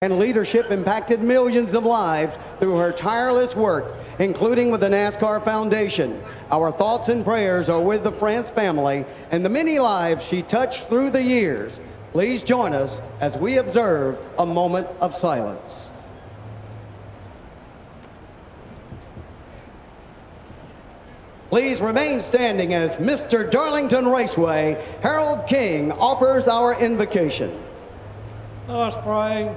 and leadership impacted millions of lives through her tireless work, including with the NASCAR Foundation. Our thoughts and prayers are with the France family and the many lives she touched through the years. Please join us as we observe a moment of silence. Please remain standing as Mr. Darlington Raceway, Harold King, offers our invocation. Let us pray.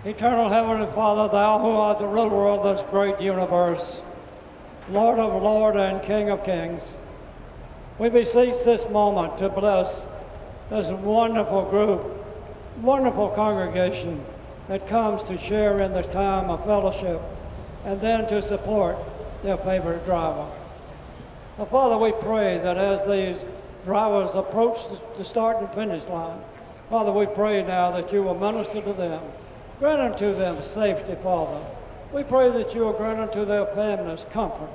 Eternal Heavenly Father, thou who art the ruler of this great universe, Lord of lords and King of kings, we beseech this moment to bless this wonderful group, wonderful congregation that comes to share in this time of fellowship and then to support their favorite driver. So Father, we pray that as these drivers approach the start and finish line, Father, we pray now that you will minister to them. Grant unto them safety, Father. We pray that you will grant unto their families comfort.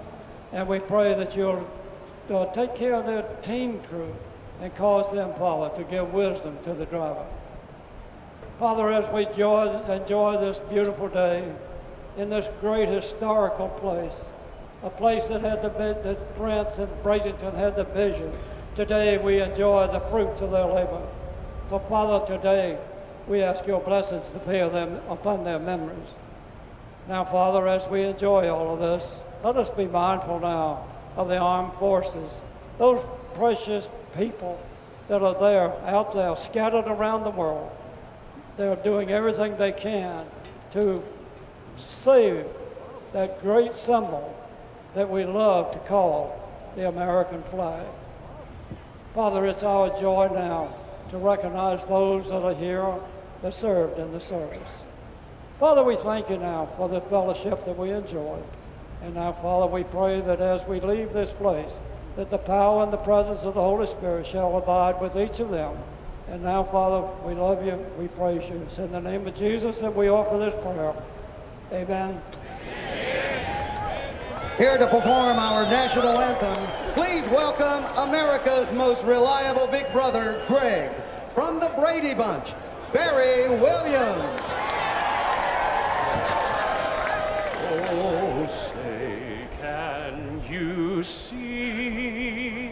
And we pray that you'll take care of their team crew and cause them, Father, to give wisdom to the driver. Father, as we enjoy this beautiful day in this great historical place, a place that had that Prince and Brazington had the vision, today we enjoy the fruits of their labor. So, Father, today, we ask your blessings to be upon their memories. Now, Father, as we enjoy all of this, let us be mindful now of the armed forces, those precious people that are there, out there, scattered around the world. They're doing everything they can to save that great symbol that we love to call the American flag. Father, it's our joy now to recognize those that are here that served in the service. Father, we thank you now for the fellowship that we enjoy. And now, Father, we pray that as we leave this place, that the power and the presence of the Holy Spirit shall abide with each of them. And now, Father, we love you, we praise you. It's in the name of Jesus that we offer this prayer. Amen. Here to perform our national anthem, please welcome America's most reliable big brother, Greg, from the Brady Bunch, Barry Williams. Oh, say, can you see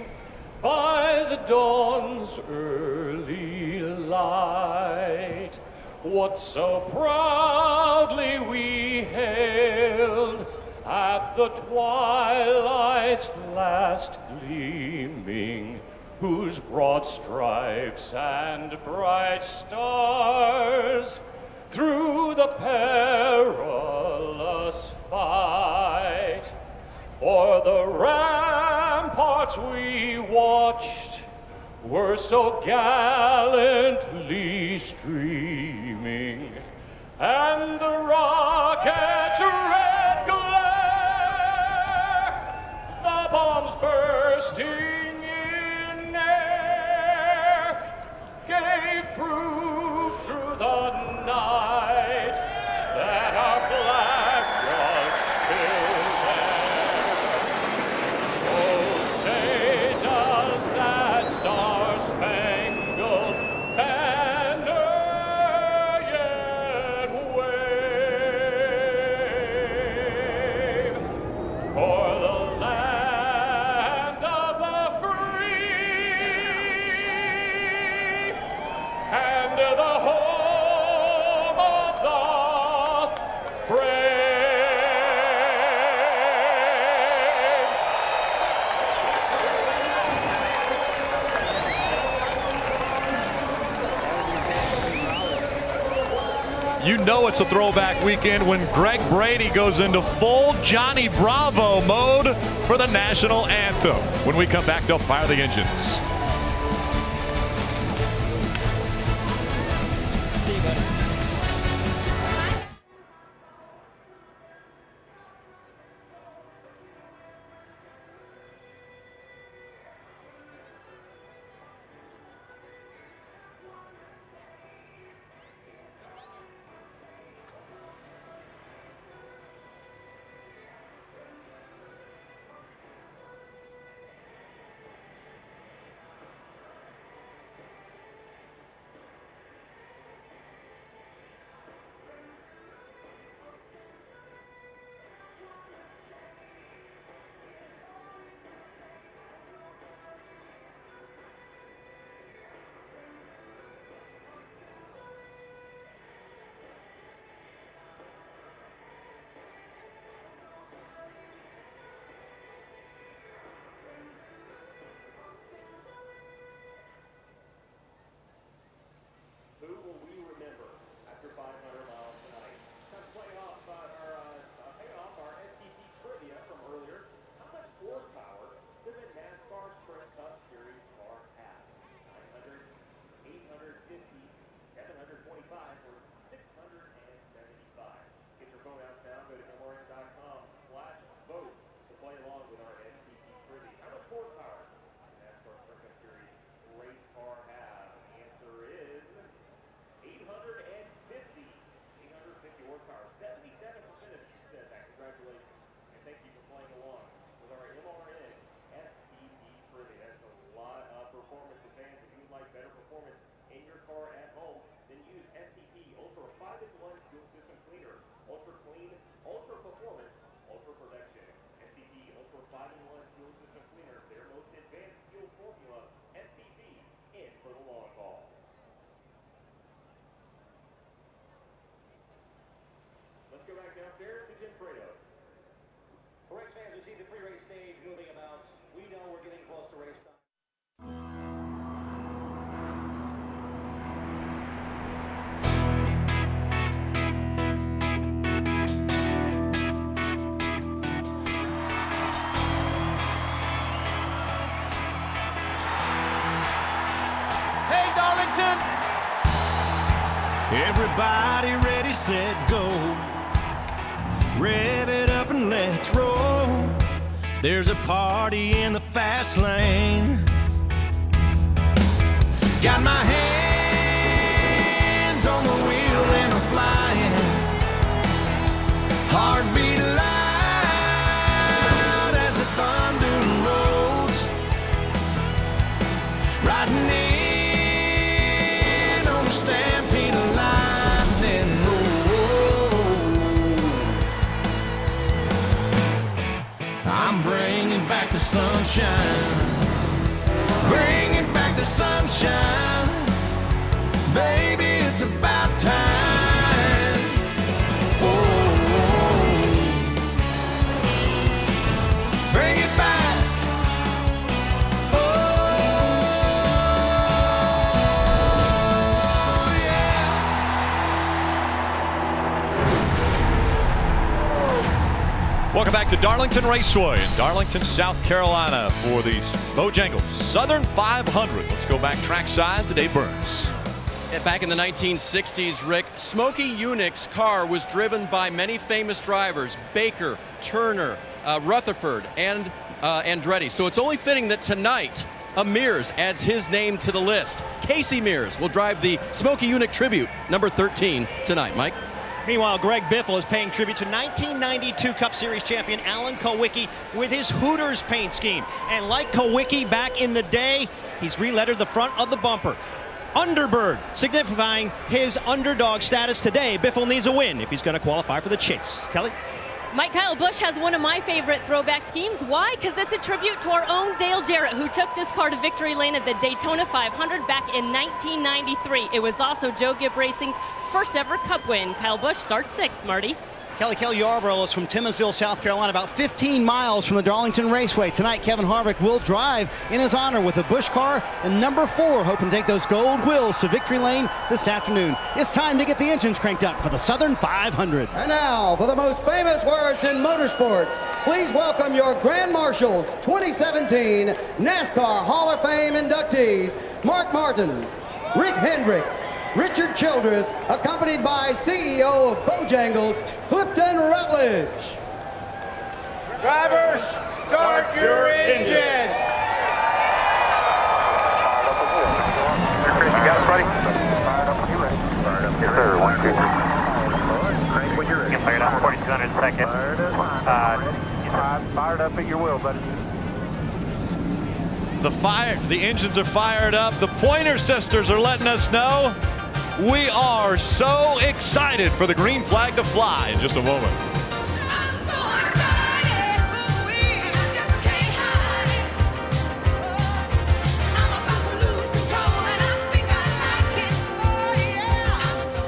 by the dawn's early light what so proudly we hailed at the twilight's last gleaming, whose broad stripes and bright stars through the perilous fight o'er the ramparts we watched were so gallantly streaming, and the rocket's red glare, the bombs bursting in air, gave proof through the night that our flag was still there. Oh, say, does that star-spangled banner yet wave o'er the land of the free and the home of the brave? You know it's a throwback weekend when Greg Brady goes into full Johnny Bravo mode for the national anthem. When we come back, they'll fire the engines. go back downstairs to Jim Fredo. Race fans, we see the pre-race stage moving about. We know we're getting close to race time. Hey, Darlington! Everybody ready, set, go. Rev it up and let's roll. There's a party in the fast lane. Got my hands on the wheel and I'm flying. Heartbeat loud as the thunder rolls. Riding in on the stampede of lightning. I'm bringing back the sunshine. Bringing back the sunshine. Baby, it's about time. Oh, bring it back. Oh, yeah. Welcome back to Darlington Raceway in Darlington, South Carolina for the Bojangles Southern 500. Let's go back trackside to Dave Burns. Back in the 1960s, Rick, Smokey Yunick's car was driven by many famous drivers, Baker, Turner, Rutherford, and Andretti. So it's only fitting that tonight, Mears adds his name to the list. Casey Mears will drive the Smokey Yunick Tribute, number 13, tonight. Mike? Meanwhile, Greg Biffle is paying tribute to 1992 Cup Series champion Alan Kulwicki with his Hooters paint scheme. And like Kulwicki back in the day, he's relettered the front of the bumper. Underbird, signifying his underdog status today. Biffle needs a win if he's going to qualify for the chase. Kelly? Mike Kyle Busch has one of my favorite throwback schemes. Why? Because it's a tribute to our own Dale Jarrett, who took this car to victory lane at the Daytona 500 back in 1993. It was also Joe Gibb Racing's first ever Cup win. Kyle Busch starts 6th, Marty. Kelly Yarborough is from Timmonsville, South Carolina, about 15 miles from the Darlington Raceway. Tonight, Kevin Harvick will drive in his honor with a Busch car and number 4, hoping to take those gold wheels to victory lane this afternoon. It's time to get the engines cranked up for the Southern 500. And now, for the most famous words in motorsports, please welcome your Grand Marshals 2017 NASCAR Hall of Fame inductees, Mark Martin, Rick Hendrick, Richard Childress, accompanied by CEO of Bojangles, Clifton Rutledge. Drivers, start your engines. You got it, buddy? Fired up when you're ready. Fired up. Yes, sir. 1, 2, 3. Crank when you're ready. Fired up. 4,200 seconds. Fired up at your will, buddy. The engines are fired up. The Pointer Sisters are letting us know we are so excited for the green flag to fly in just a moment. I'm so excited, I just can't hide it. I'm about to lose control and I think I like it. Oh yeah, I'm so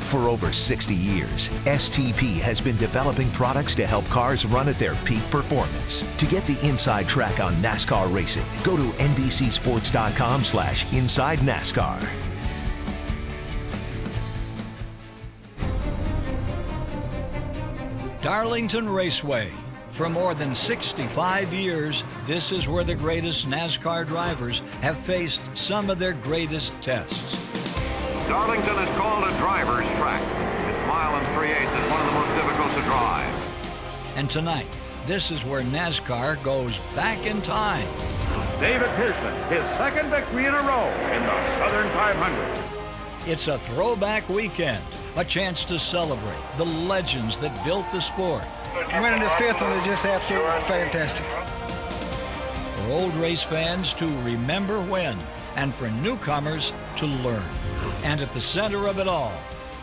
For over 60 years, STP has been developing products to help cars run at their peak performance. To get the inside track on NASCAR racing, go to NBCSports.com/Inside NASCAR. Darlington Raceway. For more than 65 years, this is where the greatest NASCAR drivers have faced some of their greatest tests. Darlington is called a driver's track. Its mile and 3/8 is one of the most difficult to drive. And tonight, this is where NASCAR goes back in time. David Pearson, his second victory in a row in the Southern 500. It's a throwback weekend, a chance to celebrate the legends that built the sport. Winning this fifth one is just absolutely fantastic. For old race fans to remember when, and for newcomers to learn. And at the center of it all,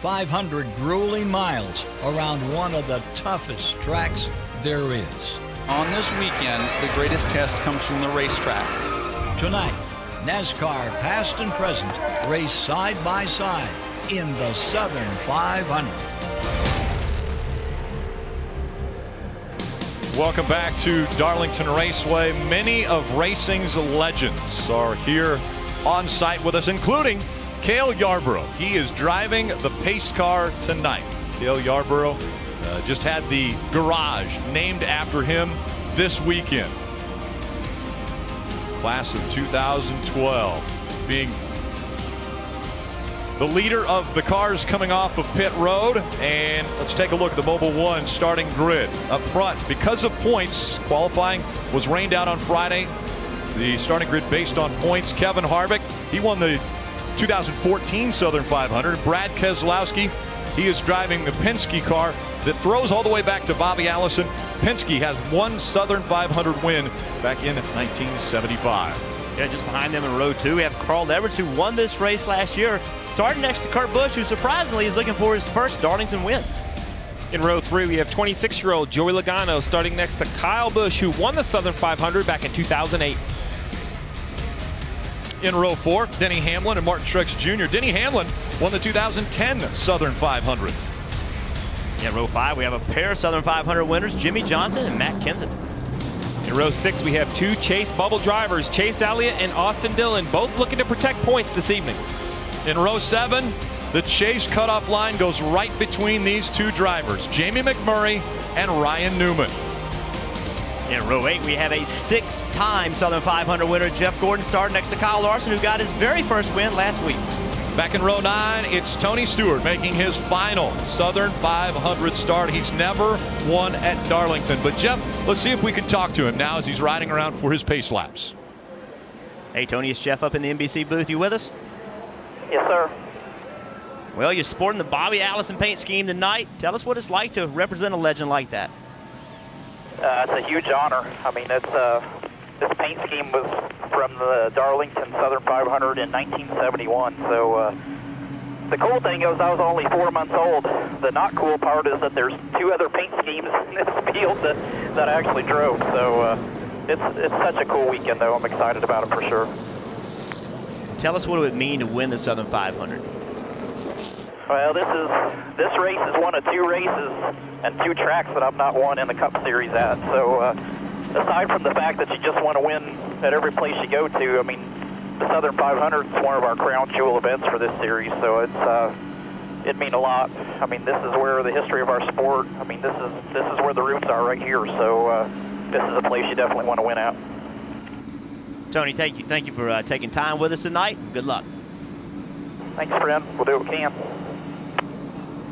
500 grueling miles around one of the toughest tracks there is. On this weekend, the greatest test comes from the racetrack. Tonight, NASCAR past and present race side by side in the Southern 500. Welcome back to Darlington Raceway. Many of racing's legends are here on site with us, including Cale Yarborough. He is driving the pace car tonight. Cale Yarborough just had the garage named after him this weekend. Class of 2012, being the leader of the cars coming off of pit road. And let's take a look at the Mobil 1 starting grid up front. Because of points, qualifying was rained out on Friday. The starting grid based on points. Kevin Harvick, he won the 2014 Southern 500. Brad Keselowski, he is driving the Penske car that throws all the way back to Bobby Allison. Penske has one Southern 500 win back in 1975. Yeah, just behind them in row 2, we have Carl Edwards, who won this race last year, starting next to Kurt Busch, who surprisingly is looking for his first Darlington win. In row 3, we have 26-year-old Joey Logano starting next to Kyle Busch, who won the Southern 500 back in 2008. In row 4, Denny Hamlin and Martin Truex Jr. Denny Hamlin won the 2010 Southern 500. In row 5, we have a pair of Southern 500 winners, Jimmy Johnson and Matt Kenseth. In row 6, we have two Chase bubble drivers, Chase Elliott and Austin Dillon, both looking to protect points this evening. In row 7, the Chase cutoff line goes right between these two drivers, Jamie McMurray and Ryan Newman. In row 8, we have a 6-time Southern 500 winner, Jeff Gordon, starting next to Kyle Larson, who got his very first win last week. Back in row 9, it's Tony Stewart making his final Southern 500 start. He's never won at Darlington. But Jeff, let's see if we can talk to him now as he's riding around for his pace laps. Hey Tony, it's Jeff up in the NBC booth. You with us? Yes, sir. Well, you're sporting the Bobby Allison paint scheme tonight. Tell us what it's like to represent a legend like that. It's a huge honor. I mean, it's this paint scheme was from the Darlington Southern 500 in 1971. So the cool thing is I was only 4 months old. The not cool part is that there's 2 other paint schemes in this field that I actually drove. So it's such a cool weekend, though. I'm excited about it for sure. Tell us what it would mean to win the Southern 500. Well, this race is one of 2 races and 2 tracks that I've not won in the Cup Series at. So aside from the fact that you just want to win at every place you go to, I mean, the Southern 500 is one of our crown jewel events for this series. So it means a lot. I mean, this is where the history of our sport. I mean, this is where the roots are right here. So this is a place you definitely want to win at. Tony, thank you for taking time with us tonight. Good luck. Thanks, friend. We'll do what we can.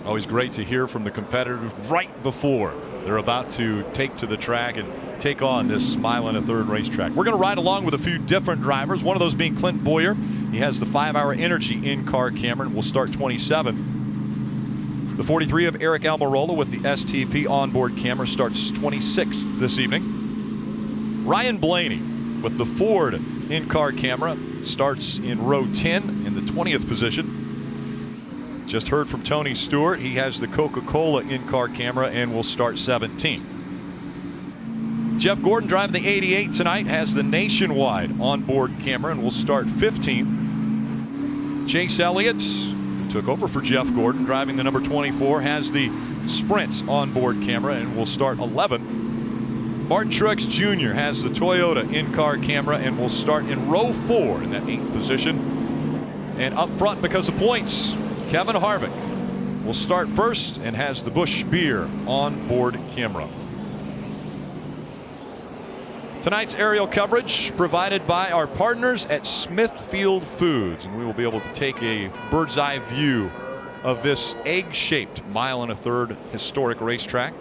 Always great to hear from the competitors right before they're about to take to the track and take on this mile and a third racetrack. We're going to ride along with a few different drivers, one of those being Clint Boyer. He has the 5-hour Energy in-car camera and will start 27. The 43 of Eric Almirola with the STP onboard camera starts 26th this evening. Ryan Blaney with the Ford in-car camera starts in row 10 in the 20th position. Just heard from Tony Stewart. He has the Coca-Cola in-car camera and will start 17th. Jeff Gordon driving the 88 tonight has the nationwide onboard camera and will start 15th. Chase Elliott, took over for Jeff Gordon. Driving the number 24 has the Sprint onboard camera and will start 11th. Martin Truex Jr. has the Toyota in-car camera and will start in row 4 in that 8th position. And up front, because of points, Kevin Harvick will start first and has the Busch Beer onboard camera. Tonight's aerial coverage provided by our partners at Smithfield Foods, and we will be able to take a bird's eye view of this egg-shaped mile and a third historic racetrack.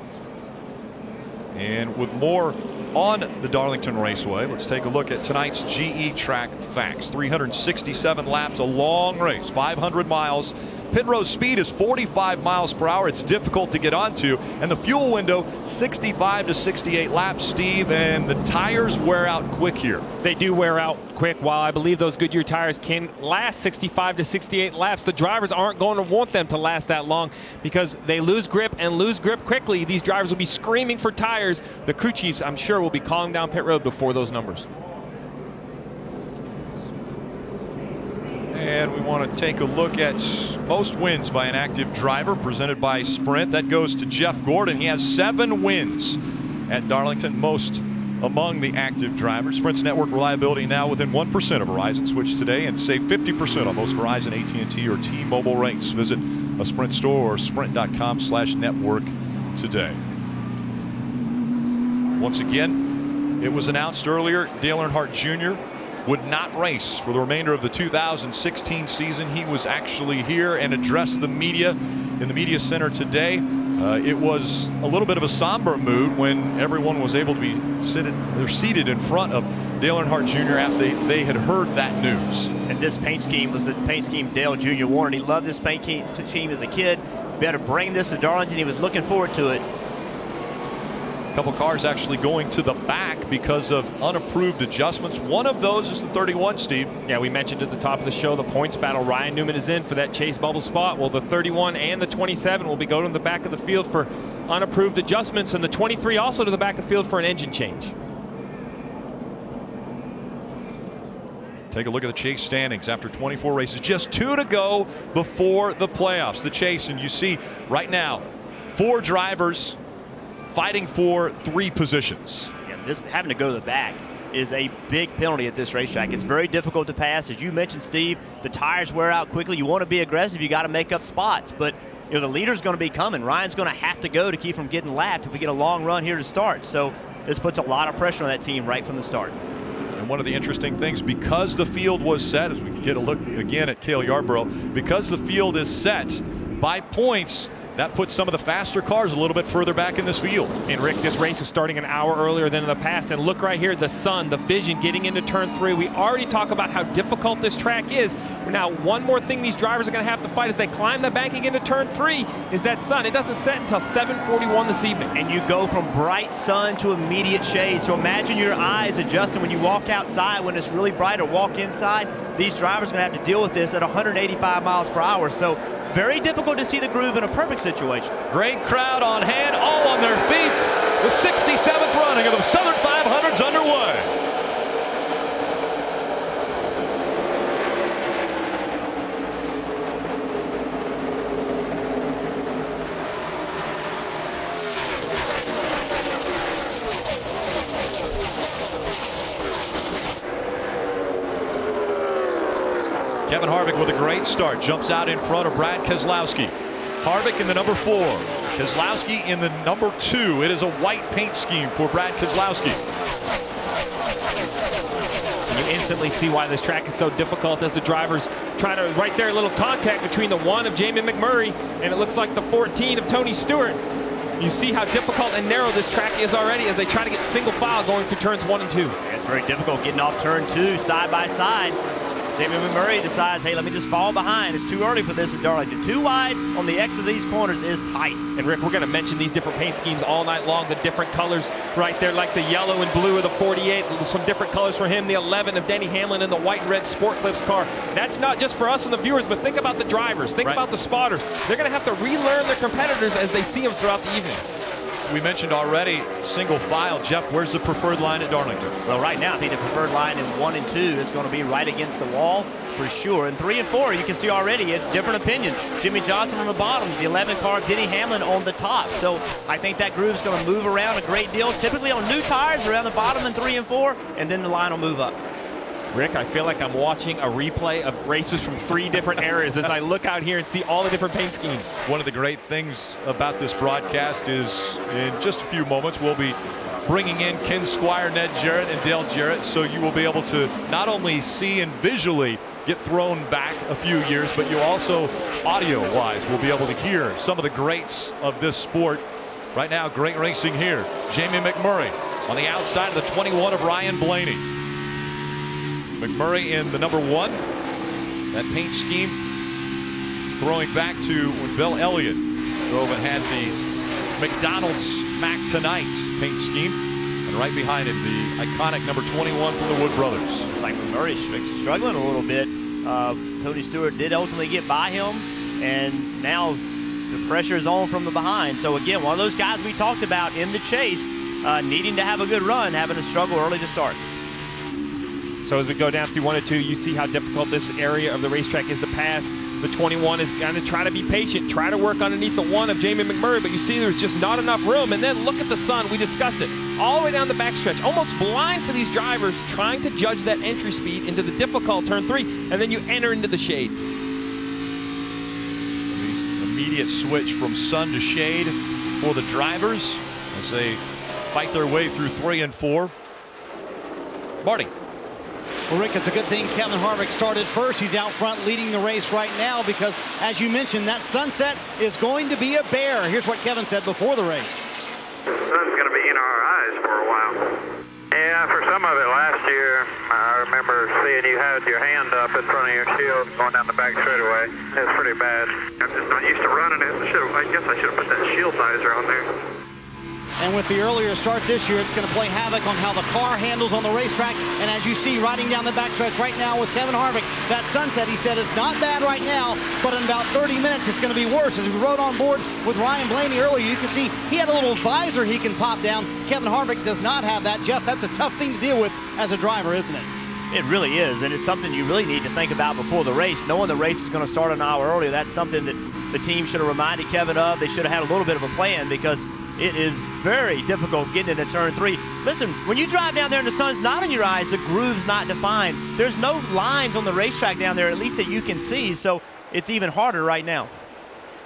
And with more on the Darlington Raceway, let's take a look at tonight's GE track facts. 367 laps, a long race, 500 miles. Pit road speed is 45 miles per hour. It's difficult to get onto. And the fuel window, 65 to 68 laps, Steve. And the tires wear out quick here. They do wear out quick. While I believe those Goodyear tires can last 65 to 68 laps, the drivers aren't going to want them to last that long because they lose grip and lose grip quickly. These drivers will be screaming for tires. The crew chiefs, I'm sure, will be calling down pit road before those numbers. And we want to take a look at most wins by an active driver presented by Sprint. That goes to Jeff Gordon. He has 7 wins at Darlington, most among the active drivers. Sprint's network reliability now within 1% of Verizon. Switch today and save 50% on most Verizon, AT&T, or T-Mobile rates. Visit a Sprint store or sprint.com/network today. Once again, it was announced earlier, Dale Earnhardt Jr. would not race for the remainder of the 2016 season. He was actually here and addressed the media in the media center today. It was a little bit of a somber mood when everyone was able to be seated in front of Dale Earnhardt Jr. after they had heard that news. And this paint scheme was the paint scheme Dale Jr. wanted. He loved this paint scheme as a kid. Be able to bring this to Darlington. He was looking forward to it. A couple cars actually going to the back because of unapproved adjustments. One of those is the 31, Steve. Yeah, we mentioned at the top of the show the points battle. Ryan Newman is in for that chase bubble spot. Well, the 31 and the 27 will be going to the back of the field for unapproved adjustments, and the 23 also to the back of the field for an engine change. Take a look at the chase standings after 24 races. Just 2 to go before the playoffs. The chase, and you see right now 4 drivers fighting for 3 positions. Yeah, this having to go to the back is a big penalty at this racetrack. It's very difficult to pass. As you mentioned, Steve, the tires wear out quickly. You want to be aggressive. You got to make up spots. But you know, the leader's going to be coming. Ryan's going to have to go to keep from getting lapped if we get a long run here to start. So this puts a lot of pressure on that team right from the start. And one of the interesting things, because the field was set, as we can get a look again at Cale Yarborough, because the field is set by points, that puts some of the faster cars a little bit further back in this field. And Rick, this race is starting an hour earlier than in the past. And look right here, the sun, the vision getting into turn 3. We already talk about how difficult this track is. Now, one more thing these drivers are going to have to fight as they climb the banking into turn 3 is that sun. It doesn't set until 7:41 this evening. And you go from bright sun to immediate shade. So imagine your eyes adjusting when you walk outside when it's really bright or walk inside. These drivers are going to have to deal with this at 185 miles per hour. So very difficult to see the groove in a perfect situation. Great crowd on hand, all on their feet. The 67th running of the Southern 500's underway. Kevin Harvick with a great start, jumps out in front of Brad Keselowski. Harvick in the number 4, Keselowski in the number 2. It is a white paint scheme for Brad Keselowski. You instantly see why this track is so difficult as the drivers try to, right there, a little contact between the 1 of Jamie McMurray and it looks like the 14 of Tony Stewart. You see how difficult and narrow this track is already as they try to get single file going through turns 1 and 2. Yeah, it's very difficult getting off turn 2 side by side. Jamie McMurray decides, hey, let me just fall behind. It's too early for this at Darlington. Too wide on the X of these corners is tight. And Rick, we're going to mention these different paint schemes all night long. The different colors right there, like the yellow and blue of the 48. Some different colors for him. The 11 of Denny Hamlin and the white and red Sport Clips car. That's not just for us and the viewers, but think about the drivers. Think about the spotters. They're going to have to relearn their competitors as they see them throughout the evening. we mentioned already, single file. Jeff, where's the preferred line at Darlington? Well, right now, I think the preferred line in 1 and 2 is going to be right against the wall for sure. And 3 and 4, you can see already different opinions. Jimmy Johnson on the bottom, the 11 car, Denny Hamlin on the top. So I think that groove's going to move around a great deal. Typically on new tires around the bottom in 3 and 4, and then the line will move up. Rick, I feel like I'm watching a replay of races from 3 different eras as I look out here and see all the different paint schemes. One of the great things about this broadcast is in just a few moments we'll be bringing in Ken Squire, Ned Jarrett, and Dale Jarrett, so you will be able to not only see and visually get thrown back a few years, but you also, audio-wise, will be able to hear some of the greats of this sport. Right now, great racing here. Jamie McMurray on the outside of the 21 of Ryan Blaney. McMurray in the number 1. That paint scheme throwing back to when Bill Elliott drove and had the McDonald's Mac Tonight paint scheme. And right behind him, the iconic number 21 from the Wood Brothers. It's like McMurray's struggling a little bit. Tony Stewart did ultimately get by him, and now the pressure is on from the behind. So again, one of those guys we talked about in the chase, needing to have a good run, having to struggle early to start. So as we go down through 1 and 2, you see how difficult this area of the racetrack is to pass. The 21 is going to try to be patient, try to work underneath the 1 of Jamie McMurray, but you see there's just not enough room. And then look at the sun. We discussed it. All the way down the backstretch, almost blind for these drivers, trying to judge that entry speed into the difficult turn 3, and then you enter into the shade. The immediate switch from sun to shade for the drivers as they fight their way through 3 and 4. Marty. Well, Rick, it's a good thing Kevin Harvick started first. He's out front leading the race right now because, as you mentioned, that sunset is going to be a bear. Here's what Kevin said before the race. The sun's going to be in our eyes for a while. Yeah, for some of it last year, I remember seeing you had your hand up in front of your shield going down the back straightaway. It was pretty bad. I'm just not used to running it. I guess I should have put that shield visor on there. And with the earlier start this year, it's going to play havoc on how the car handles on the racetrack. And as you see, riding down the backstretch right now with Kevin Harvick, that sunset, he said, is not bad right now, but in about 30 minutes, it's going to be worse. As we rode on board with Ryan Blaney earlier, you can see he had a little visor he can pop down. Kevin Harvick does not have that. Jeff, that's a tough thing to deal with as a driver, isn't it? It really is, and it's something you really need to think about before the race. Knowing the race is going to start an hour earlier, that's something that the team should have reminded Kevin of. They should have had a little bit of a plan because it is very difficult getting into turn 3. Listen, when you drive down there and the sun's not in your eyes, the groove's not defined. There's no lines on the racetrack down there, at least that you can see, so it's even harder right now.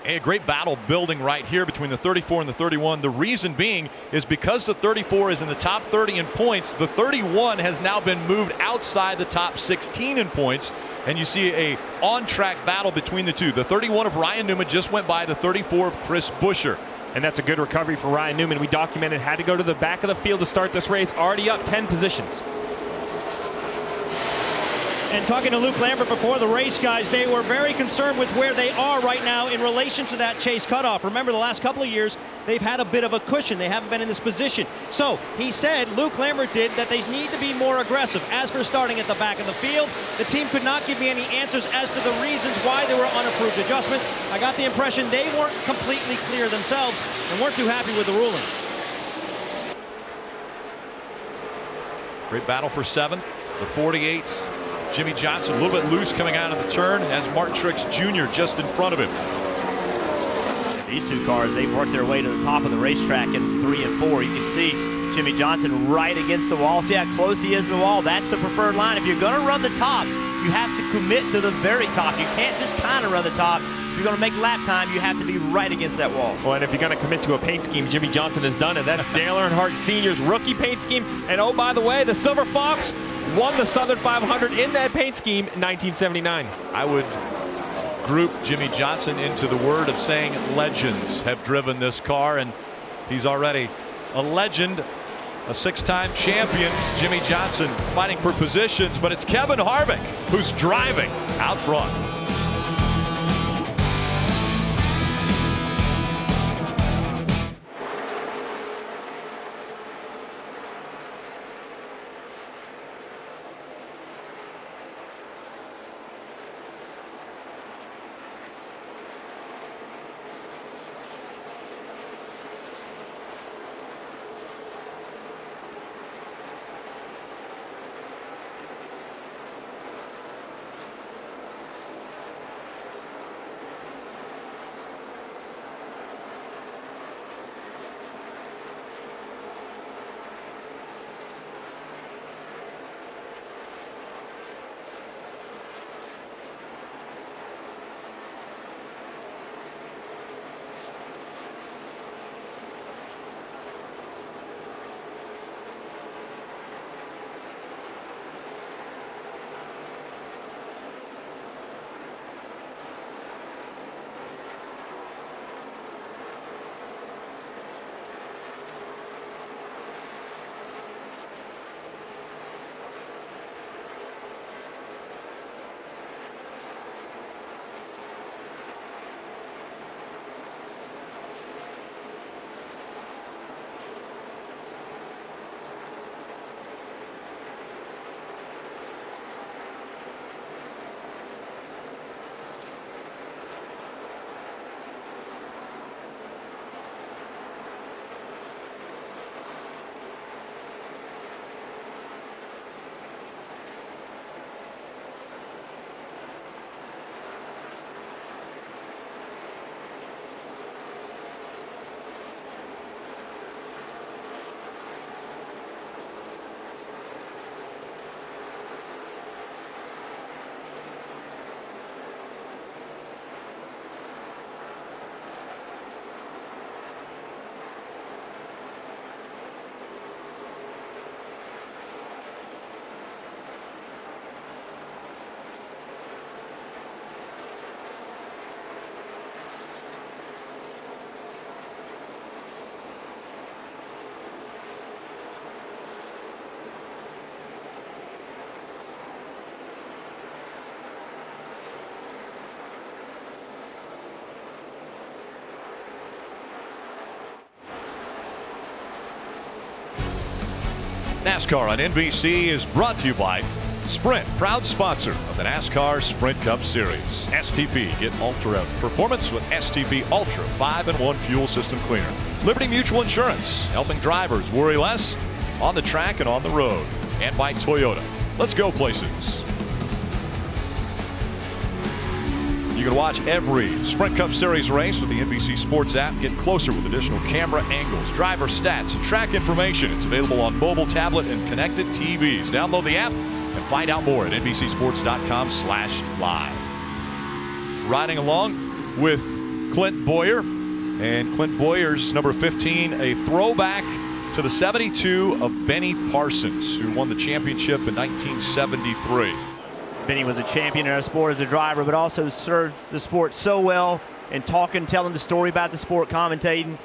A great battle building right here between the 34 and the 31. The reason being is because the 34 is in the top 30 in points, the 31 has now been moved outside the top 16 in points, and you see a on-track battle between the two. The 31 of Ryan Newman just went by the 34 of Chris Buescher. And that's a good recovery for Ryan Newman. We documented had to go to the back of the field to start this race, already up 10 positions. And talking to Luke Lambert before the race, guys, they were very concerned with where they are right now in relation to that chase cutoff. Remember, the last couple of years, they've had a bit of a cushion. They haven't been in this position. So he said, Luke Lambert did, that they need to be more aggressive. As for starting at the back of the field, the team could not give me any answers as to the reasons why there were unapproved adjustments. I got the impression they weren't completely clear themselves and weren't too happy with the ruling. Great battle for 7th. The 48. Jimmy Johnson a little bit loose coming out of the turn as Martin Truex Jr. just in front of him. These two cars, they've worked their way to the top of the racetrack in 3 and 4. You can see Jimmy Johnson right against the wall. See how close he is to the wall? That's the preferred line. If you're going to run the top, you have to commit to the very top. You can't just kind of run the top. If you're going to make lap time, you have to be right against that wall. Well, and if you're going to commit to a paint scheme, Jimmy Johnson has done it. That's Dale Earnhardt Sr.'s rookie paint scheme. And oh, by the way, the Silver Fox won the Southern 500 in that paint scheme in 1979. I would group Jimmy Johnson into the word of saying legends have driven this car, and he's already a legend, a 6-time champion. Jimmy Johnson fighting for positions, but it's Kevin Harvick who's driving out front. NASCAR on NBC is brought to you by Sprint, proud sponsor of the NASCAR Sprint Cup Series. STP, get ultra performance with STP Ultra 5-in-1 fuel system cleaner. Liberty Mutual Insurance, helping drivers worry less on the track and on the road. And by Toyota. Let's go places. You can watch every Sprint Cup Series race with the NBC Sports app. Get closer with additional camera angles, driver stats, and track information. It's available on mobile, tablet, and connected TVs. Download the app and find out more at NBCSports.com/live. Riding along with Clint Bowyer. And Clint Bowyer's number 15, a throwback to the 72 of Benny Parsons, who won the championship in 1973. Benny was a champion in our sport as a driver, but also served the sport so well and telling the story about the sport, commentating.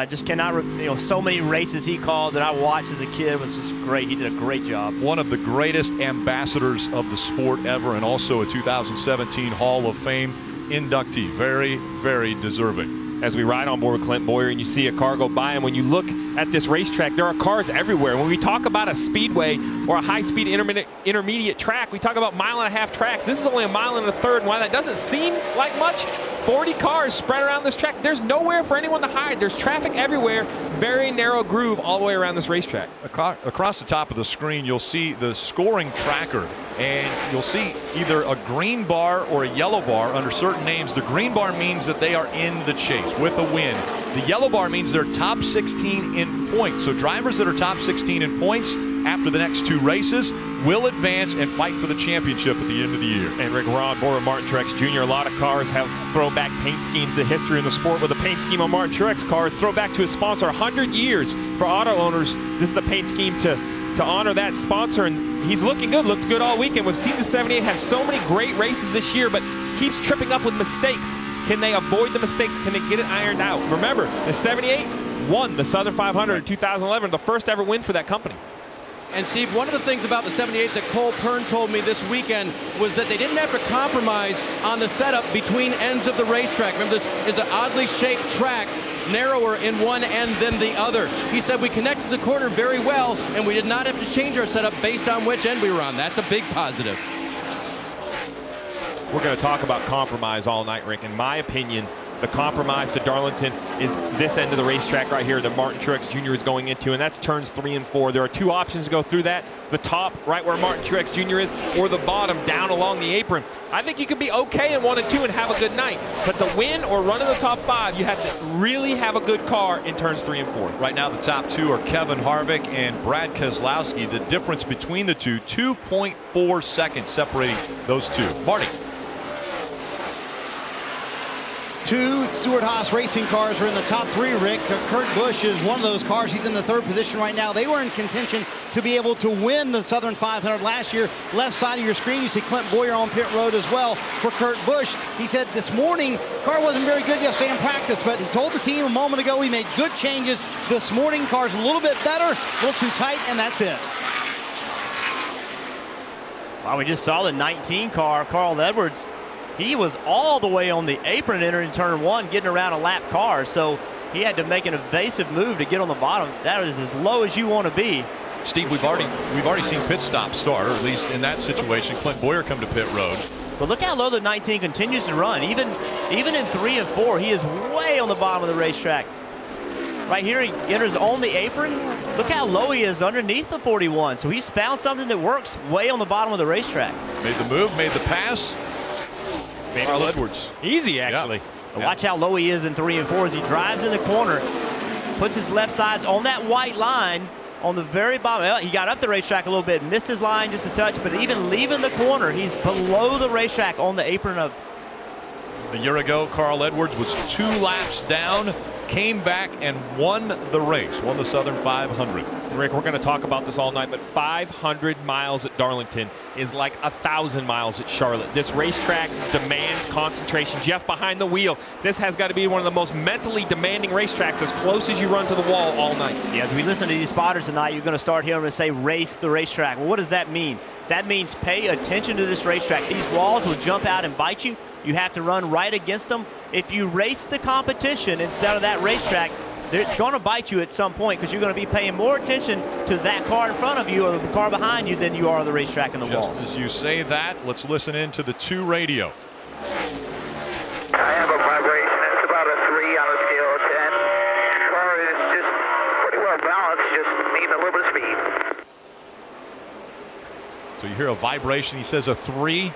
Just cannot, so many races he called that I watched as a kid was just great. He did a great job. One of the greatest ambassadors of the sport ever, and also a 2017 Hall of Fame inductee. Very, very deserving. As we ride on board with Clint Bowyer and you see a car go by, and when you look at this racetrack, there are cars everywhere. When we talk about a speedway or a high-speed intermediate track, we talk about 1.5 mile tracks. This is only 1.3 miles, and while that doesn't seem like much, 40 cars spread around this track. There's nowhere for anyone to hide. There's traffic everywhere. Very narrow groove all the way around this racetrack. Across the top of the screen, you'll see the scoring tracker, and you'll see either a green bar or a yellow bar under certain names. The green bar means that they are in the chase with a win. The yellow bar means they're top 16 in points. So drivers that are top 16 in points after the next 2 races will advance and fight for the championship at the end of the year. And Rick, we're on board with Martin Truex Jr. A lot of cars have throwback paint schemes to history in the sport. With the paint scheme on Martin Truex cars, throwback to his sponsor, 100 years for auto owners. This is the paint scheme to honor that sponsor, and he's looking good, looked good all weekend. We've seen the 78 have so many great races this year, but keeps tripping up with mistakes. Can they avoid the mistakes? Can they get it ironed out? Remember, the 78 won the Southern 500 in 2011, the first ever win for that company. And Steve, one of the things about the 78 that Cole Pern told me this weekend was that they didn't have to compromise on the setup between ends of the racetrack. Remember, this is an oddly shaped track, narrower in one end than the other. He said we connected the corner very well, and we did not have to change our setup based on which end we were on. That's a big positive. We're going to talk about compromise all night, Rick. In my opinion, the compromise to Darlington is this end of the racetrack right here that Martin Truex Jr. is going into, and that's turns 3 and 4. There are 2 options to go through that. The top, right where Martin Truex Jr. is, or the bottom, down along the apron. I think you can be okay in 1 and 2 and have a good night, but to win or run in the top 5, you have to really have a good car in turns 3 and 4. Right now, the top 2 are Kevin Harvick and Brad Keselowski. The difference between the two, 2.4 seconds separating those 2. Marty. 2 Stewart-Haas racing cars are in the top 3, Rick. Kurt Busch is one of those cars. He's in the 3rd position right now. They were in contention to be able to win the Southern 500 last year. Left side of your screen, you see Clint Bowyer on pit road as well for Kurt Busch. He said this morning, car wasn't very good yesterday in practice, but he told the team a moment ago he made good changes. This morning, car's a little bit better, a little too tight, and that's it. Well, we just saw the 19 car, Carl Edwards. He was all the way on the apron entering turn 1, getting around a lap car, so he had to make an evasive move to get on the bottom. That is as low as you want to be. Steve, we've already seen pit stop start, or at least in that situation, Clint Bowyer come to pit road. But look how low the 19 continues to run. Even in 3 and 4, he is way on the bottom of the racetrack. Right here, he enters on the apron. Look how low he is underneath the 41. So he's found something that works way on the bottom of the racetrack. Made the move, made the pass. Carl Edwards. Easy, actually. Yeah. Watch how low he is in 3 and 4 as he drives in the corner, puts his left sides on that white line on the very bottom. Well, he got up the racetrack a little bit, missed his line just a touch, but even leaving the corner, he's below the racetrack on the apron of. A year ago, Carl Edwards was 2 laps down, came back and won the race, won the Southern 500. Rick, we're going to talk about this all night, but 500 miles at Darlington is like 1,000 miles at Charlotte. This racetrack demands concentration. Jeff behind the wheel. This has got to be one of the most mentally demanding racetracks, as close as you run to the wall all night. Yeah, as we listen to these spotters tonight, you're going to start hearing them say race the racetrack. Well, what does that mean? That means pay attention to this racetrack. These walls will jump out and bite you. You have to run right against them. If you race the competition instead of that racetrack, It's going to bite you at some point because you're going to be paying more attention to that car in front of you or the car behind you than you are on the racetrack and the walls. Just as you say that, let's listen in to the 2 radio. I have a vibration. It's about a 3 on a scale of 10. The car is just pretty well balanced, just needing a little bit of speed. So you hear a vibration. He says a 3,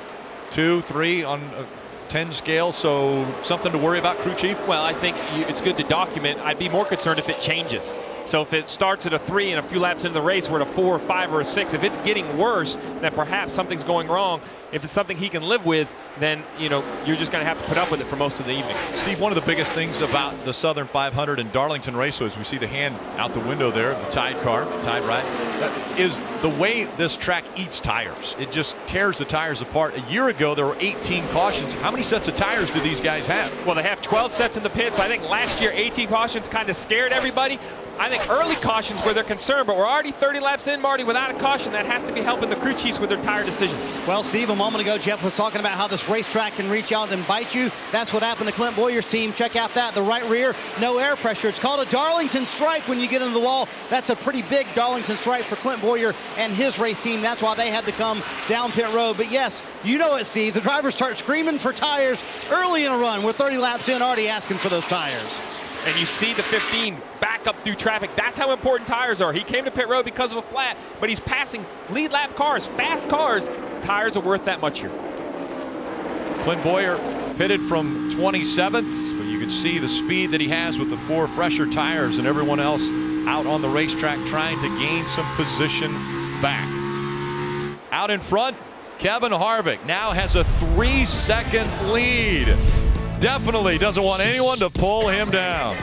2, 3 on a 10 scale. So something to worry about, crew chief? Well, I think it's good to document. I'd be more concerned if it changes. So if it starts at a 3 and a few laps into the race, we're at a 4 or 5 or a 6. If it's getting worse, then perhaps something's going wrong. If it's something he can live with, then you're just going to have to put up with it for most of the evening. Steve, one of the biggest things about the Southern 500 and Darlington Raceway, is we see the hand out the window there, the Tide car, Tide ride, is the way this track eats tires. It just tears the tires apart. A year ago, there were 18 cautions. How many sets of tires do these guys have? Well, they have 12 sets in the pits. I think last year 18 cautions kind of scared everybody. I think early cautions were their concern, but we're already 30 laps in, Marty, without a caution. That has to be helping the crew chiefs with their tire decisions. Well, Steve, a moment ago, Jeff was talking about how this racetrack can reach out and bite you. That's what happened to Clint Boyer's team. Check out that. The right rear, no air pressure. It's called a Darlington stripe when you get into the wall. That's a pretty big Darlington stripe for Clint Boyer and his race team. That's why they had to come down pit road. But yes, you know it, Steve. The drivers start screaming for tires early in a run. We're 30 laps in, already asking for those tires. And you see the 15 back up through traffic. That's how important tires are. He came to pit road because of a flat, but he's passing lead lap cars, fast cars. Tires are worth that much here. Clint Boyer pitted from 27th, but you can see the speed that he has with the 4 fresher tires, and everyone else out on the racetrack trying to gain some position back. Out in front, Kevin Harvick now has a 3-second lead. Definitely doesn't want anyone to pull him down.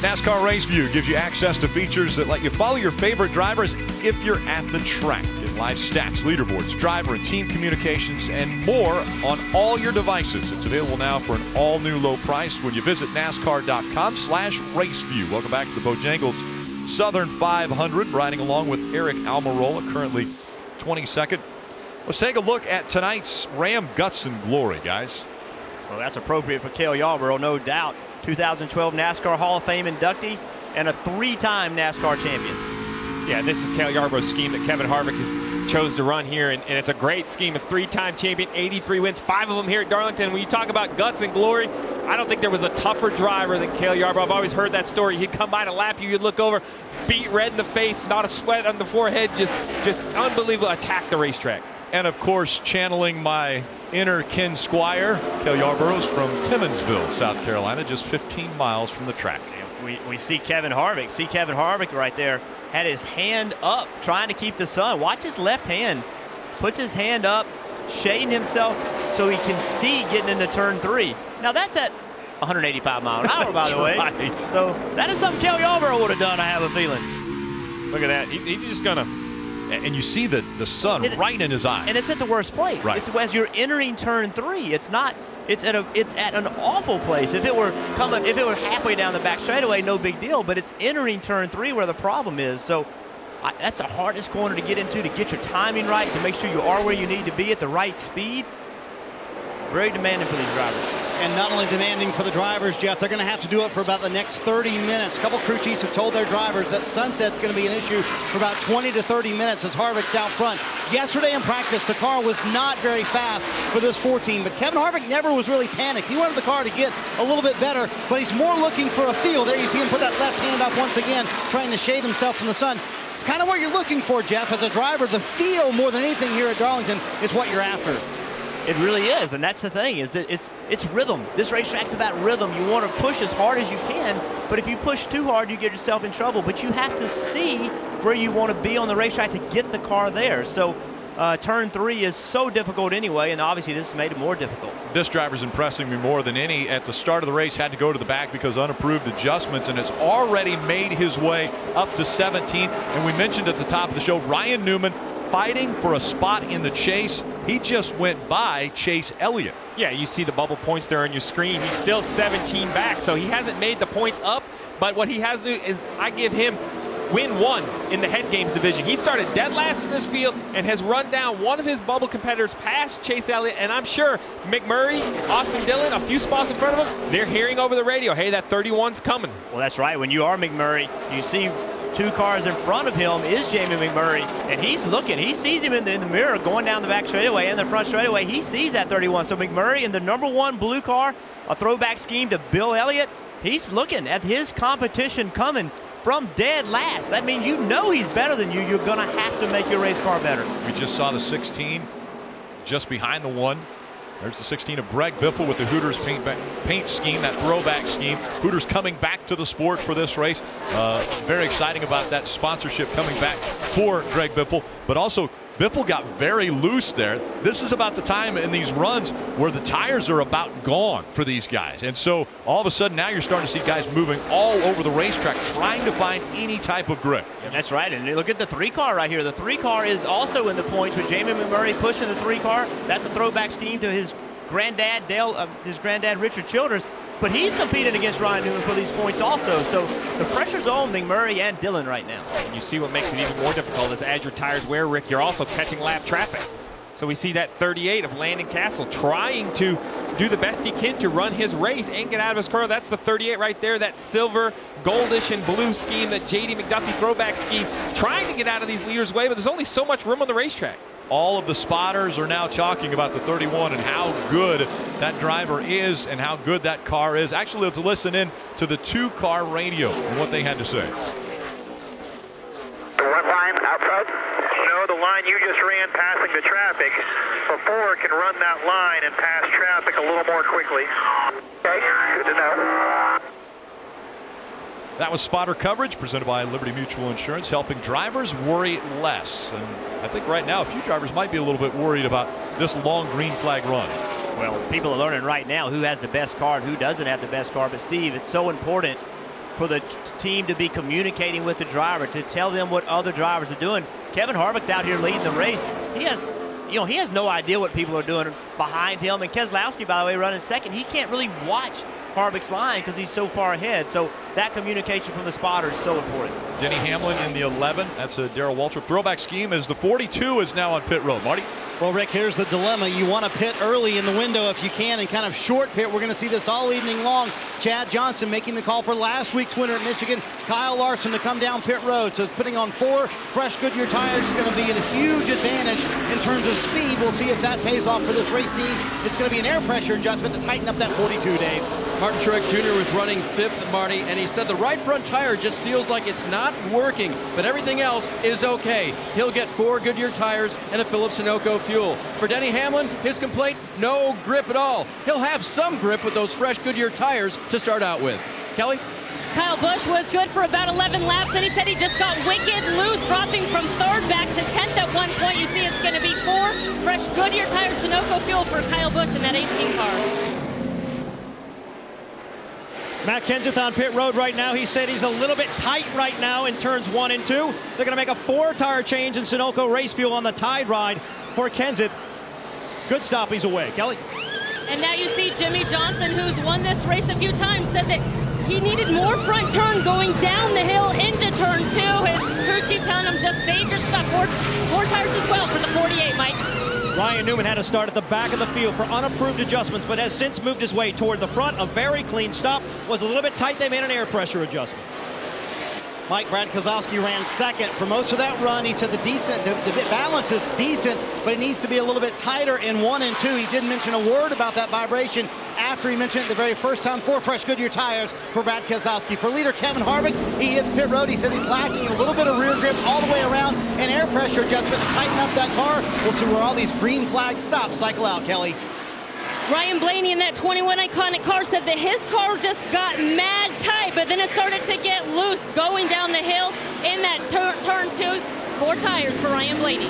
NASCAR Race View gives you access to features that let you follow your favorite drivers if you're at the track. Get Live stats, leaderboards, driver and team communications, and more on all your devices. It's available now for an all-new low price when you visit NASCAR.com/raceview. Welcome back to the Bojangles Southern 500, riding along with Eric Almirola, currently 22nd. Let's take a look at tonight's Ram Guts and Glory, guys. Well, that's appropriate for Cale Yarborough, no doubt. 2012 NASCAR Hall of Fame inductee and a 3-time NASCAR champion. Yeah, this is Cale Yarborough's scheme that Kevin Harvick has chose to run here, and it's a great scheme. A 3-time champion, 83 wins, 5 of them here at Darlington. When you talk about guts and glory, I don't think there was a tougher driver than Cale Yarborough. I've always heard that story. He'd come by to lap you, you'd look over, beat red in the face, not a sweat on the forehead, just unbelievable, attack the racetrack. And of course, channeling my inner Ken Squire, Cale Yarborough's from Timmonsville, South Carolina, just 15 miles from the track. We see Kevin Harvick. See Kevin Harvick right there. Had his hand up trying to keep the sun. Watch his left hand. Puts his hand up, shading himself so he can see getting into turn 3. Now that's at 185 miles an hour, by the way. Right. So that is something Cale Yarborough would have done, I have a feeling. Look at that. He's just going to. And you see the sun right in his eye. And it's at the worst place. Right. It's as you're entering turn 3. It's not. It's at an awful place. If it were halfway down the back straightaway, no big deal. But it's entering turn 3 where the problem is. So that's the hardest corner to get into, to get your timing right, to make sure you are where you need to be at the right speed. Very demanding for these drivers. And not only demanding for the drivers, Jeff, they're going to have to do it for about the next 30 minutes. A couple crew chiefs have told their drivers that sunset's going to be an issue for about 20 to 30 minutes as Harvick's out front. Yesterday in practice, the car was not very fast for this 14, but Kevin Harvick never was really panicked. He wanted the car to get a little bit better, but he's more looking for a feel. There you see him put that left hand up once again, trying to shade himself from the sun. It's kind of what you're looking for, Jeff, as a driver. The feel, more than anything here at Darlington, is what you're after. It really is, and that's the thing, is that it's rhythm. This racetrack's about rhythm. You want to push as hard as you can, but if you push too hard, you get yourself in trouble. But you have to see where you want to be on the racetrack to get the car there. So turn 3 is so difficult anyway, and obviously this has made it more difficult. This driver's impressing me more than any. At the start of the race, had to go to the back because unapproved adjustments, and has already made his way up to 17th. And we mentioned at the top of the show, Ryan Newman fighting for a spot in the chase. He just went by Chase Elliott. Yeah, you see the bubble points there on your screen. He's still 17 back, so he hasn't made the points up. But what he has to do is, I give him win 1 in the head games division. He started dead last in this field and has run down one of his bubble competitors past Chase Elliott. And I'm sure McMurray, Austin Dillon, a few spots in front of him, they're hearing over the radio, hey, that 31's coming. Well, that's right. When you are McMurray, you see 2 cars in front of him is Jamie McMurray, and he's looking. He sees him in the mirror going down the back straightaway and the front straightaway. He sees that 31. So McMurray in the #1 blue car, a throwback scheme to Bill Elliott, he's looking at his competition coming from dead last. That means you know he's better than you. You're going to have to make your race car better. We just saw the 16 just behind the 1. There's the 16 of Greg Biffle with the Hooters paint scheme, that throwback scheme. Hooters coming back to the sport for this race. Very exciting about that sponsorship coming back for Greg Biffle. But also, Biffle got very loose there. This is about the time in these runs where the tires are about gone for these guys. And so all of a sudden now you're starting to see guys moving all over the racetrack trying to find any type of grip. Yeah, that's right. And look at the 3 car right here. The 3 car is also in the points with Jamie McMurray pushing the 3 car. That's a throwback scheme to his granddad, Richard Childers. But he's competing against Ryan Newman for these points also. So the pressure's on McMurray and Dillon right now. And you see what makes it even more difficult is as your tires wear, Rick, you're also catching lap traffic. So we see that 38 of Landon Castle trying to do the best he can to run his race and get out of his car. That's the 38 right there, that silver, goldish, and blue scheme, that J.D. McDuffie throwback scheme, trying to get out of these leaders' way, but there's only so much room on the racetrack. All of the spotters are now talking about the 31 and how good that driver is and how good that car is. Actually, let's listen in to the 2-car radio and what they had to say. One line outside. No, the line you just ran passing the traffic. Before can run that line and pass traffic a little more quickly. Okay, good to know. That was spotter coverage presented by Liberty Mutual Insurance, helping drivers worry less. And I think right now a few drivers might be a little bit worried about this long green flag run. Well, people are learning right now who has the best car and who doesn't have the best car. But Steve, it's so important for the team to be communicating with the driver, to tell them what other drivers are doing. Kevin Harvick's out here leading the race. He has no idea what people are doing behind him. And Keselowski, by the way, running second. He can't really watch Harvick's line because he's so far ahead. So that communication from the spotter is so important. Denny Hamlin in the 11. That's a Darrell Waltrip. Throwback scheme as the 42 is now on pit road. Marty? Well, Rick, here's the dilemma. You want to pit early in the window if you can and kind of short pit. We're going to see this all evening long. Chad Johnson making the call for last week's winner at Michigan, Kyle Larson, to come down pit road. So it's putting on 4 fresh Goodyear tires is going to be a huge advantage in terms of speed. We'll see if that pays off for this race team. It's going to be an air pressure adjustment to tighten up that 42, Dave. Martin Truex Jr. was running 5th, Marty, and he said the right front tire just feels like it's not working, but everything else is okay. He'll get 4 Goodyear tires and a fill of Sunoco fuel. For Denny Hamlin, his complaint, no grip at all. He'll have some grip with those fresh Goodyear tires to start out with. Kelly? Kyle Busch was good for about 11 laps, and he said he just got wicked loose, dropping from 3rd back to 10th at one point. You see it's going to be 4 fresh Goodyear tires, Sunoco fuel for Kyle Busch in that 18 car. Matt Kenseth on pit road right now. He said he's a little bit tight right now in turns 1 and 2. They're going to make a 4-tire change in Sunoco race fuel on the Tide ride for Kenseth. Good stop, he's away. Kelly? And now you see Jimmy Johnson, who's won this race a few times, said that he needed more front turn going down the hill into turn 2. His crew chief telling him just save your stuff. 4 tires as well for the 48, Mike. Ryan Newman had to start at the back of the field for unapproved adjustments, but has since moved his way toward the front. A very clean stop. Was a little bit tight. They made an air pressure adjustment. Mike, Brad Keselowski ran second for most of that run. He said the balance is decent, but it needs to be a little bit tighter in 1 and 2. He didn't mention a word about that vibration after he mentioned it the very first time. 4 fresh Goodyear tires for Brad Keselowski. For leader Kevin Harvick, he hits pit road. He said he's lacking a little bit of rear grip all the way around, and air pressure adjustment to tighten up that car. We'll see where all these green flag stops cycle out, Kelly. Ryan Blaney in that 21 iconic car said that his car just got mad tight, but then it started to get loose going down the hill in that turn 2. 4 tires for Ryan Blaney.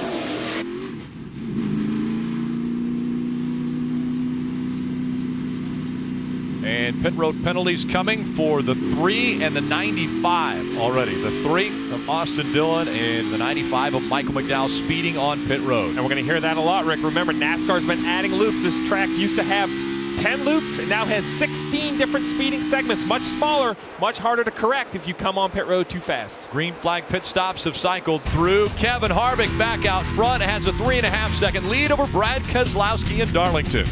And pit road penalties coming for the 3 and the 95 already. The 3 of Austin Dillon and the 95 of Michael McDowell speeding on pit road. And we're going to hear that a lot, Rick. Remember, NASCAR's been adding loops. This track used to have 10 loops. It now has 16 different speeding segments. Much smaller, much harder to correct if you come on pit road too fast. Green flag pit stops have cycled through. Kevin Harvick back out front has a 3.5-second lead over Brad Keselowski in Darlington.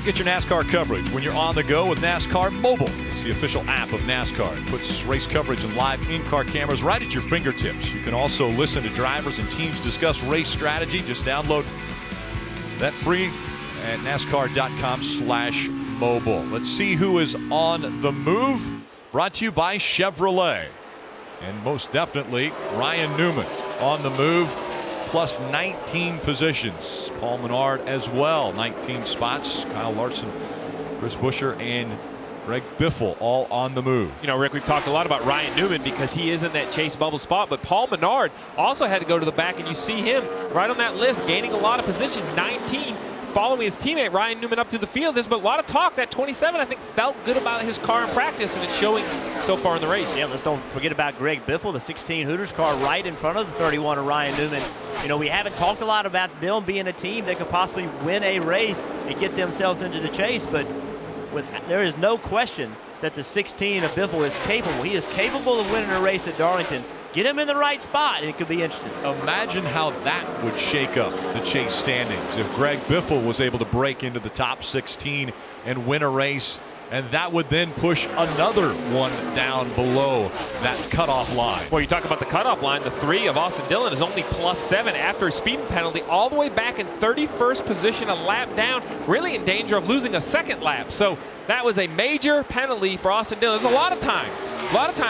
Get your NASCAR coverage when you're on the go with NASCAR Mobile. It's the official app of NASCAR. It puts race coverage and live in-car cameras right at your fingertips. You can also listen to drivers and teams discuss race strategy. Just download that free at NASCAR.com/mobile. Let's see who is on the move. Brought to you by Chevrolet. And most definitely, Ryan Newman on the move, plus 19 positions. Paul Menard as well, 19 spots. Kyle Larson, Chris Buescher, and Greg Biffle all on the move. You know, Rick, we've talked a lot about Ryan Newman because he is in that chase bubble spot, but Paul Menard also had to go to the back, and you see him right on that list, gaining a lot of positions, 19. Following his teammate Ryan Newman up to the field. There's been a lot of talk that 27, I think, felt good about his car in practice, and it's showing so far in the race. Yeah, let's don't forget about Greg Biffle, the 16 Hooters car right in front of the 31 of Ryan Newman. You know, we haven't talked a lot about them being a team that could possibly win a race and get themselves into the chase, but there is no question that the 16 of Biffle is capable. He is capable of winning a race at Darlington. Get him in the right spot, and it could be interesting. Imagine how that would shake up the chase standings if Greg Biffle was able to break into the top 16 and win a race, and that would then push another one down below that cutoff line. Well, you talk about the cutoff line. The 3 of Austin Dillon is only +7 after a speeding penalty, all the way back in 31st position, a lap down, really in danger of losing a second lap. So that was a major penalty for Austin Dillon. There's a lot of time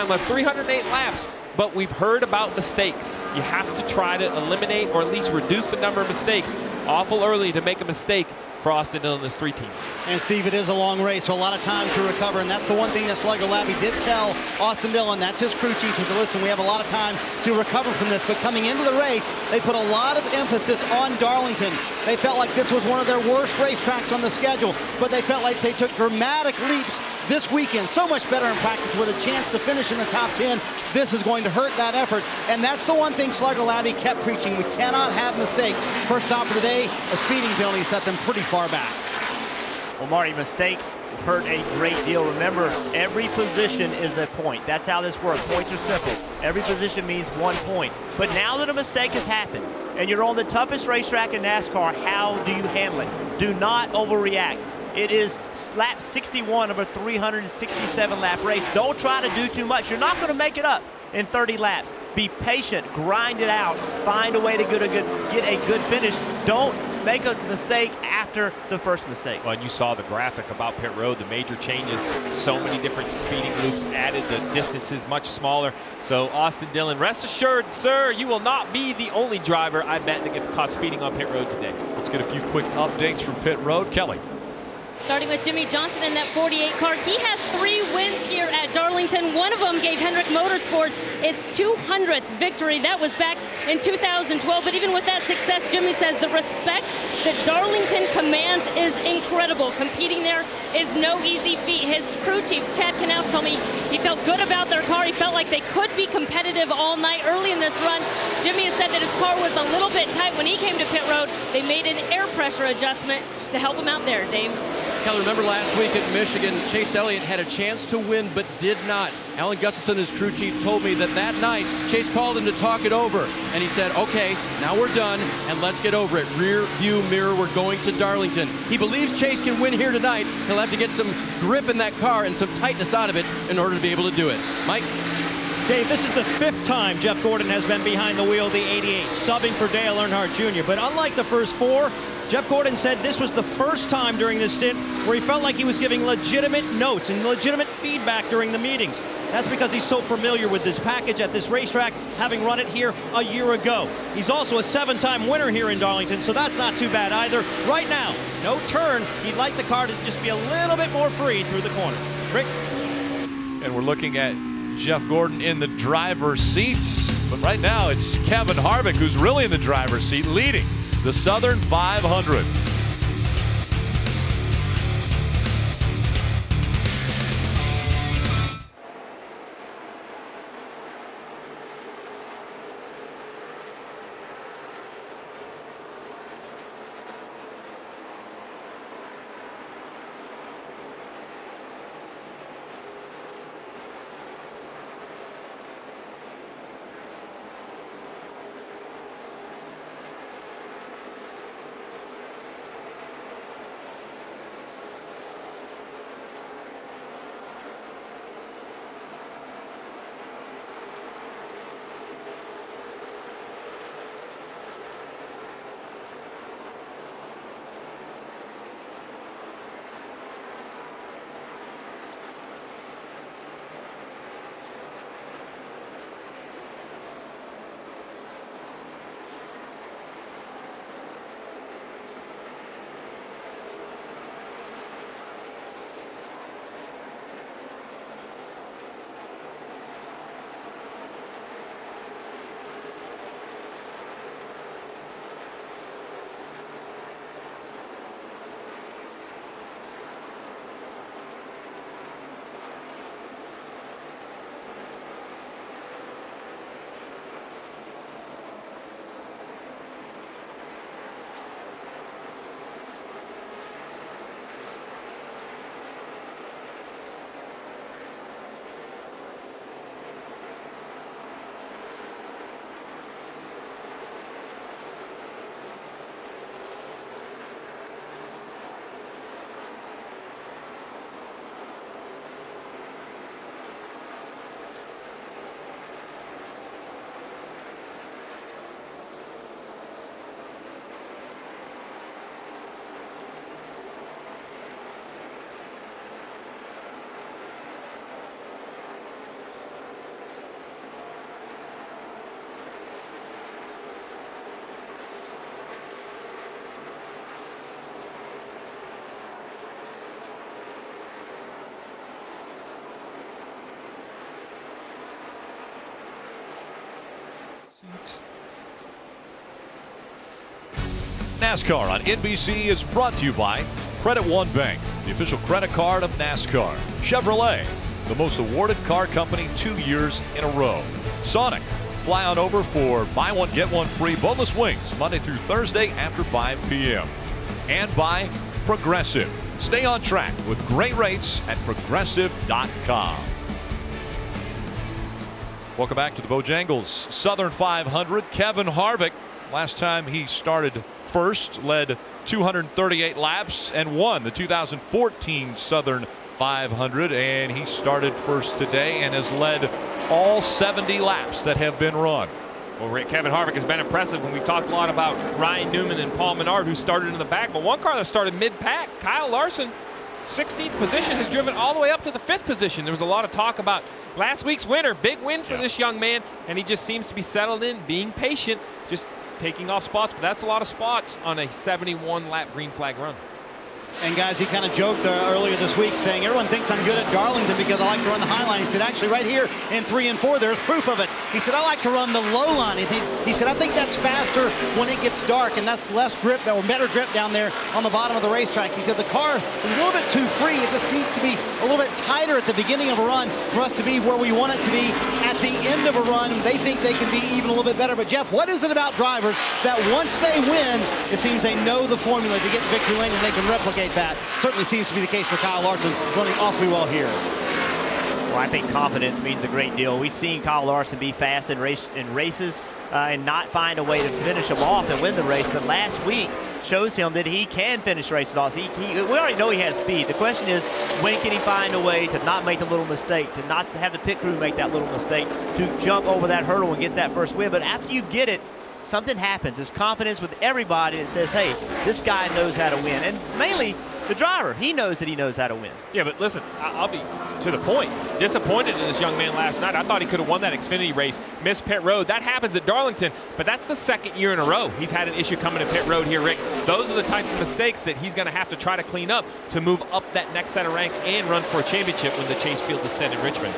left, 308 laps. But we've heard about mistakes. You have to try to eliminate or at least reduce the number of mistakes. Awful early to make a mistake for Austin Dillon, this 3 team. And Steve, it is a long race, so a lot of time to recover, and that's the one thing that Slugger Labby did tell Austin Dillon, that's his crew chief, is to listen, we have a lot of time to recover from this, but coming into the race, they put a lot of emphasis on Darlington. They felt like this was one of their worst racetracks on the schedule, but they felt like they took dramatic leaps this weekend, so much better in practice with a chance to finish in the top 10. This is going to hurt that effort, and that's the one thing Slugger Labby kept preaching. We cannot have mistakes. First stop of the day, a speeding penalty set them pretty far back. Well, Marty, mistakes hurt a great deal. Remember, every position is a point. That's how this works. Points are simple. Every position means 1 point. But now that a mistake has happened, and you're on the toughest racetrack in NASCAR, how do you handle it? Do not overreact. It is lap 61 of a 367 lap race. Don't try to do too much. You're not going to make it up in 30 laps. Be patient, grind it out, find a way to get a good finish. Don't make a mistake after the first mistake. Well, and you saw the graphic about pit road, the major changes, so many different speeding loops added, the distances much smaller. So Austin Dillon, rest assured, sir, you will not be the only driver, I bet, that gets caught speeding on pit road today. Let's get a few quick updates from pit road. Kelly. Starting with Jimmy Johnson in that 48 car. He has 3 wins here at Darlington. One of them gave Hendrick Motorsports its 200th victory. That was back in 2012. But even with that success, Jimmy says the respect that Darlington commands is incredible. Competing there is no easy feat. His crew chief, Chad Knaus, told me he felt good about their car. He felt like they could be competitive all night early in this run. Jimmy has said that his car was a little bit tight when he came to pit road. They made an air pressure adjustment to help him out there, Dave. Kelly, remember last week at Michigan, Chase Elliott had a chance to win but did not. Alan Gustafson, his crew chief, told me that night Chase called him to talk it over, and he said, okay, now we're done and let's get over it. Rear view mirror, we're going to Darlington. He believes Chase can win here tonight. He'll have to get some grip in that car and some tightness out of it in order to be able to do it. Mike? Dave, this is the 5th time Jeff Gordon has been behind the wheel of the 88, subbing for Dale Earnhardt Jr. But unlike the first 4, Jeff Gordon said this was the first time during this stint where he felt like he was giving legitimate notes and legitimate feedback during the meetings. That's because he's so familiar with this package at this racetrack, having run it here a year ago. He's also a 7-time winner here in Darlington, so that's not too bad either. Right now, no turn. He'd like the car to just be a little bit more free through the corner. Rick? And we're looking at Jeff Gordon in the driver's seat. But right now, it's Kevin Harvick who's really in the driver's seat, leading the Southern 500. NASCAR on NBC is brought to you by Credit One Bank, the official credit card of NASCAR. Chevrolet, the most awarded car company 2 years in a row. Sonic, fly on over for buy one, get one free boneless wings Monday through Thursday after 5 p.m. And by Progressive. Stay on track with great rates at progressive.com. Welcome back to the Bojangles Southern 500. Kevin Harvick, last time he started first, led 238 laps and won the 2014 Southern 500, and he started first today and has led all 70 laps that have been run. Well, Rick, Kevin Harvick has been impressive when we've talked a lot about Ryan Newman and Paul Menard, who started in the back. But one car that started mid-pack, Kyle Larson, 16th position, has driven all the way up to the 5th position. There was a lot of talk about last week's winner, big win for this young man, and he just seems to be settled in, being patient, just taking off spots. But that's a lot of spots on a 71-lap green flag run. And guys, he kind of joked earlier this week saying, everyone thinks I'm good at Darlington because I like to run the high line. He said, actually right here in 3 and 4, there's proof of it. He said, I like to run the low line. He said, I think that's faster when it gets dark, and that's less grip or better grip down there on the bottom of the racetrack. He said the car is a little bit too free. It just needs to be a little bit tighter at the beginning of a run for us to be where we want it to be at the end of a run. They think they can be even a little bit better. But Jeff, what is it about drivers that once they win, it seems they know the formula to get to victory lane and they can replicate that? Certainly seems to be the case for Kyle Larson, running awfully well here. Well, I think confidence means a great deal. We've seen Kyle Larson be fast in races and not find a way to finish them off and win the race. But last week shows him that he can finish races off. We already know he has speed. The question is, when can he find a way to not make a little mistake, to not have the pit crew make that little mistake, to jump over that hurdle and get that first win. But after you get it, something happens. It's confidence with everybody that says, hey, this guy knows how to win. And mainly, the driver, he knows that he knows how to win. Yeah, but listen, I'll be to the point. Disappointed in this young man last night. I thought he could have won that Xfinity race. Missed pit road. That happens at Darlington, but that's the second year in a row he's had an issue coming to pit road here, Rick. Those are the types of mistakes that he's going to have to try to clean up to move up that next set of ranks and run for a championship when the Chase Field is set in Richmond.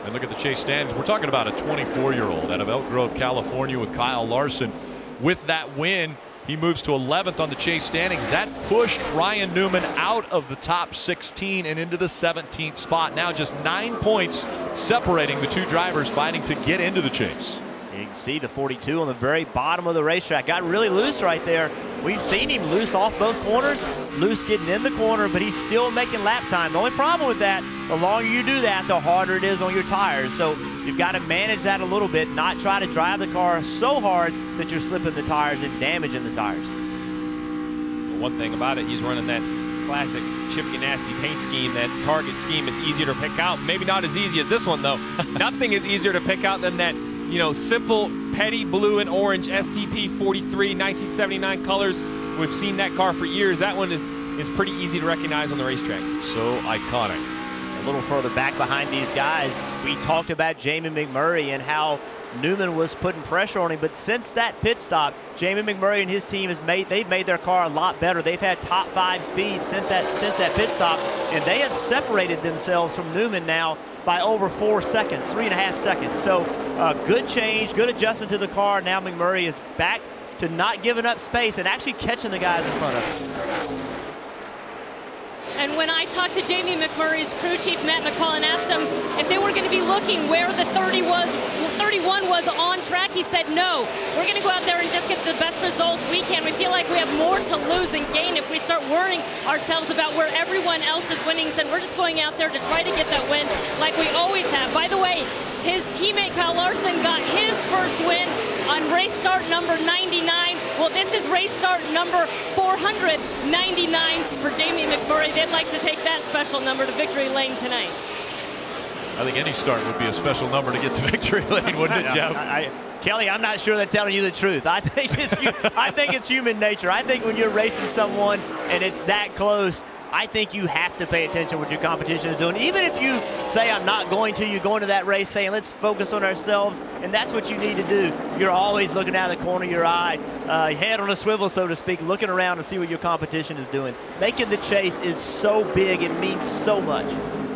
And look at the Chase standings. We're talking about a 24-year-old out of Elk Grove, California, with Kyle Larson. With that win, he moves to 11th on the Chase standings. That pushed Ryan Newman out of the top 16 and into the 17th spot. Now just 9 points separating the two drivers fighting to get into the chase. You can see the 42 on the very bottom of the racetrack. Got really loose right there. We've seen him loose off both corners, loose getting in the corner, but he's still making lap time. The only problem with that, the longer you do that, the harder it is on your tires. So you've got to manage that a little bit, not try to drive the car so hard that you're slipping the tires and damaging the tires. Well, one thing about it, he's running that classic Chip Ganassi paint scheme, that target scheme. It's easier to pick out. Maybe not as easy as this one, though. Nothing is easier to pick out than that, simple petty blue and orange STP 43 1979 colors. We've seen that car for years. That one is pretty easy to recognize on the racetrack. So iconic. A little further back behind these guys, we talked about Jamie McMurray and how Newman was putting pressure on him, but since that pit stop, Jamie McMurray and his team they've made their car a lot better. They've had top 5 speed since that pit stop, and they have separated themselves from Newman now by over 4 seconds, 3.5 seconds. So good change, good adjustment to the car. Now McMurray is back to not giving up space and actually catching the guys in front of him. And when I talked to Jamie McMurray's crew chief, Matt McCall, and asked him if they were going to be looking where the 31 was on track, he said, no, we're going to go out there and just get the best results we can. We feel like we have more to lose than gain if we start worrying ourselves about where everyone else is winning. So we're just going out there to try to get that win like we always have. By the way, his teammate Kyle Larson got his first win on race start number 99. Well, this is race start number 499 for Jamie McMurray. They'd like to take that special number to victory lane tonight. I think any start would be a special number to get to victory lane, wouldn't it, Jeff? Kelly, I'm not sure they're telling you the truth. I think it's human nature. I think when you're racing someone and it's that close, I think you have to pay attention to what your competition is doing. Even if you say, I'm not going to, you go into that race saying, let's focus on ourselves, and that's what you need to do. You're always looking out of the corner of your eye, head on a swivel, so to speak, looking around to see what your competition is doing. Making the chase is so big. It means so much.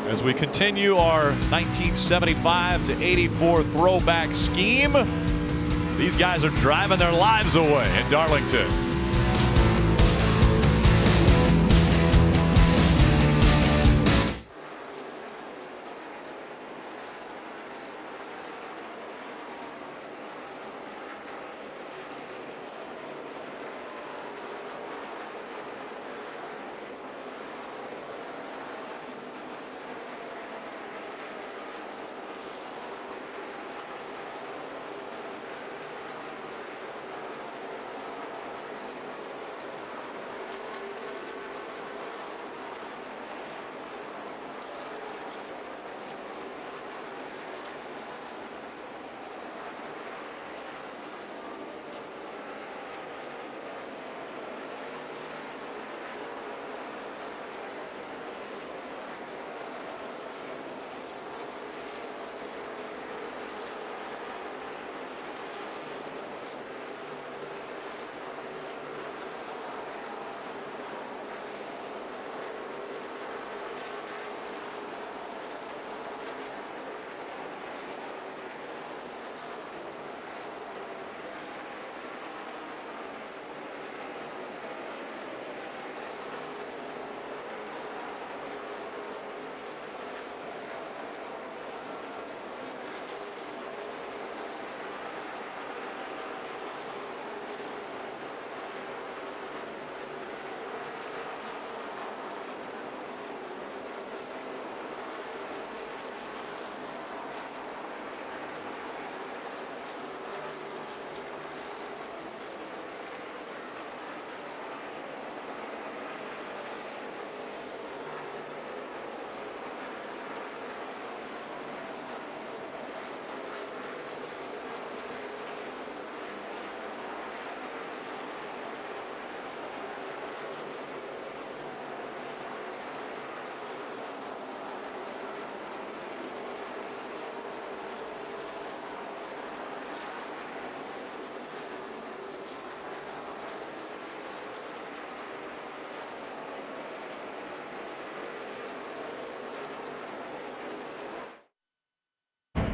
As we continue our 1975 to 84 throwback scheme, These guys are driving their lives away in Darlington.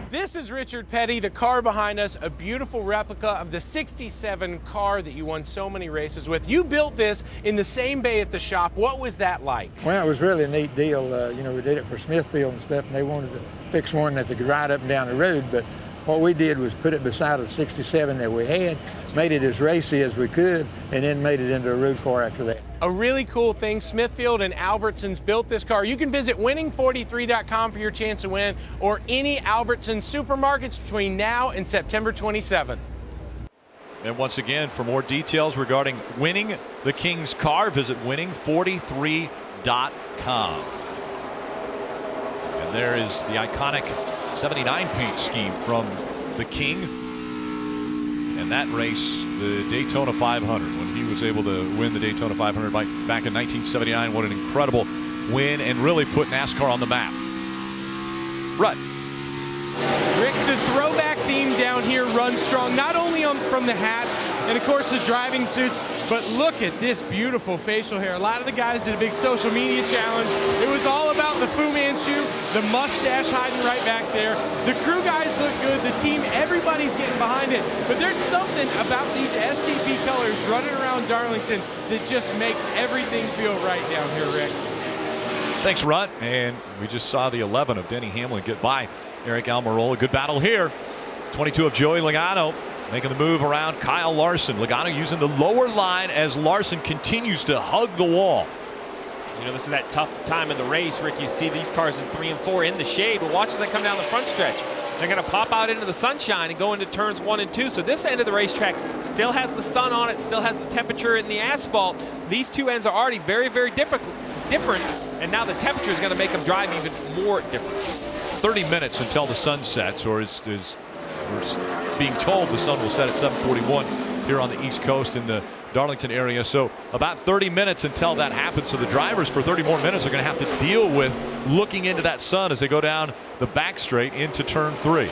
This is Richard Petty, the car behind us, a beautiful replica of the 67 car that you won so many races with. You built this in the same bay at the shop. What was that like? Well, it was really a neat deal. You know, we did it for Smithfield and stuff, and they wanted to fix one that they could ride up and down the road, but what we did was put it beside the 67 that we had, made it as racy as we could, and then made it into a road car after that. A really cool thing, Smithfield and Albertsons built this car. You can visit winning43.com for your chance to win, or any Albertsons supermarkets between now and September 27th. And once again, for more details regarding winning the King's car, visit winning43.com. And there is the iconic 79 paint scheme from the King. And that race, the Daytona 500, when he was able to win the Daytona 500 back in 1979. What an incredible win, and really put NASCAR on the map. Rut. Rick, the throwback theme down here runs strong, not only from the hats and, of course, the driving suits, but look at this beautiful facial hair. A lot of the guys did a big social media challenge. It was all about the Fu Manchu, the mustache hiding right back there. The crew guys look good. The team, everybody's getting behind it. But there's something about these STP colors running around Darlington that just makes everything feel right down here, Rick. Thanks, Rutt. And we just saw the 11 of Denny Hamlin get by Eric Almirola. Good battle here. 22 of Joey Logano making the move around Kyle Larson. Logano using the lower line as Larson continues to hug the wall. You know, this is that tough time in the race, Rick. You see these cars in 3 and 4 in the shade, but watch as they come down the front stretch. They're going to pop out into the sunshine and go into turns 1 and 2. So this end of the racetrack still has the sun on it, still has the temperature in the asphalt. These two ends are already very, very different. And now the temperature is going to make them drive even more different. 30 minutes until the sun sets, or is we're being told the sun will set at 7:41 here on the East Coast in the Darlington area. So about 30 minutes until that happens. So the drivers for 30 more minutes are going to have to deal with looking into that sun as they go down the back straight into turn 3.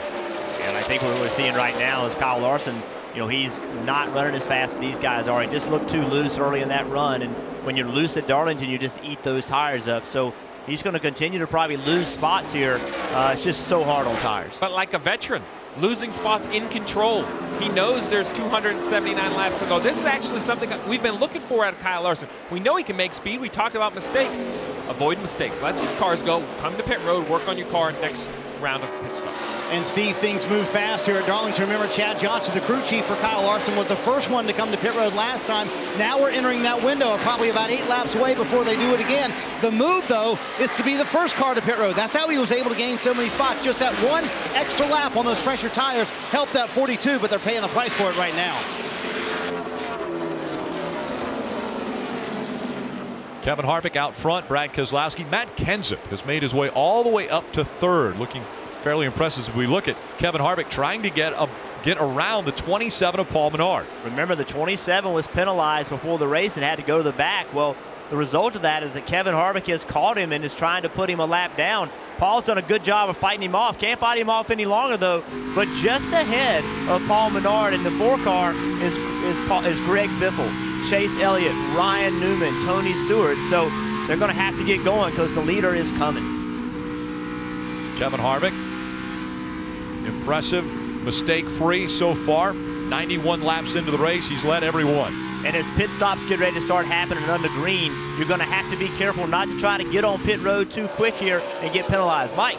And I think what we're seeing right now is Kyle Larson, you know, he's not running as fast as these guys are. He just looked too loose early in that run. And when you're loose at Darlington, you just eat those tires up. So he's going to continue to probably lose spots here. It's just so hard on tires. But like a veteran, losing spots in control. He knows there's 279 laps to go. This is actually something we've been looking for out of Kyle Larson. We know he can make speed. We talked about mistakes. Avoid mistakes. Let these cars go. Come to pit road. Work on your car next round of pit stops. And Steve, things move fast here at Darlington. Remember, Chad Johnson, the crew chief for Kyle Larson, was the first one to come to pit road last time. Now we're entering that window, probably about 8 laps away before they do it again. The move, though, is to be the first car to pit road. That's how he was able to gain so many spots. Just that one extra lap on those fresher tires helped that 42, but they're paying the price for it right now. Kevin Harvick out front, Brad Keselowski. Matt Kenseth has made his way all the way up to third, looking fairly impressive as we look at Kevin Harvick trying to get around the 27 of Paul Menard. Remember, the 27 was penalized before the race and had to go to the back. Well, the result of that is that Kevin Harvick has caught him and is trying to put him a lap down. Paul's done a good job of fighting him off. Can't fight him off any longer, though. But just ahead of Paul Menard in the 4 car is Greg Biffle, Chase Elliott, Ryan Newman, Tony Stewart. So they're going to have to get going because the leader is coming. Kevin Harvick, impressive, mistake-free so far. 91 laps into the race, he's led everyone. And as pit stops get ready to start happening under green, you're going to have to be careful not to try to get on pit road too quick here and get penalized. Mike.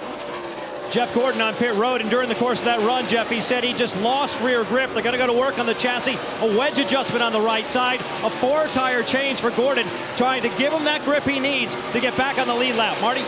Jeff Gordon on pit road, and during the course of that run, Jeff, he said he just lost rear grip. They're going to go to work on the chassis, a wedge adjustment on the right side, a 4-tire change for Gordon, trying to give him that grip he needs to get back on the lead lap. Marty?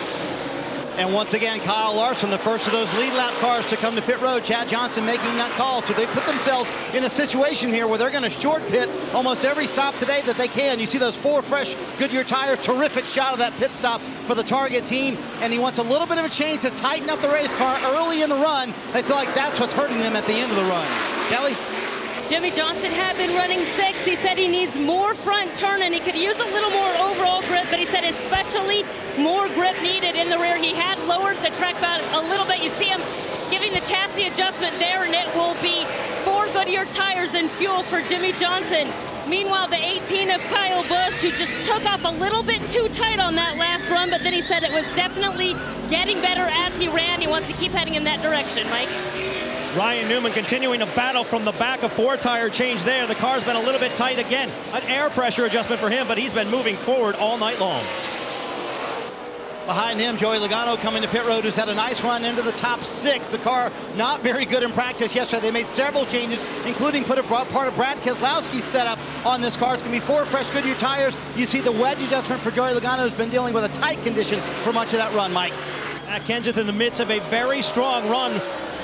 And once again, Kyle Larson, the first of those lead lap cars to come to pit road. Chad Johnson making that call. So they put themselves in a situation here where they're going to short pit almost every stop today that they can. You see those 4 fresh Goodyear tires. Terrific shot of that pit stop for the Target team. And he wants a little bit of a change to tighten up the race car early in the run. They feel like that's what's hurting them at the end of the run. Kelly? Jimmy Johnson had been running 6th. He said he needs more front turn and he could use a little more overall grip, but he said especially more grip needed in the rear. He had lowered the track about a little bit. You see him giving the chassis adjustment there, and it will be 4 Goodyear tires and fuel for Jimmy Johnson. Meanwhile, the 18 of Kyle Busch, who just took off a little bit too tight on that last run, but then he said it was definitely getting better as he ran. He wants to keep heading in that direction, Mike. Ryan Newman continuing to battle from the back, a 4-tire change there. The car's been a little bit tight again. An air pressure adjustment for him, but he's been moving forward all night long. Behind him, Joey Logano coming to pit road, who's had a nice run into the top 6. The car not very good in practice yesterday. They made several changes, including put a part of Brad Keselowski's setup on this car. It's going to be 4 fresh Goodyear tires. You see the wedge adjustment for Joey Logano, who's been dealing with a tight condition for much of that run, Mike. Matt Kenseth in the midst of a very strong run,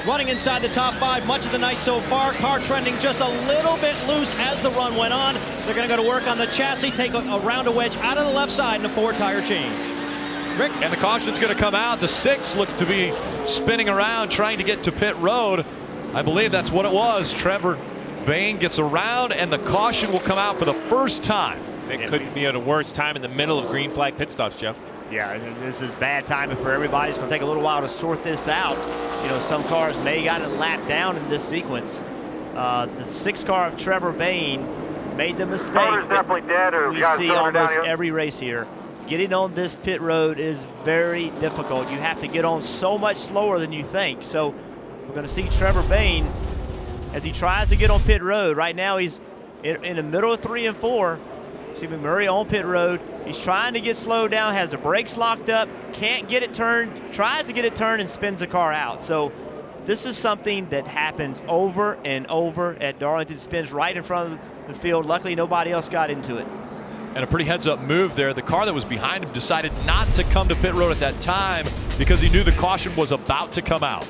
running inside the top 5 much of the night so far. Car trending just a little bit loose as the run went on. They're going to go to work on the chassis, take a round of wedge out of the left side and a 4-tire change. Rick? And the caution's going to come out. The 6 looked to be spinning around trying to get to pit road. I believe that's what it was. Trevor Bayne gets around and the caution will come out for the first time. It couldn't be at a worse time in the middle of green flag pit stops, Jeff. Yeah, this is bad timing for everybody. It's going to take a little while to sort this out. You know, some cars may got it lapped down in this sequence. The 6 car of Trevor Bayne made the mistake definitely dead, or we see almost every race here. Getting on this pit road is very difficult. You have to get on so much slower than you think. So we're going to see Trevor Bayne as he tries to get on pit road. Right now he's in the middle of 3 and 4. See McMurray on pit road. He's trying to get slowed down, has the brakes locked up, can't get it turned, tries to get it turned and spins the car out. So this is something that happens over and over at Darlington. Spins right in front of the field. Luckily nobody else got into it. And a pretty heads-up move there. The car that was behind him decided not to come to pit road at that time because he knew the caution was about to come out.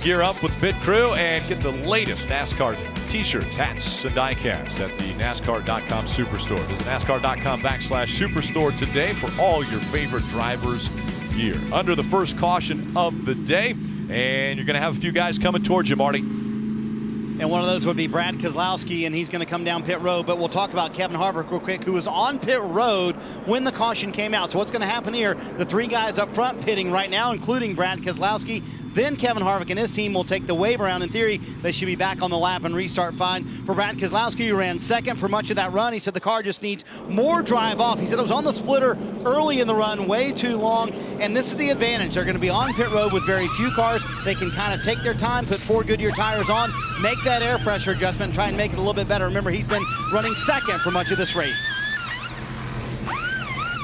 gear up with Pit Crew and get the latest NASCAR t-shirts, hats, and die-cast at the NASCAR.com Superstore. Visit NASCAR.com/Superstore today for all your favorite drivers' gear. Under the first caution of the day, and you're going to have a few guys coming towards you, Marty. And one of those would be Brad Keselowski, and he's going to come down pit road. But we'll talk about Kevin Harvick real quick, who was on pit road when the caution came out. So what's going to happen here? The three guys up front pitting right now, including Brad Keselowski. Then Kevin Harvick and his team will take the wave around. In theory, they should be back on the lap and restart fine. For Brad Keselowski, who ran second for much of that run, he said the car just needs more drive off. He said it was on the splitter early in the run, way too long. And this is the advantage. They're going to be on pit road with very few cars. They can kind of take their time, put 4 Goodyear tires on, make that air pressure adjustment, and try and make it a little bit better. Remember, he's been running second for much of this race.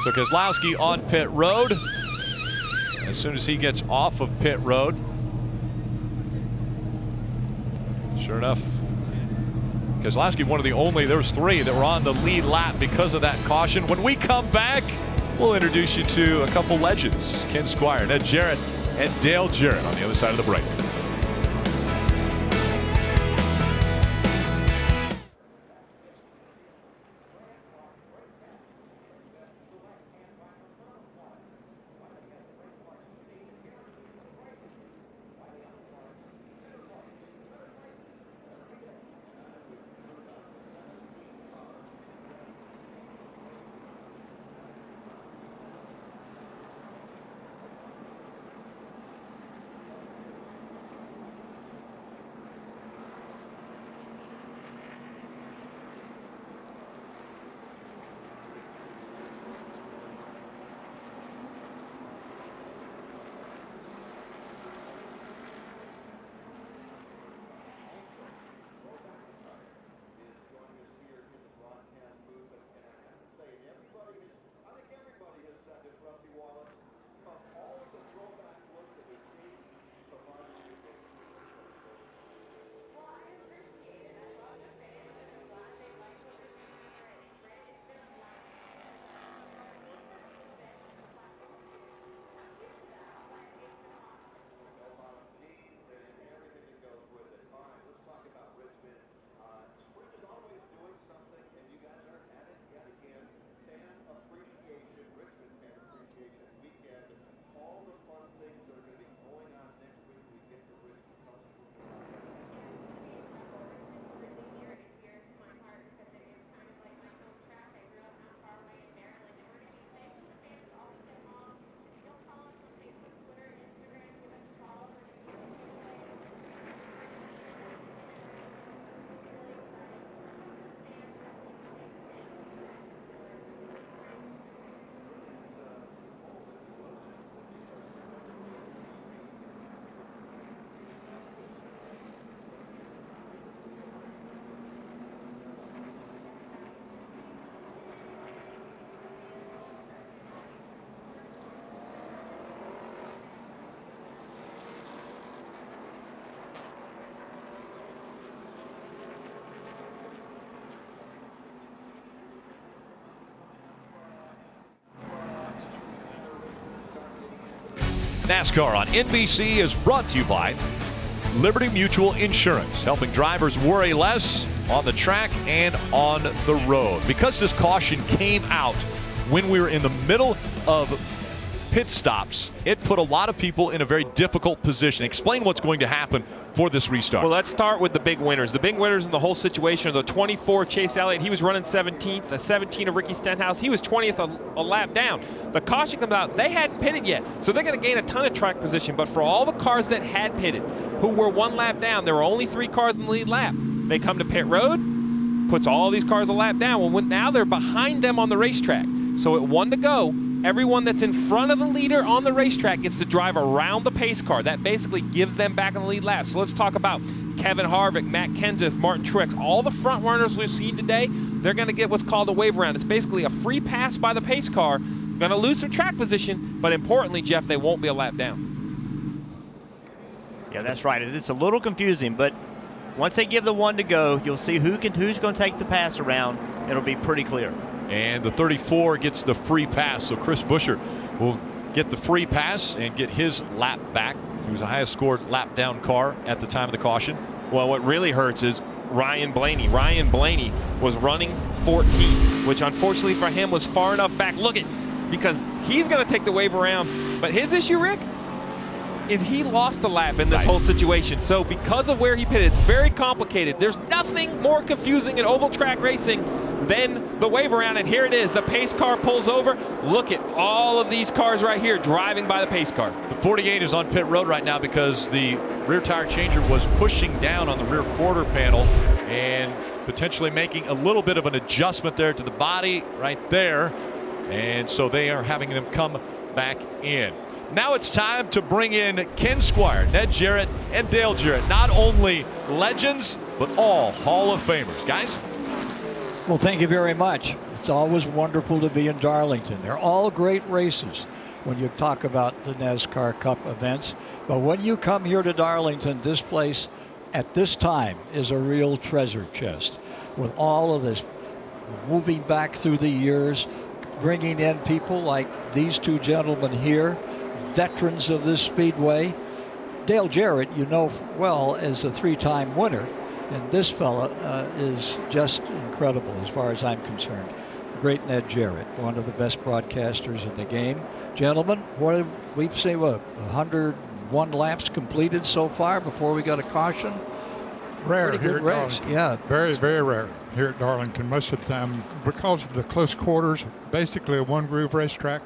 So Keselowski on pit road. As soon as he gets off of pit road, sure enough, Keselowski, one of the only, there was 3 that were on the lead lap because of that caution. When we come back, we'll introduce you to a couple legends, Ken Squire, Ned Jarrett, and Dale Jarrett on the other side of the break. NASCAR on NBC is brought to you by Liberty Mutual Insurance, helping drivers worry less on the track and on the road. Because this caution came out when we were in the middle of pit stops, it put a lot of people in a very difficult position. Explain what's going to happen for this restart. Well, let's start with the big winners. The big winners in the whole situation are the 24 Chase Elliott. He was running 17th. The 17 of Ricky Stenhouse. He was 20th a lap down. The caution comes out. They hadn't pitted yet, so they're going to gain a ton of track position. But for all the cars that had pitted, who were 1 lap down, there were only 3 cars in the lead lap. They come to pit road, puts all these cars a lap down. Well, now they're behind them on the racetrack. So at 1 to go, everyone that's in front of the leader on the racetrack gets to drive around the pace car. That basically gives them back in the lead lap. So let's talk about Kevin Harvick, Matt Kenseth, Martin Truex. All the front runners we've seen today, they're going to get what's called a wave around. It's basically a free pass by the pace car. Going to lose some track position, but importantly, Jeff, they won't be a lap down. Yeah, that's right. It's a little confusing, but once they give the 1 to go, you'll see who's going to take the pass around. It'll be pretty clear. And the 34 gets the free pass. So Chris Buescher will get the free pass and get his lap back He was the highest scored lap down car at the time of the caution. Well, what really hurts is Ryan Blaney. Ryan Blaney was running 14th, which unfortunately for him was far enough back. Look at, because he's going to take the wave around. But his issue, Rick, is he lost a lap in this whole situation. So because of where he pitted, it's very complicated. There's nothing more confusing in oval track racing than the wave around. And here it is. The pace car pulls over. Look at all of these cars right here driving by the pace car. The 48 is on pit road right now because the rear tire changer was pushing down on the rear quarter panel and potentially making a little bit of an adjustment there to the body right there. And so they are having them come back in. Now it's time to bring in Ken Squire, Ned Jarrett, and Dale Jarrett. Not only legends, but all Hall of Famers. Guys? Well, thank you very much. It's always wonderful to be in Darlington. They're all great races when you talk about the NASCAR Cup events. But when you come here to Darlington, this place at this time is a real treasure chest with all of this moving back through the years, bringing in people like these two gentlemen here, veterans of this speedway. Dale Jarrett, you know well, as a three-time winner, and this fella is just incredible as far as I'm concerned. Great Ned Jarrett, one of the best broadcasters in the game. Gentlemen, what have we've seen, 101 laps completed so far before we got a caution? Rare Pretty here good at race. Darlington. Yeah. Very, very rare here at Darlington most of the time because of the close quarters, basically a one-groove racetrack.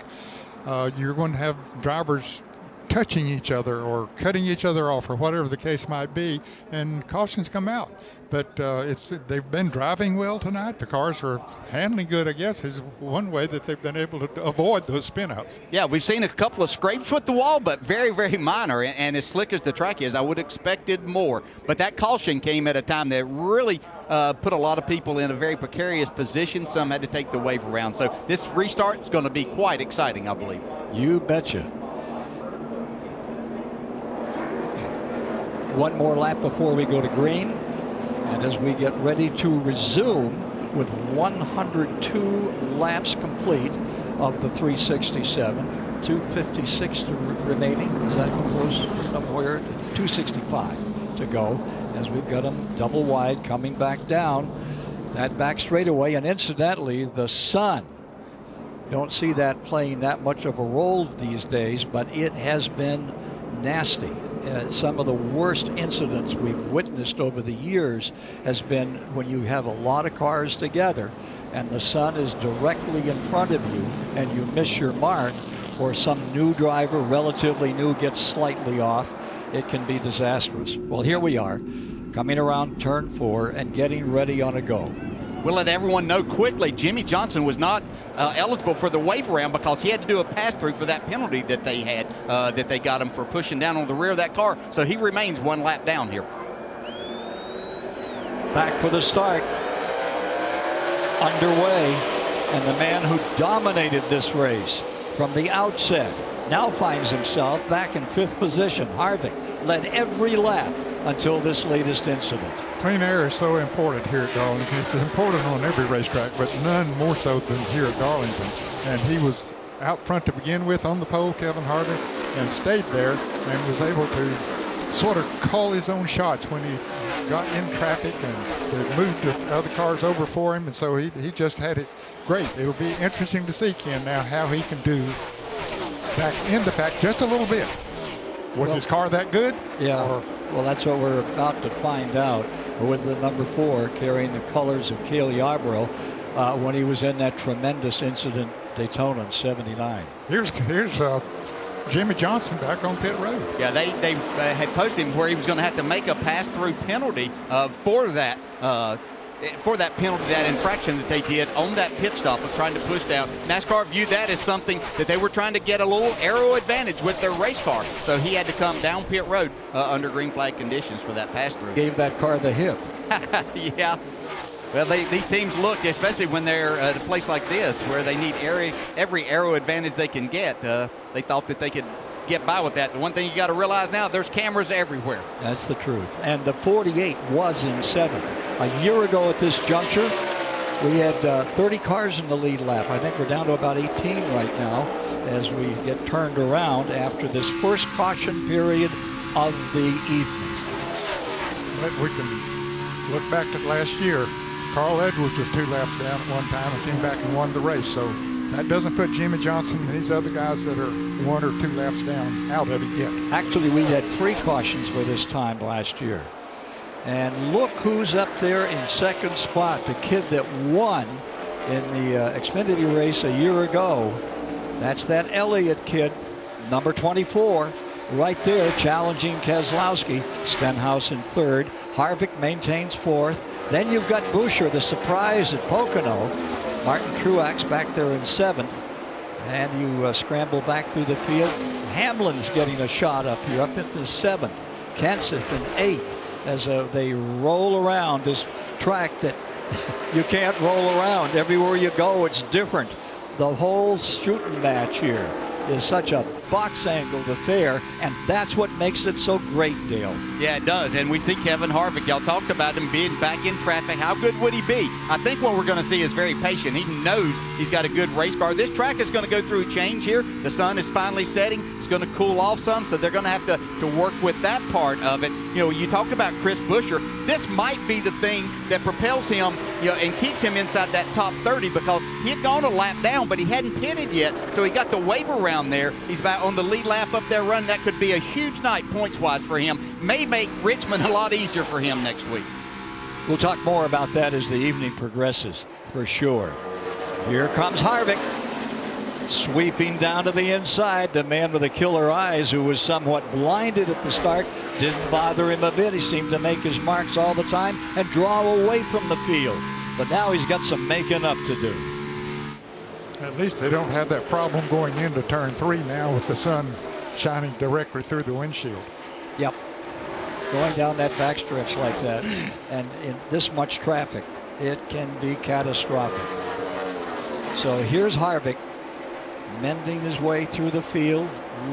You're going to have drivers touching each other or cutting each other off or whatever the case might be, and cautions come out. But they've been driving well tonight. The cars are handling good, I guess, is one way that they've been able to avoid those spinouts. Yeah, we've seen a couple of scrapes with the wall, but very, very minor. And as slick as the track is, I would have expected more. But that caution came at a time that really put a lot of people in a very precarious position. Some had to take the wave around. So this restart is going to be quite exciting, I believe. You betcha. One more lap before we go to green. And as we get ready to resume with 102 laps complete of the 367, 256 remaining. Is that close somewhere? 265 to go as we've got them double wide coming back down that back straightaway. And incidentally, the sun, don't see that playing that much of a role these days, but it has been nasty. Some of the worst incidents we've witnessed over the years has been when you have a lot of cars together and the sun is directly in front of you and you miss your mark, or some new driver, relatively new, gets slightly off. It can be disastrous. Well, here we are coming around turn 4 and getting ready on a go. We'll let everyone know quickly, Jimmy Johnson was not eligible for the wave around because he had to do a pass-through for that penalty that they had, that they got him for pushing down on the rear of that car. So he remains one lap down here. Back for the start. Underway. And the man who dominated this race from the outset now finds himself back in 5th position. Harvick led every lap until this latest incident. Clean air is so important here at Darlington. It's important on every racetrack, but none more so than here at Darlington. And he was out front to begin with on the pole, Kevin Harvick, and stayed there and was able to sort of call his own shots when he got in traffic and they moved the other cars over for him. And so he just had it great. It'll be interesting to see, Ken, now how he can do back in the pack just a little bit. Was his car that good? Yeah. Well, that's what we're about to find out with the number 4 carrying the colors of Cale Yarborough when he was in that tremendous incident Daytona in '79. Here's Jimmy Johnson back on pit road. Yeah, they had posted him where he was going to have to make a pass-through penalty for that penalty, that infraction that they did on that pit stop of trying to push down. NASCAR viewed that as something that they were trying to get a little aero advantage with their race car. So he had to come down pit road under green flag conditions for that pass-through. Gave that car the hip. Yeah. Well, these teams look, especially when they're at a place like this where they need every aero advantage they can get. They thought that they could get by with that. The one thing you got to realize now, there's cameras everywhere. That's the truth. And the 48 was in 7th. A year ago at this juncture, we had 30 cars in the lead lap. I think we're down to about 18 right now as we get turned around after this first caution period of the evening. But we can look back to last year. Carl Edwards was 2 laps down at one time and came back and won the race. So that doesn't put Jimmy Johnson and these other guys that are 1 or 2 laps down out of it yet. Actually, we had 3 cautions for this time last year. And look who's up there in second spot, the kid that won in the Xfinity race a year ago. That's that Elliott kid, number 24, right there challenging Keselowski. Stenhouse in third. Harvick maintains fourth. Then you've got Buescher, the surprise at Pocono. Martin Truex back there in seventh. And you scramble back through the field. Hamlin's getting a shot up here, up into seventh. Kenseth in eighth as they roll around this track that you can't roll around. Everywhere you go, it's different. The whole shooting match here is such a box-angled affair, and that's what makes it so great, Dale. Yeah, it does. And we see Kevin Harvick. Y'all talked about him being back in traffic. How good would he be? I think what we're going to see is very patient. He knows he's got a good race car. This track is going to go through a change here. The sun is finally setting. It's going to cool off some, so they're going to have to work with that part of it. You know, you talked about Chris Buescher. This might be the thing that propels him, you know, and keeps him inside that top 30, because he had gone a lap down, but he hadn't pitted yet, so he got the wave around there. He's about on the lead lap up there running. That could be a huge night points-wise for him. May make Richmond a lot easier for him next week. We'll talk more about that as the evening progresses, for sure. Here comes Harvick, sweeping down to the inside. The man with the killer eyes, who was somewhat blinded at the start, didn't bother him a bit. He seemed to make his marks all the time and draw away from the field. But now he's got some making up to do. At least they don't have that problem going into turn 3 now with the sun shining directly through the windshield. Yep. Going down that backstretch like that and in this much traffic, it can be catastrophic. So here's Harvick mending his way through the field,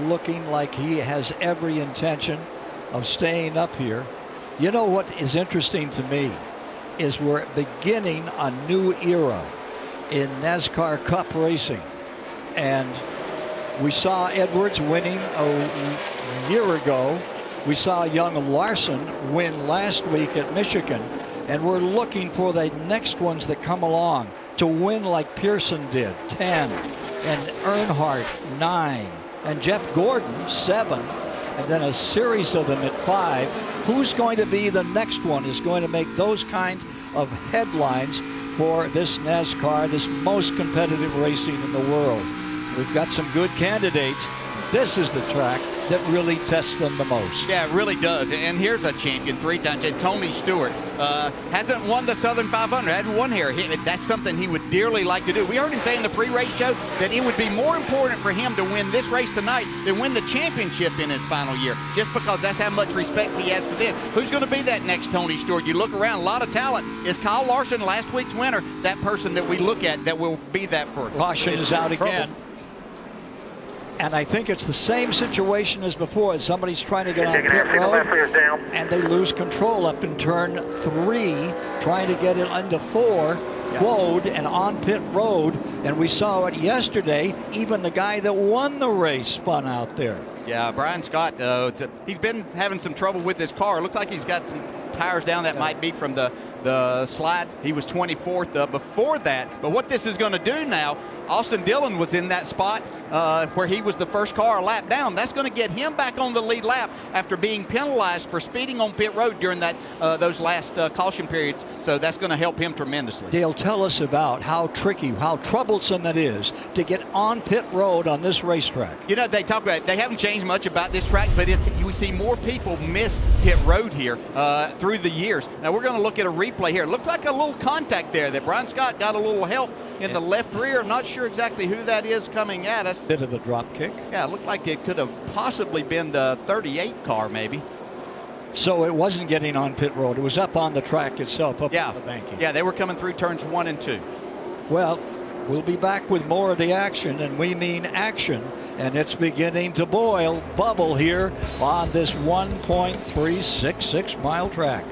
looking like he has every intention of staying up here. You know what is interesting to me is we're beginning a new era in NASCAR Cup racing. And we saw Edwards winning a year ago. We saw young Larson win last week at Michigan. And we're looking for the next ones that come along to win like Pearson did, 10. And Earnhardt, 9. And Jeff Gordon, 7. And then a series of them at 5. Who's going to be the next one is going to make those kind of headlines for this NASCAR, this most competitive racing in the world. We've got some good candidates. This is the track that really tests them the most. Yeah, it really does. And here's a champion, 3-time champion, Tony Stewart. Hasn't won the Southern 500, hadn't won here. That's something he would dearly like to do. We heard him say in the pre-race show that it would be more important for him to win this race tonight than win the championship in his final year, just because that's how much respect he has for this. Who's going to be that next Tony Stewart? You look around, a lot of talent. Is Kyle Larson, last week's winner, that person that we look at that will be that for? Larson is out again. And I think it's the same situation as before. Somebody's trying to get on pit road, and they lose control up in turn 3, trying to get it into 4, quad and on pit road. And we saw it yesterday. Even the guy that won the race spun out there. Yeah, Brian Scott, he's been having some trouble with his car. It looks like he's got some tires down. That might be from the slide. He was 24th before that. But what this is going to do now, Austin Dillon was in that spot where he was the first car a lap down. That's going to get him back on the lead lap after being penalized for speeding on pit road during that those last caution periods. So that's going to help him tremendously. Dale, tell us about how tricky, how troublesome it is to get on pit road on this racetrack. You know, they talk about they haven't changed much about this track, but we see more people miss pit road here through the years. Now we're going to look at a replay here. It looks like a little contact there that Brian Scott got a little help in the left rear. Not sure exactly who that is coming at us. Bit of a drop kick. Yeah, it looked like it could have possibly been the 38 car maybe. So it wasn't getting on pit road. It was up on the track itself, up on the banking. Yeah, they were coming through turns 1 and 2. Well, we'll be back with more of the action, and we mean action. And it's beginning to bubble here on this 1.366 mile track.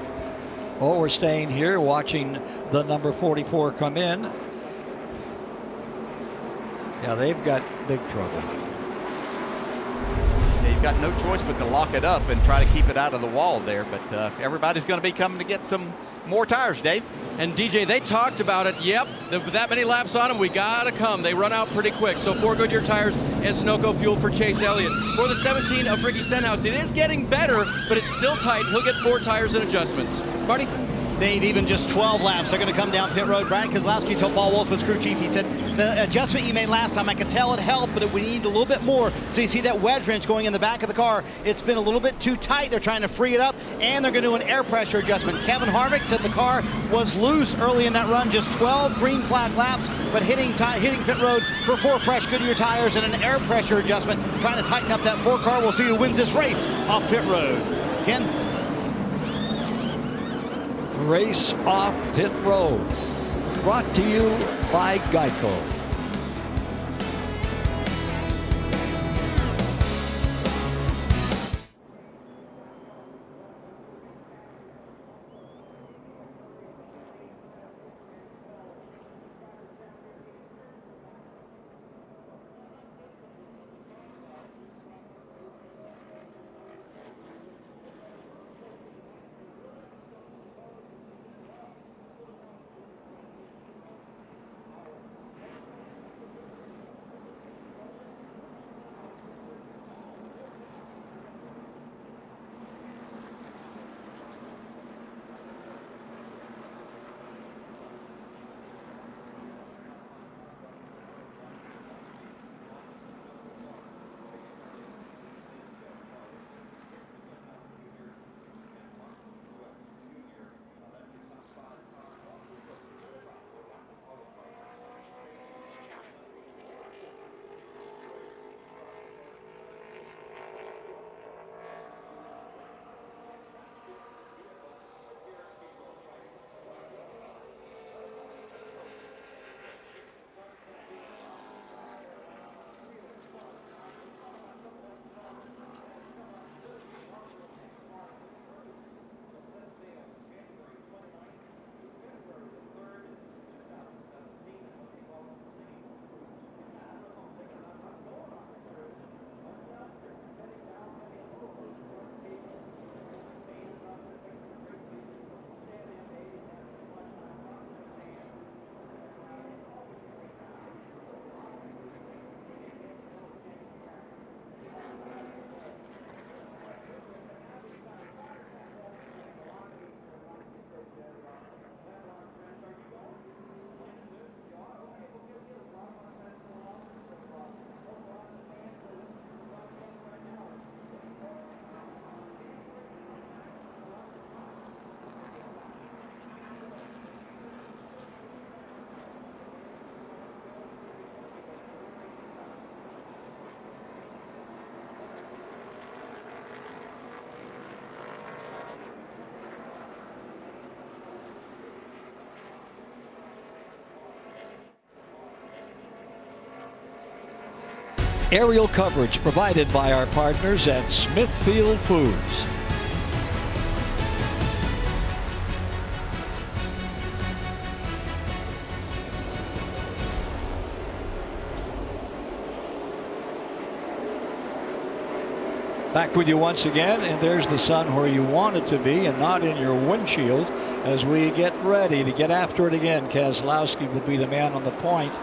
Oh, we're staying here watching the number 44 come in. Yeah, they've got big trouble. you've got no choice but to lock it up and try to keep it out of the wall there. But everybody's going to be coming to get some more tires, Dave. And DJ, they talked about it. Yep, with that many laps on them, we got to come. They run out pretty quick. So 4 Goodyear tires and Sunoco fuel for Chase Elliott. For the 17 of Ricky Stenhouse, it is getting better, but it's still tight. He'll get 4 tires and adjustments. Marty? Dave, even just 12 laps, they're going to come down pit road. Brian Keselowski told Paul Wolf, his crew chief, he said, the adjustment you made last time, I could tell it helped, but we need a little bit more. So you see that wedge wrench going in the back of the car. It's been a little bit too tight. They're trying to free it up, and they're going to do an air pressure adjustment. Kevin Harvick said the car was loose early in that run, just 12 green flag laps, but hitting pit road for 4 fresh Goodyear tires and an air pressure adjustment, trying to tighten up that 4 car. We'll see who wins this race off pit road. Ken? Race off pit road. Brought to you by Geico. Aerial coverage provided by our partners at Smithfield Foods. Back with you once again, and there's the sun where you want it to be and not in your windshield as we get ready to get after it again. Keselowski will be the man on the point,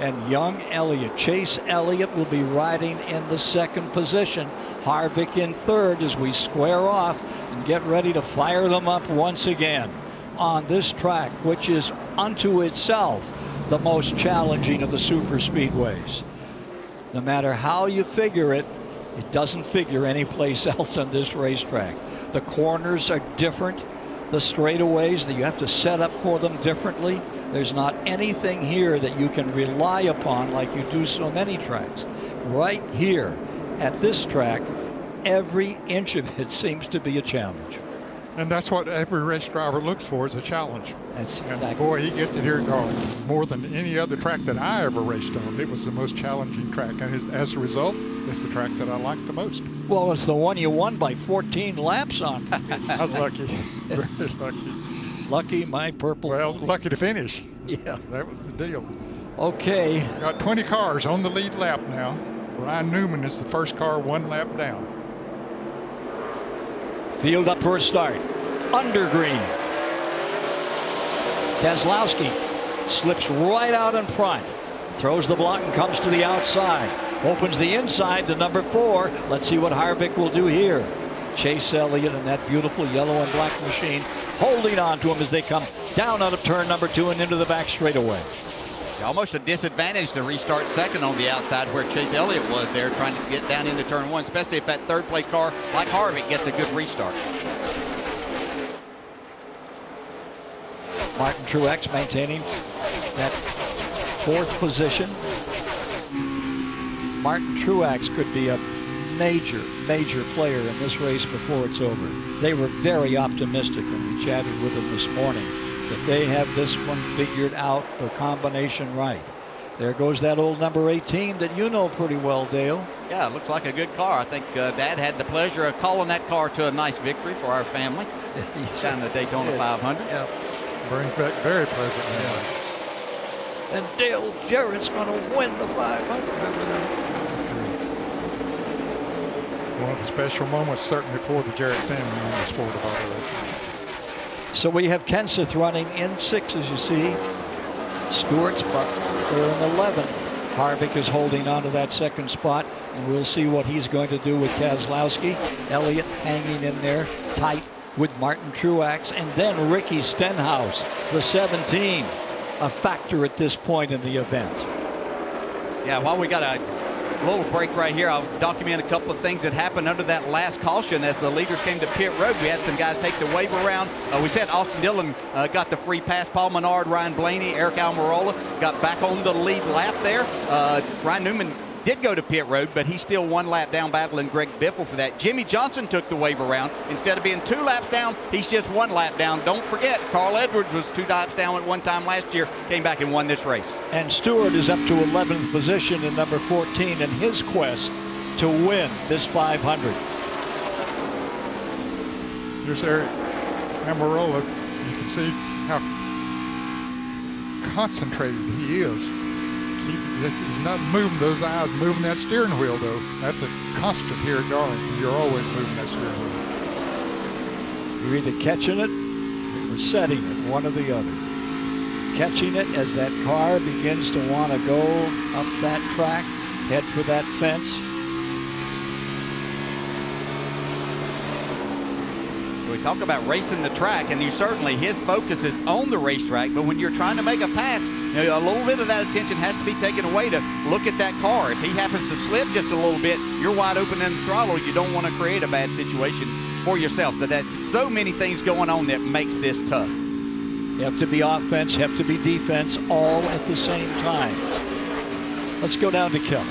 and young Elliott, Chase Elliott, will be riding in the second position. Harvick in third as we square off and get ready to fire them up once again on this track, which is unto itself the most challenging of the super speedways. No matter how you figure it, it doesn't figure anyplace else on this racetrack. The corners are different. The straightaways, that you have to set up for them differently. There's not anything here that you can rely upon like you do so many tracks. Right here at this track, every inch of it seems to be a challenge. And that's what every race driver looks for, is a challenge. And boy, he gets it here more than any other track that I ever raced on. It was the most challenging track, and as a result, it's the track that I like the most. Well, it's the one you won by 14 laps on. I was lucky, very lucky. Lucky, my purple. Well, lucky to finish. Yeah. That was the deal. Okay. Got 20 cars on the lead lap now. Brian Newman is the first car one lap down. Field up for a start. Under green. Keselowski slips right out in front. Throws the block and comes to the outside. Opens the inside to number 4. Let's see what Harvick will do here. Chase Elliott in that beautiful yellow and black machine holding on to him as they come down out of turn number 2 and into the back straightaway. Almost a disadvantage to restart second on the outside where Chase Elliott was there trying to get down into turn 1, especially if that third place car like Harvick gets a good restart. Martin Truex maintaining that 4th position. Martin Truex could be a major player in this race before it's over. They were very optimistic when we chatted with them this morning that they have this one figured out, the combination right. There goes that old number 18 that you know pretty well, Dale. Yeah, it looks like a good car. I think Dad had the pleasure of calling that car to a nice victory for our family. Down the Daytona 500. Yeah. Brings back very pleasant memories. And Dale Jarrett's going to win the 500. One of the special moments, certainly for the Jarrett family in the sport of auto racing. So we have Kenseth running in 6, as you see. Stewart's there in 11. Harvick is holding on to that 2nd spot, and we'll see what he's going to do with Keselowski. Elliott hanging in there tight with Martin Truex, and then Ricky Stenhouse, the 17, a factor at this point in the event. Yeah, while we got a little break right here, I'll document a couple of things that happened under that last caution as the leaders came to pit road. We had some guys take the wave around. We said Austin Dillon got the free pass. Paul Menard, Ryan Blaney, Eric Almirola got back on the lead lap there. Ryan Newman did go to pit road, but he's still 1 lap down battling Greg Biffle for that. Jimmy Johnson took the wave around. Instead of being 2 laps down, he's just 1 lap down. Don't forget, Carl Edwards was 2 laps down at one time last year, came back and won this race. And Stewart is up to 11th position in number 14 in his quest to win this 500. There's Eric Almirola. You can see how concentrated he is. He's not moving those eyes, moving that steering wheel, though. That's a constant here at Darlington. You're always moving that steering wheel. You're either catching it or setting it, one or the other. Catching it as that car begins to want to go up that track, head for that fence. We talk about racing the track, and his focus is on the racetrack, but when you're trying to make a pass, a little bit of that attention has to be taken away to look at that car. If he happens to slip just a little bit, you're wide open in the throttle. You don't want to create a bad situation for yourself. So many things going on that makes this tough. You have to be offense, you have to be defense, all at the same time. Let's go down to Kelly.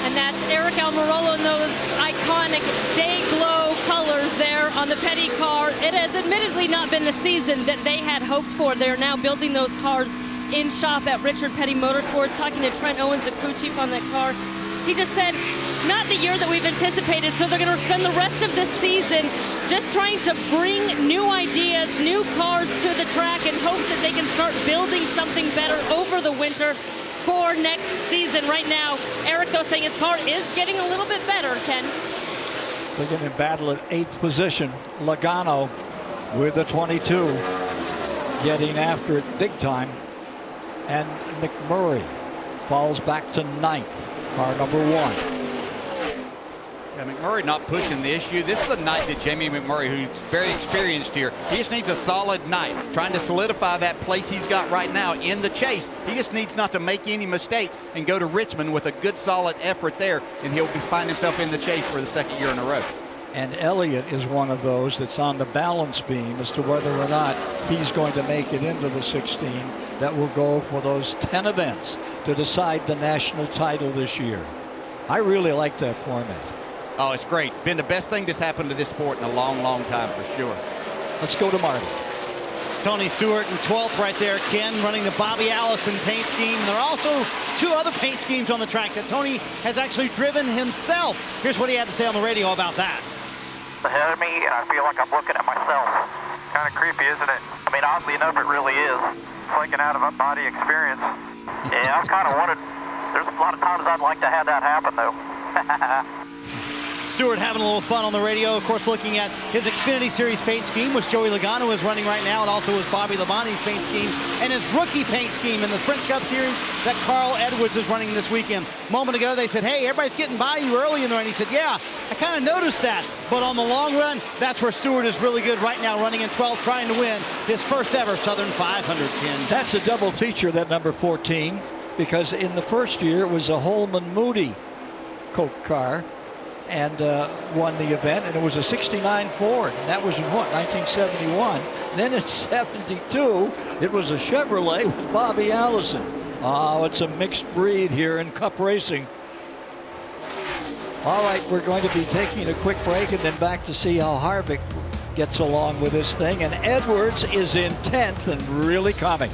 And that's Eric Almirola in those iconic day glow colors there on the Petty car. It has admittedly not been the season that they had hoped for. They're now building those cars in shop at Richard Petty Motorsports. Talking to Trent Owens, the crew chief on that car, he just said, not the year that we've anticipated, so they're going to spend the rest of this season just trying to bring new ideas, new cars to the track in hopes that they can start building something better over the winter for next season. Right now, Eric, though, saying his car is getting a little bit better, Ken. They're going to battle at 8th position. Logano with the 22, getting after it big time. And McMurray falls back to 9th, car number 1. Yeah, McMurray not pushing the issue. This is a night that Jamie McMurray, who's very experienced here, he just needs a solid night, trying to solidify that place he's got right now in the chase. He just needs not to make any mistakes and go to Richmond with a good, solid effort there, and he'll find himself in the chase for the 2nd year in a row. And Elliott is one of those that's on the balance beam as to whether or not he's going to make it into the 16 that will go for those 10 events to decide the national title this year. I really like that format. Oh, it's great. Been the best thing that's happened to this sport in a long, long time for sure. Let's go to Marty. Tony Stewart in 12th right there. Ken running the Bobby Allison paint scheme. There are also 2 other paint schemes on the track that Tony has actually driven himself. Here's what he had to say on the radio about that. Ahead of me, and I feel like I'm looking at myself. Kind of creepy, isn't it? I mean, oddly enough, it really is. It's like an out-of-body experience. Yeah, I've kind of wanted... There's a lot of times I'd like to have that happen, though. Stewart having a little fun on the radio, of course, looking at his Xfinity Series paint scheme, which Joey Logano is running right now, and also his Bobby Labonte's paint scheme, and his rookie paint scheme in the Sprint Cup Series that Carl Edwards is running this weekend. A moment ago, they said, hey, everybody's getting by you early in the run. He said, yeah, I kind of noticed that. But on the long run, that's where Stewart is really good right now, running in 12th, trying to win his first ever Southern 500, Ken. That's a double feature, that number 14, because in the first year it was a Holman Moody Coke car and won the event, and it was a 69 Ford, and that was in what, 1971. Then in 72, it was a Chevrolet with Bobby Allison. Oh, it's a mixed breed here in Cup racing. All right, we're going to be taking a quick break and then back to see how Harvick gets along with this thing. And Edwards is in 10th and really coming.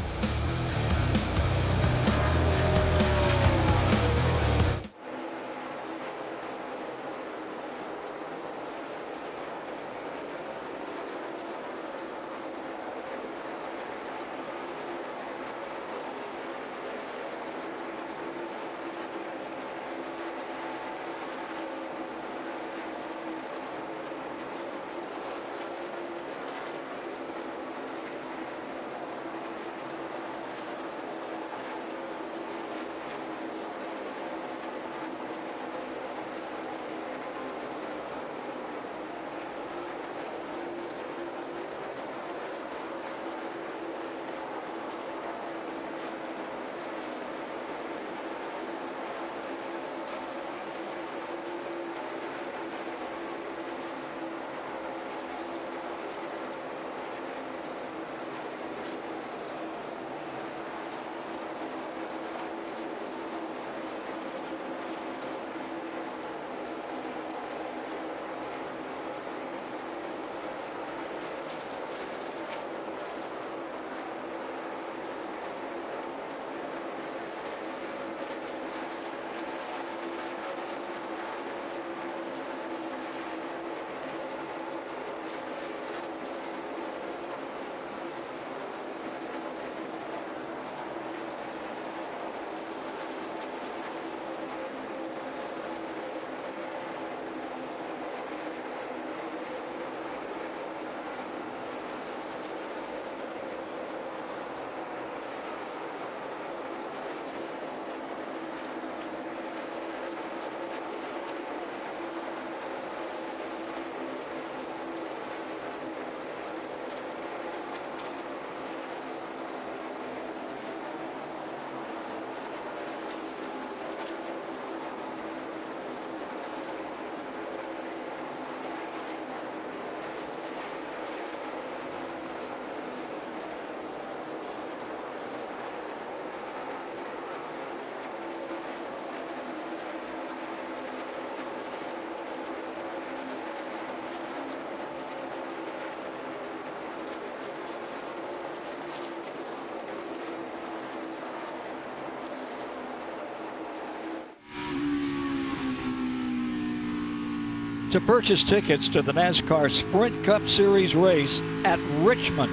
To purchase tickets to the NASCAR Sprint Cup Series race at Richmond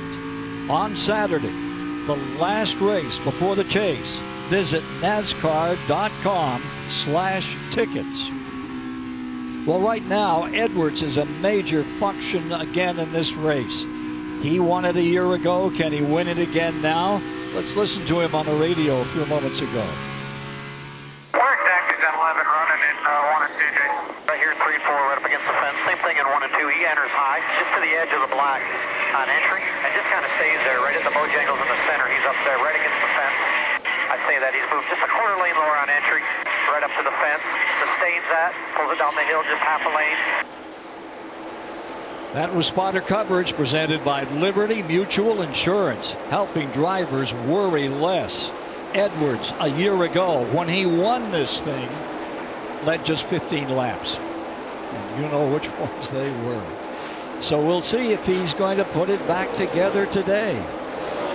on Saturday, the last race before the chase, visit NASCAR.com/tickets. Well, right now, Edwards is a major function again in this race. He won it a year ago. Can he win it again now? Let's listen to him on the radio a few moments ago. We're exactly 10-11 running in 1 and 2, Jason. Right here, 3 and 4, right up against the fence. Same thing in 1 and 2. He enters high, just to the edge of the black on entry, and just kind of stays there, right at the Bojangles in the center. He's up there, right against the fence. I'd say that he's moved just a quarter lane lower on entry, right up to the fence. Sustains that, pulls it down the hill just half a lane. That was spotter coverage presented by Liberty Mutual Insurance, helping drivers worry less. Edwards, a year ago, when he won this thing, led just 15 laps. And you know which ones they were. So we'll see if he's going to put it back together today.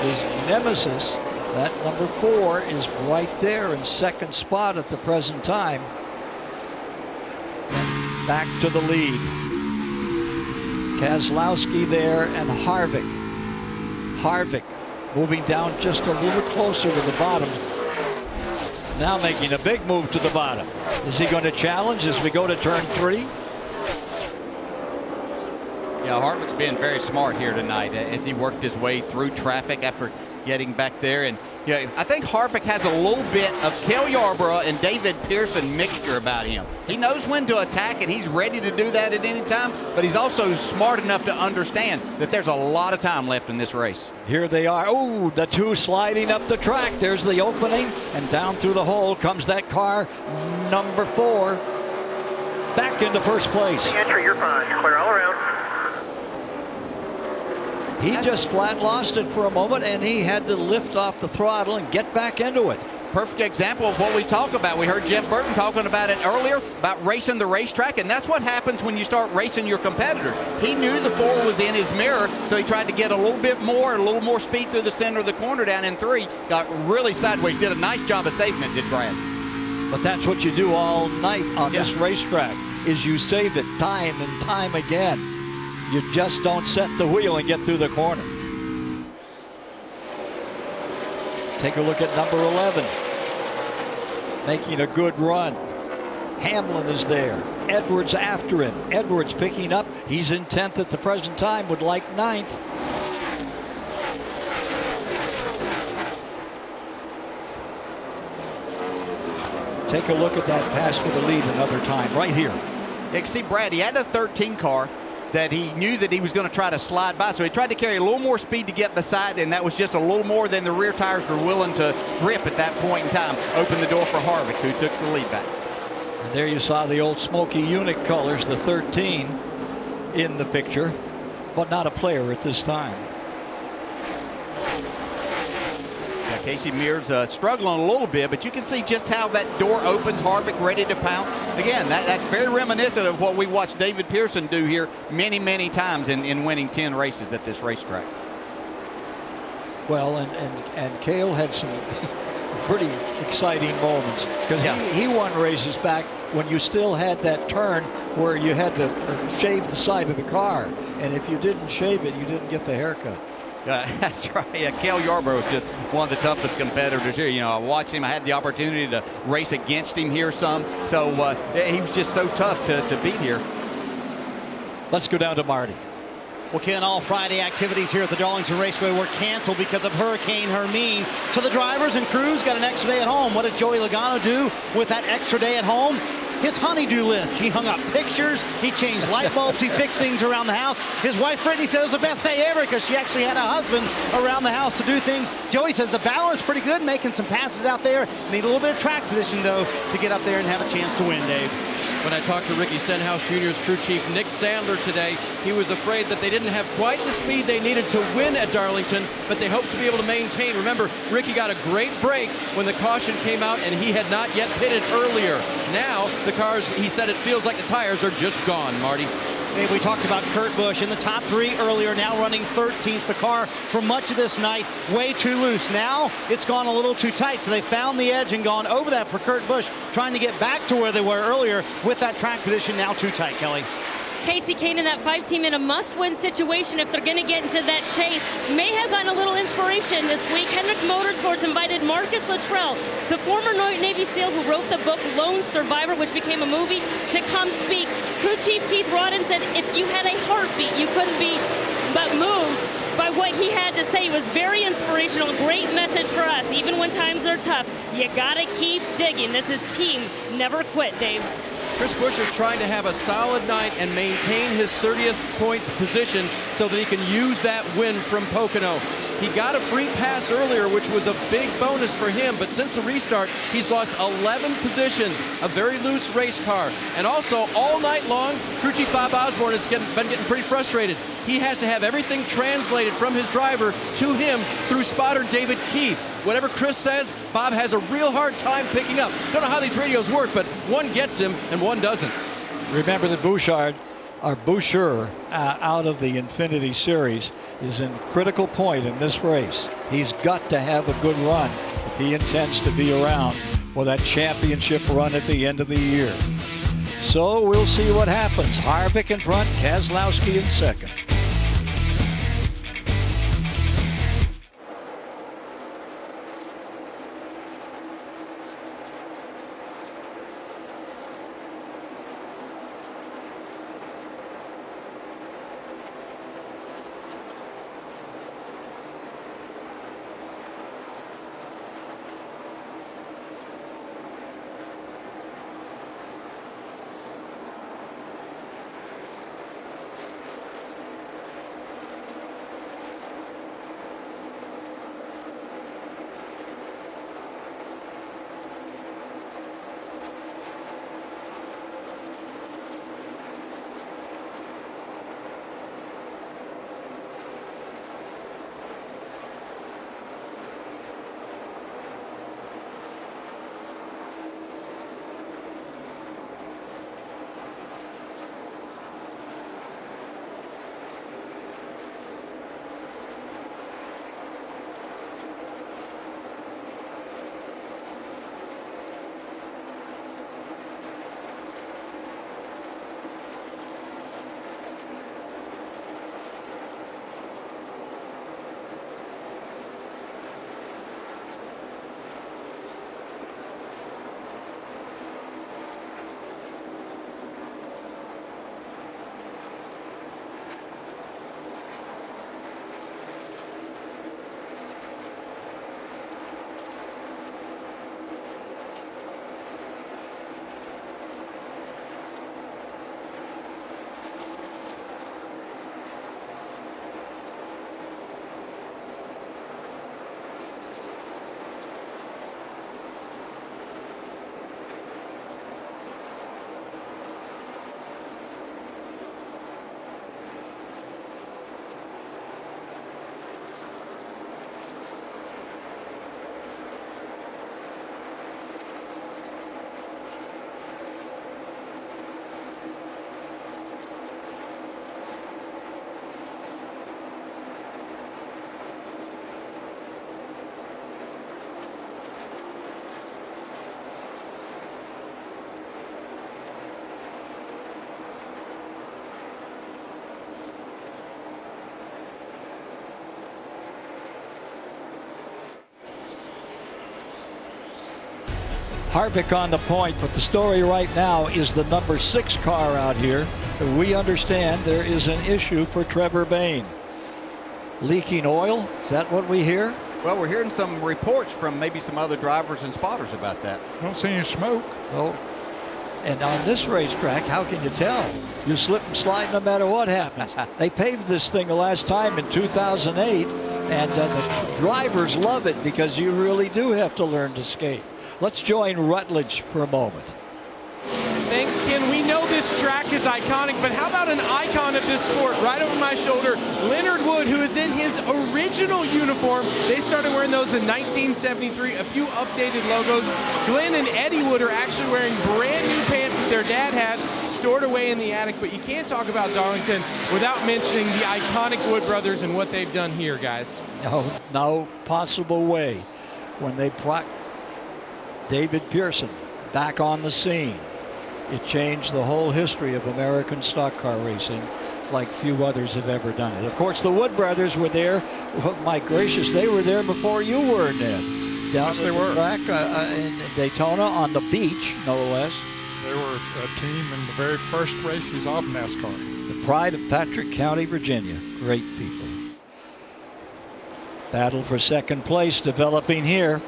His nemesis, that number 4, is right there in second spot at the present time. Back to the lead. Keselowski there and Harvick. Harvick moving down just a little closer to the bottom. Now making a big move to the bottom. Is he going to challenge as we go to turn 3? Yeah, Harvick's been very smart here tonight as he worked his way through traffic after getting back there. And I think Harvick has a little bit of Cale Yarborough and David Pearson mixture about him. He knows when to attack, and he's ready to do that at any time, but he's also smart enough to understand that there's a lot of time left in this race. Here they are. Oh, the two sliding up the track. There's the opening, and down through the hole comes that car, number 4, back into first place. The entry, you're fine. Clear all around. He just flat lost it for a moment, and he had to lift off the throttle and get back into it. Perfect example of what we talk about. We heard Jeff Burton talking about it earlier, about racing the racetrack, and that's what happens when you start racing your competitor. He knew the 4 was in his mirror, so he tried to get a little more speed through the center of the corner down in 3. Got really sideways. Did a nice job of saving it, did Brad. But that's what you do all night on this racetrack, is you save it time and time again. You just don't set the wheel and get through the corner. Take a look at number 11. Making a good run. Hamlin is there. Edwards after him. Edwards picking up. He's in 10th at the present time, would like 9th. Take a look at that pass for the lead another time, right here. You can see Brad, he had a 13 car that he knew that he was going to try to slide by, so he tried to carry a little more speed to get beside, and that was just a little more than the rear tires were willing to grip at that point in time. Opened the door for Harvick, who took the lead back. And there you saw the old Smoky Unique colors, the 13 in the picture, but not a player at this time. Yeah, Casey Mears struggling a little bit, but you can see just how that door opens. Harvick ready to pounce. Again, that's very reminiscent of what we watched David Pearson do here many, many times in winning 10 races at this racetrack. Well, and Cale had some pretty exciting moments, because he won races back when you still had that turn where you had to shave the side of the car, and if you didn't shave it, you didn't get the haircut. That's right. Yeah, Cale Yarborough is just one of the toughest competitors here. I watched him. I had the opportunity to race against him here some. So he was just so tough to beat here. Let's go down to Marty. Well, Ken, all Friday activities here at the Darlington Raceway were canceled because of Hurricane Hermine. So the drivers and crews got an extra day at home. What did Joey Logano do with that extra day at home? His honey-do list. He hung up pictures, he changed light bulbs, he fixed things around the house. His wife Brittany said it was the best day ever because she actually had a husband around the house to do things. Joey says the balance pretty good, making some passes out there. Need a little bit of track position, though, to get up there and have a chance to win, Dave. When I talked to Ricky Stenhouse Jr.'s crew chief Nick Sandler today, he was afraid that they didn't have quite the speed they needed to win at Darlington, but they hoped to be able to maintain. Remember, Ricky got a great break when the caution came out and he had not yet pitted earlier. Now, the cars, he said it feels like the tires are just gone, Marty. Dave, we talked about Kurt Busch in the top 3 earlier, now running 13th. The car for much of this night way too loose. Now it's gone a little too tight, so they found the edge and gone over that for Kurt Busch, trying to get back to where they were earlier with that track position now too tight, Kelly. Casey Kane and that 5 team in a must-win situation if they're going to get into that chase. May have gotten a little inspiration this week. Hendrick Motorsports invited Marcus Luttrell, the former Navy SEAL who wrote the book Lone Survivor, which became a movie, to come speak. Crew Chief Keith Rodden said if you had a heartbeat, you couldn't be but moved by what he had to say. It was very inspirational, great message for us. Even when times are tough, you gotta keep digging. This is team never quit, Dave. Chris Buescher is trying to have a solid night and maintain his 30th points position so that he can use that win from Pocono. He got a free pass earlier, which was a big bonus for him, but since the restart, he's lost 11 positions, a very loose race car. And also, all night long, crew chief Bob Osborne has been getting pretty frustrated. He has to have everything translated from his driver to him through spotter David Keith. Whatever Chris says, Bob has a real hard time picking up. Don't know how these radios work, but one gets him and one doesn't. Remember that Bouchard, Boucher, out of the Infinity Series, is in critical point in this race. He's got to have a good run if he intends to be around for that championship run at the end of the year. So we'll see what happens. Harvick in front, Keselowski in second. Harvick on the point, but the story right now is the number 6 car out here. We understand there is an issue for Trevor Bayne. Leaking oil, is that what we hear? Well, we're hearing some reports from maybe some other drivers and spotters about that. Don't see any smoke. Oh, and on this racetrack, how can you tell? You slip and slide no matter what happens. They paved this thing the last time in 2008, and the drivers love it because you really do have to learn to skate. Let's join Rutledge for a moment. Thanks, Ken. We know this track is iconic, but how about an icon of this sport? Right over my shoulder, Leonard Wood, who is in his original uniform. They started wearing those in 1973, a few updated logos. Glenn and Eddie Wood are actually wearing brand new pants that their dad had stored away in the attic, but you can't talk about Darlington without mentioning the iconic Wood brothers and what they've done here, guys. No possible way. When they brought David Pearson back on the scene, it changed the whole history of American stock car racing like few others have ever done it. Of course, the Wood brothers were there. Well, my gracious, they were there before you were, Ned. Down Yes, at they the were. track in Daytona on the beach, no less. They were a team in the very first races of NASCAR. The pride of Patrick County, Virginia. Great people. Battle for second place developing here.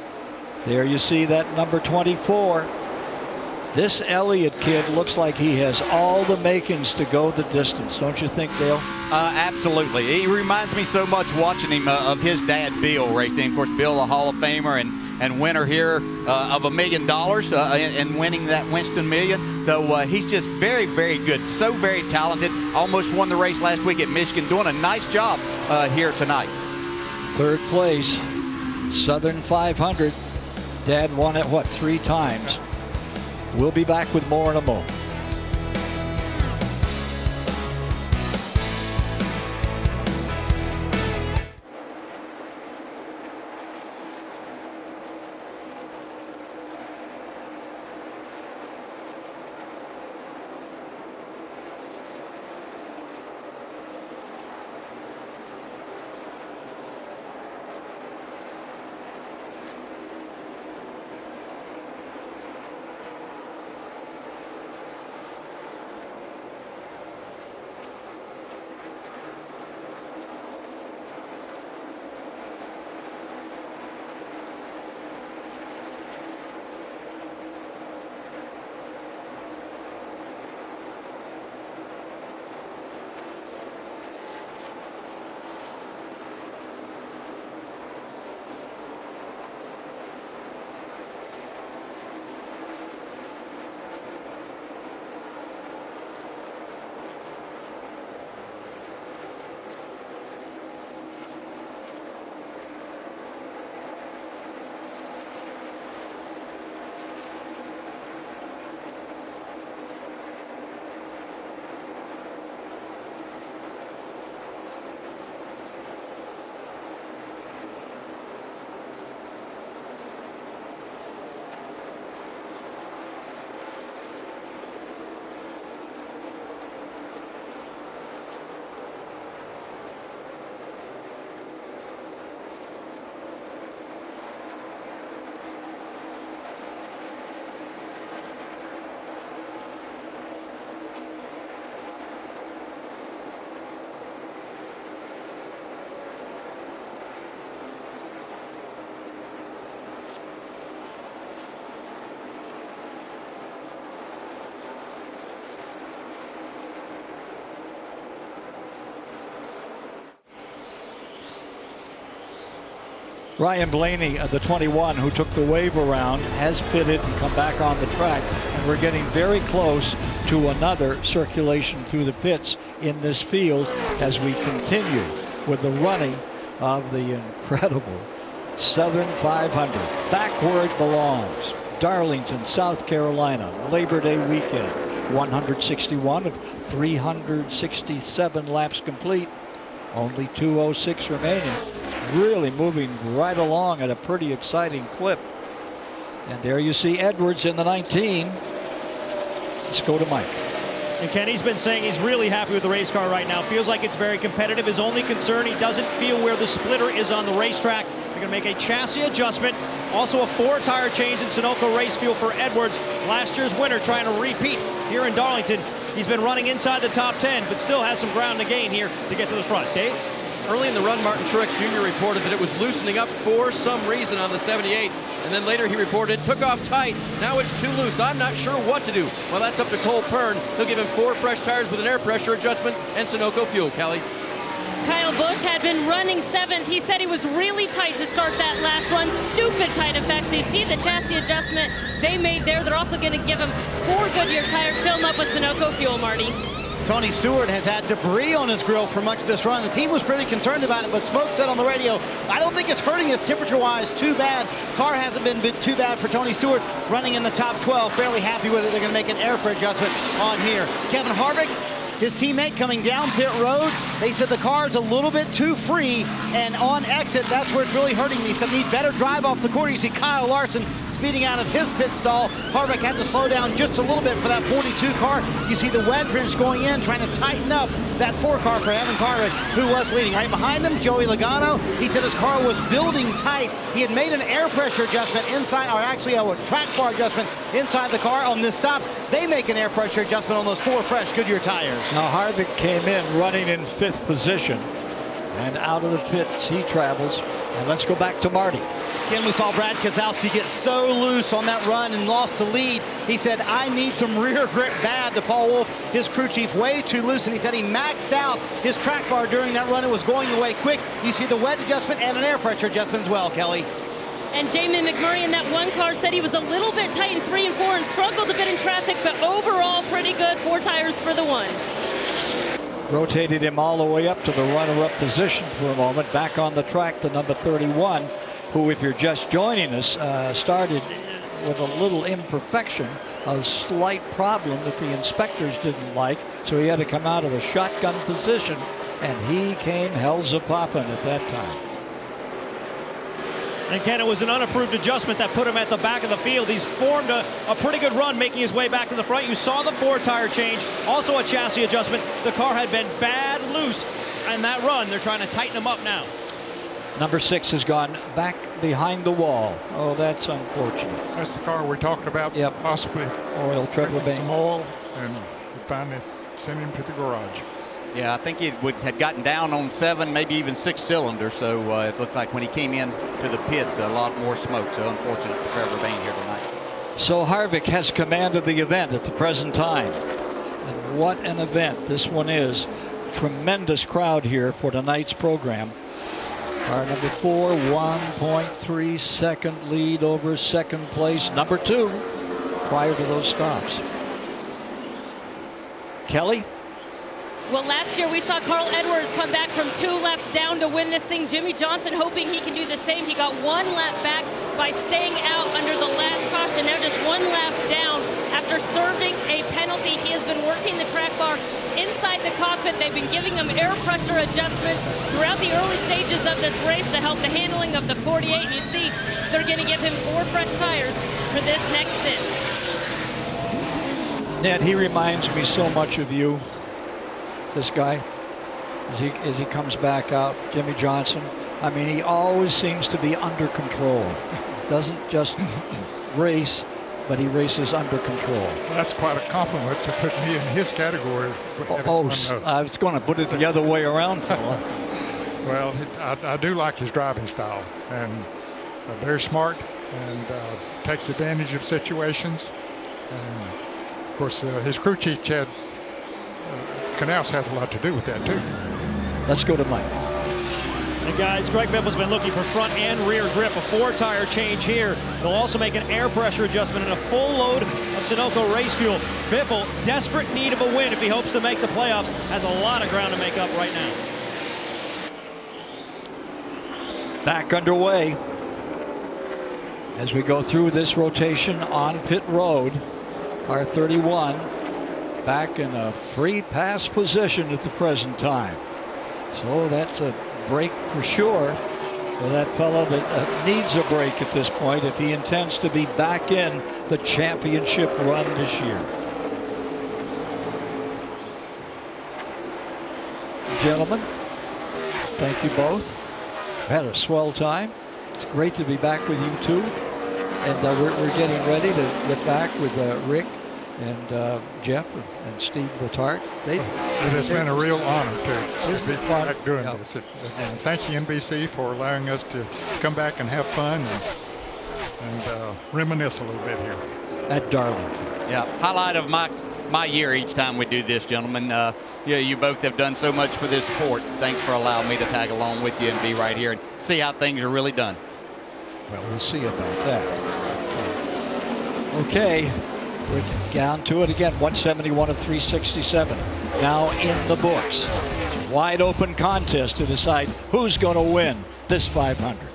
There you see that number 24. This Elliott kid looks like he has all the makings to go the distance, don't you think, Dale? Absolutely. He reminds me so much watching him of his dad, Bill, racing. Of course, Bill, a Hall of Famer and winner here of $1 million and winning that Winston Million. So he's just very, very good. So very talented. Almost won the race last week at Michigan. Doing a nice job here tonight. Third place, Southern 500. Dad won it, 3 times? We'll be back with more in a moment. Ryan Blaney, the 21, who took the wave around, has pitted and come back on the track. And we're getting very close to another circulation through the pits in this field as we continue with the running of the incredible Southern 500. Back where it belongs. Darlington, South Carolina, Labor Day weekend. 161 of 367 laps complete. Only 2:06 remaining. Really moving right along at a pretty exciting clip. And there you see Edwards in the 19. Let's go to Mike. And Kenny's been saying he's really happy with the race car right now. Feels like it's very competitive. His only concern, he doesn't feel where the splitter is on the racetrack. They're going to make a chassis adjustment. Also a 4-tire change in Sunoco race fuel for Edwards. Last year's winner trying to repeat here in Darlington. He's been running inside the top 10, but still has some ground to gain here to get to the front. Dave? Early in the run, Martin Truex Jr. reported that it was loosening up for some reason on the 78, and then later he reported it took off tight. Now it's too loose. I'm not sure what to do. Well, that's up to Cole Pern. He'll give him 4 fresh tires with an air pressure adjustment and Sunoco fuel. Kelly. Kyle Busch had been running 7th. He said he was really tight to start that last run. Stupid tight effects. You see the chassis adjustment they made there. They're also going to give him 4 Goodyear tires, fill them up with Sunoco fuel, Marty. Tony Stewart has had debris on his grill for much of this run. The team was pretty concerned about it, but Smoke said on the radio, I don't think it's hurting us temperature-wise too bad. Car hasn't been too bad for Tony Stewart, running in the top 12. Fairly happy with it. They're going to make an air pressure adjustment on here. Kevin Harvick, his teammate coming down pit road, they said the car's a little bit too free, and on exit, that's where it's really hurting me. He said need better drive off the corner. You see Kyle Larson speeding out of his pit stall. Harvick had to slow down just a little bit for that 42 car. You see the wedge wrench going in, trying to tighten up that 4 car for Evan Harvick, who was leading. Right behind him, Joey Logano. He said his car was building tight. He had made an air pressure adjustment inside, or actually a track bar adjustment inside the car. On this stop, they make an air pressure adjustment on those 4 fresh Goodyear tires. Now Harvick came in running in 5th position, and out of the pits he travels. And let's go back to Marty. Again, we saw Brad Keselowski get so loose on that run and lost the lead. He said, I need some rear grip bad to Paul Wolfe, his crew chief, way too loose. And he said he maxed out his track bar during that run. It was going away quick. You see the wedge adjustment and an air pressure adjustment as well, Kelly. And Jamin McMurray in that one car said he was a little bit tight in 3 and 4 and struggled a bit in traffic, but overall pretty good. 4 tires for the 1. Rotated him all the way up to the runner-up position for a moment. Back on the track, the number 31, who, if you're just joining us, started with a little imperfection, a slight problem that the inspectors didn't like. So he had to come out of the shotgun position, and he came hell's a-poppin' at that time. And Ken, it was an unapproved adjustment that put him at the back of the field. He's formed a pretty good run, making his way back to the front. You saw the 4-tire change, also a chassis adjustment. The car had been bad loose in that run. They're trying to tighten him up now. Number 6 has gone back behind the wall. Oh, that's unfortunate. That's the car we talked about. Yep. Possibly oil, Trevor Bayne. Some oil, and finally send him to the garage. Yeah, I think he had gotten down on 7, maybe even 6 cylinders. So it looked like when he came in to the pits, a lot more smoke. So unfortunate for Trevor Bayne here tonight. So Harvick has command of the event at the present time. And what an event this one is. Tremendous crowd here for tonight's program. Car number 4, 1.3 second lead over second place. Number 2 prior to those stops. Kelly? Well, last year we saw Carl Edwards come back from 2 laps down to win this thing. Jimmy Johnson hoping he can do the same. He got 1 lap back by staying out under the last caution. Now just 1 lap down after serving a penalty. He has been working the track bar inside the cockpit. They've been giving him air pressure adjustments throughout the early stages of this race to help the handling of the 48. And you see they're going to give him 4 fresh tires for this next stint. Ned, he reminds me so much of you. This guy, as he comes back out, Jimmy Johnson. I mean, he always seems to be under control. Doesn't just race, but he races under control. Well, that's quite a compliment to put me in his category. I was going to put it the other way around, fella. Well, I do like his driving style, and very smart, and takes advantage of situations. And of course, his crew chief, Chad Canals, has a lot to do with that too. Let's go to Mike. And guys, Greg Biffle's been looking for front and rear grip. A 4-tire change here. They'll also make an air pressure adjustment and a full load of Sunoco race fuel. Biffle, desperate need of a win if he hopes to make the playoffs. Has a lot of ground to make up right now. Back underway as we go through this rotation on pit road. Car 31 back in a free pass position at the present time. So that's a break for sure for that fellow that needs a break at this point if he intends to be back in the championship run this year. Gentlemen, thank you both. Had a swell time. It's great to be back with you too. And we're getting ready to get back with Rick and Jeff and Steve Letarte. It has been a real honor to be back doing this. And thank you, NBC, for allowing us to come back and have fun and reminisce a little bit here. At Darlington. Yeah, highlight of my year each time we do this, gentlemen. You both have done so much for this sport. Thanks for allowing me to tag along with you and be right here and see how things are really done. Well, we'll see about that. Okay, we're down to it again. 171 of 367 now in the books. It's a wide open contest to decide who's going to win this 500.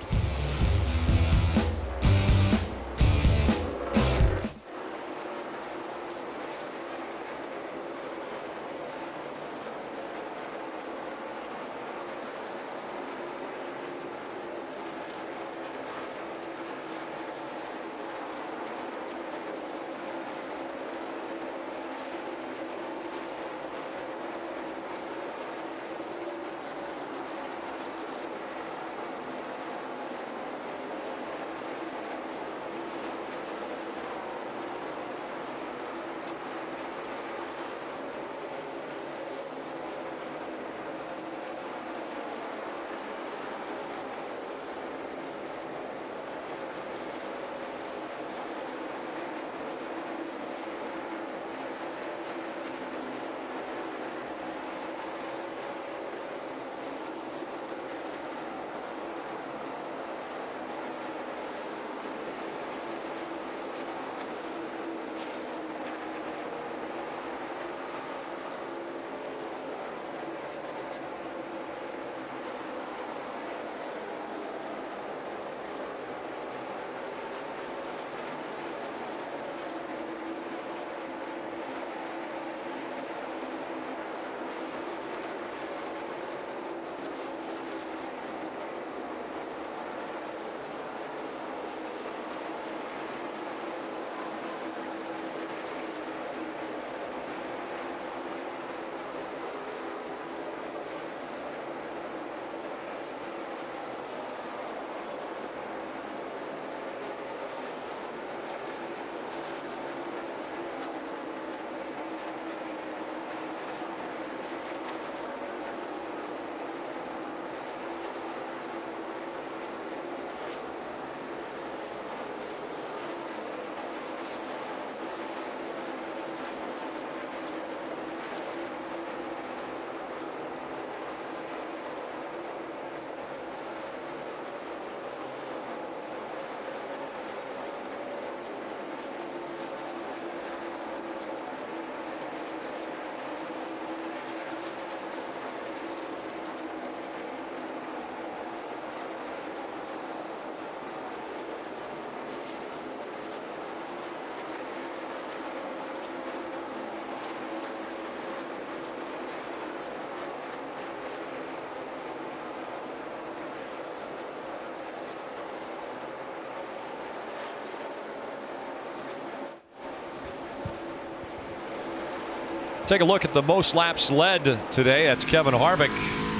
Take a look at the most laps led today. That's Kevin Harvick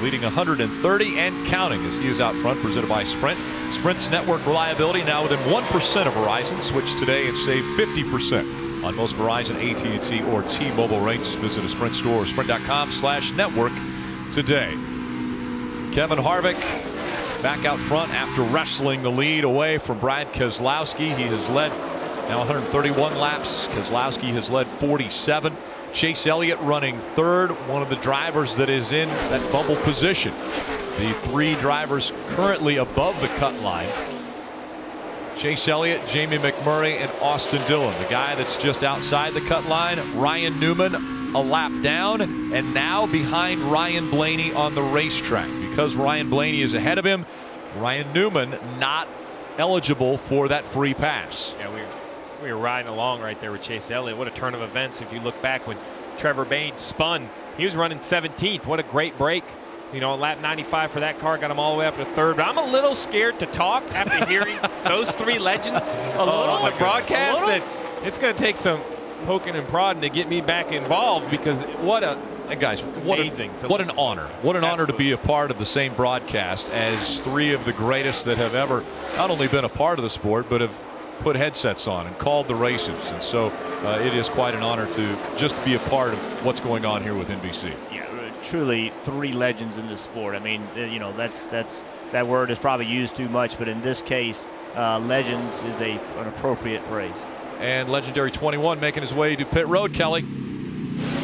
leading 130 and counting as he is out front, presented by Sprint. Sprint's network reliability now within 1% of Verizon. Switch today and save 50% on most Verizon, AT&T, or T-Mobile rates. Visit a Sprint store or sprint.com/network today. Kevin Harvick back out front after wrestling the lead away from Brad Keselowski. He has led now 131 laps. Keselowski has led 47. Chase Elliott running third, one of the drivers that is in that bubble position. The three drivers currently above the cut line: Chase Elliott, Jamie McMurray, and Austin Dillon. The guy that's just outside the cut line, Ryan Newman, a lap down, and now behind Ryan Blaney on the racetrack. Because Ryan Blaney is ahead of him, Ryan Newman not eligible for that free pass. Yeah, we were riding along right there with Chase Elliott. What a turn of events. If you look back when Trevor Bain spun, he was running 17th. What a great break. You know, lap 95 for that car got him all the way up to third. But I'm a little scared to talk after hearing those three legends on the broadcast. That it's going to take some poking and prodding to get me back involved, because what a And guys, what an honor. What an honor to be a part of the same broadcast as three of the greatest that have ever not only been a part of the sport, but have put headsets on and called the races. And so it is quite an honor to just be a part of what's going on here with NBC. Yeah, truly three legends in this sport. I mean, you know, that word is probably used too much, but in this case, legends is an appropriate phrase. And legendary 21 making his way to pit road, Kelly.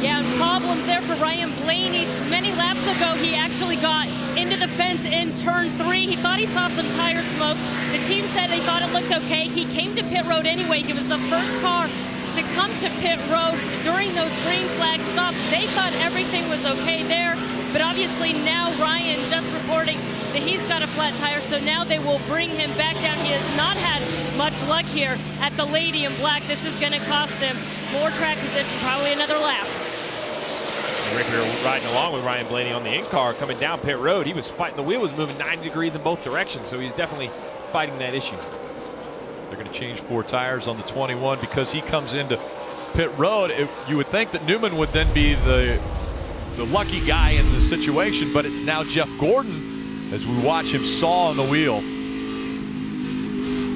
Yeah, and problems there for Ryan Blaney. Many laps ago, he actually got into the fence in turn 3. He thought he saw some tire smoke. The team said they thought it looked okay. He came to pit road anyway. He was the first car to come to pit road during those green flag stops. They thought everything was okay there, but obviously now Ryan just reporting that he's got a flat tire, so now they will bring him back down. He has not had much luck here at the Lady in Black. This is going to cost him more track position, probably another lap. Rick, we were riding along with Ryan Blaney on the in-car coming down pit road. He was fighting. The wheel was moving 90 degrees in both directions, so he's definitely fighting that issue. They're going to change 4 tires on the 21 because he comes into pit road. You would think that Newman would then be the lucky guy in the situation, but it's now Jeff Gordon as we watch him saw on the wheel.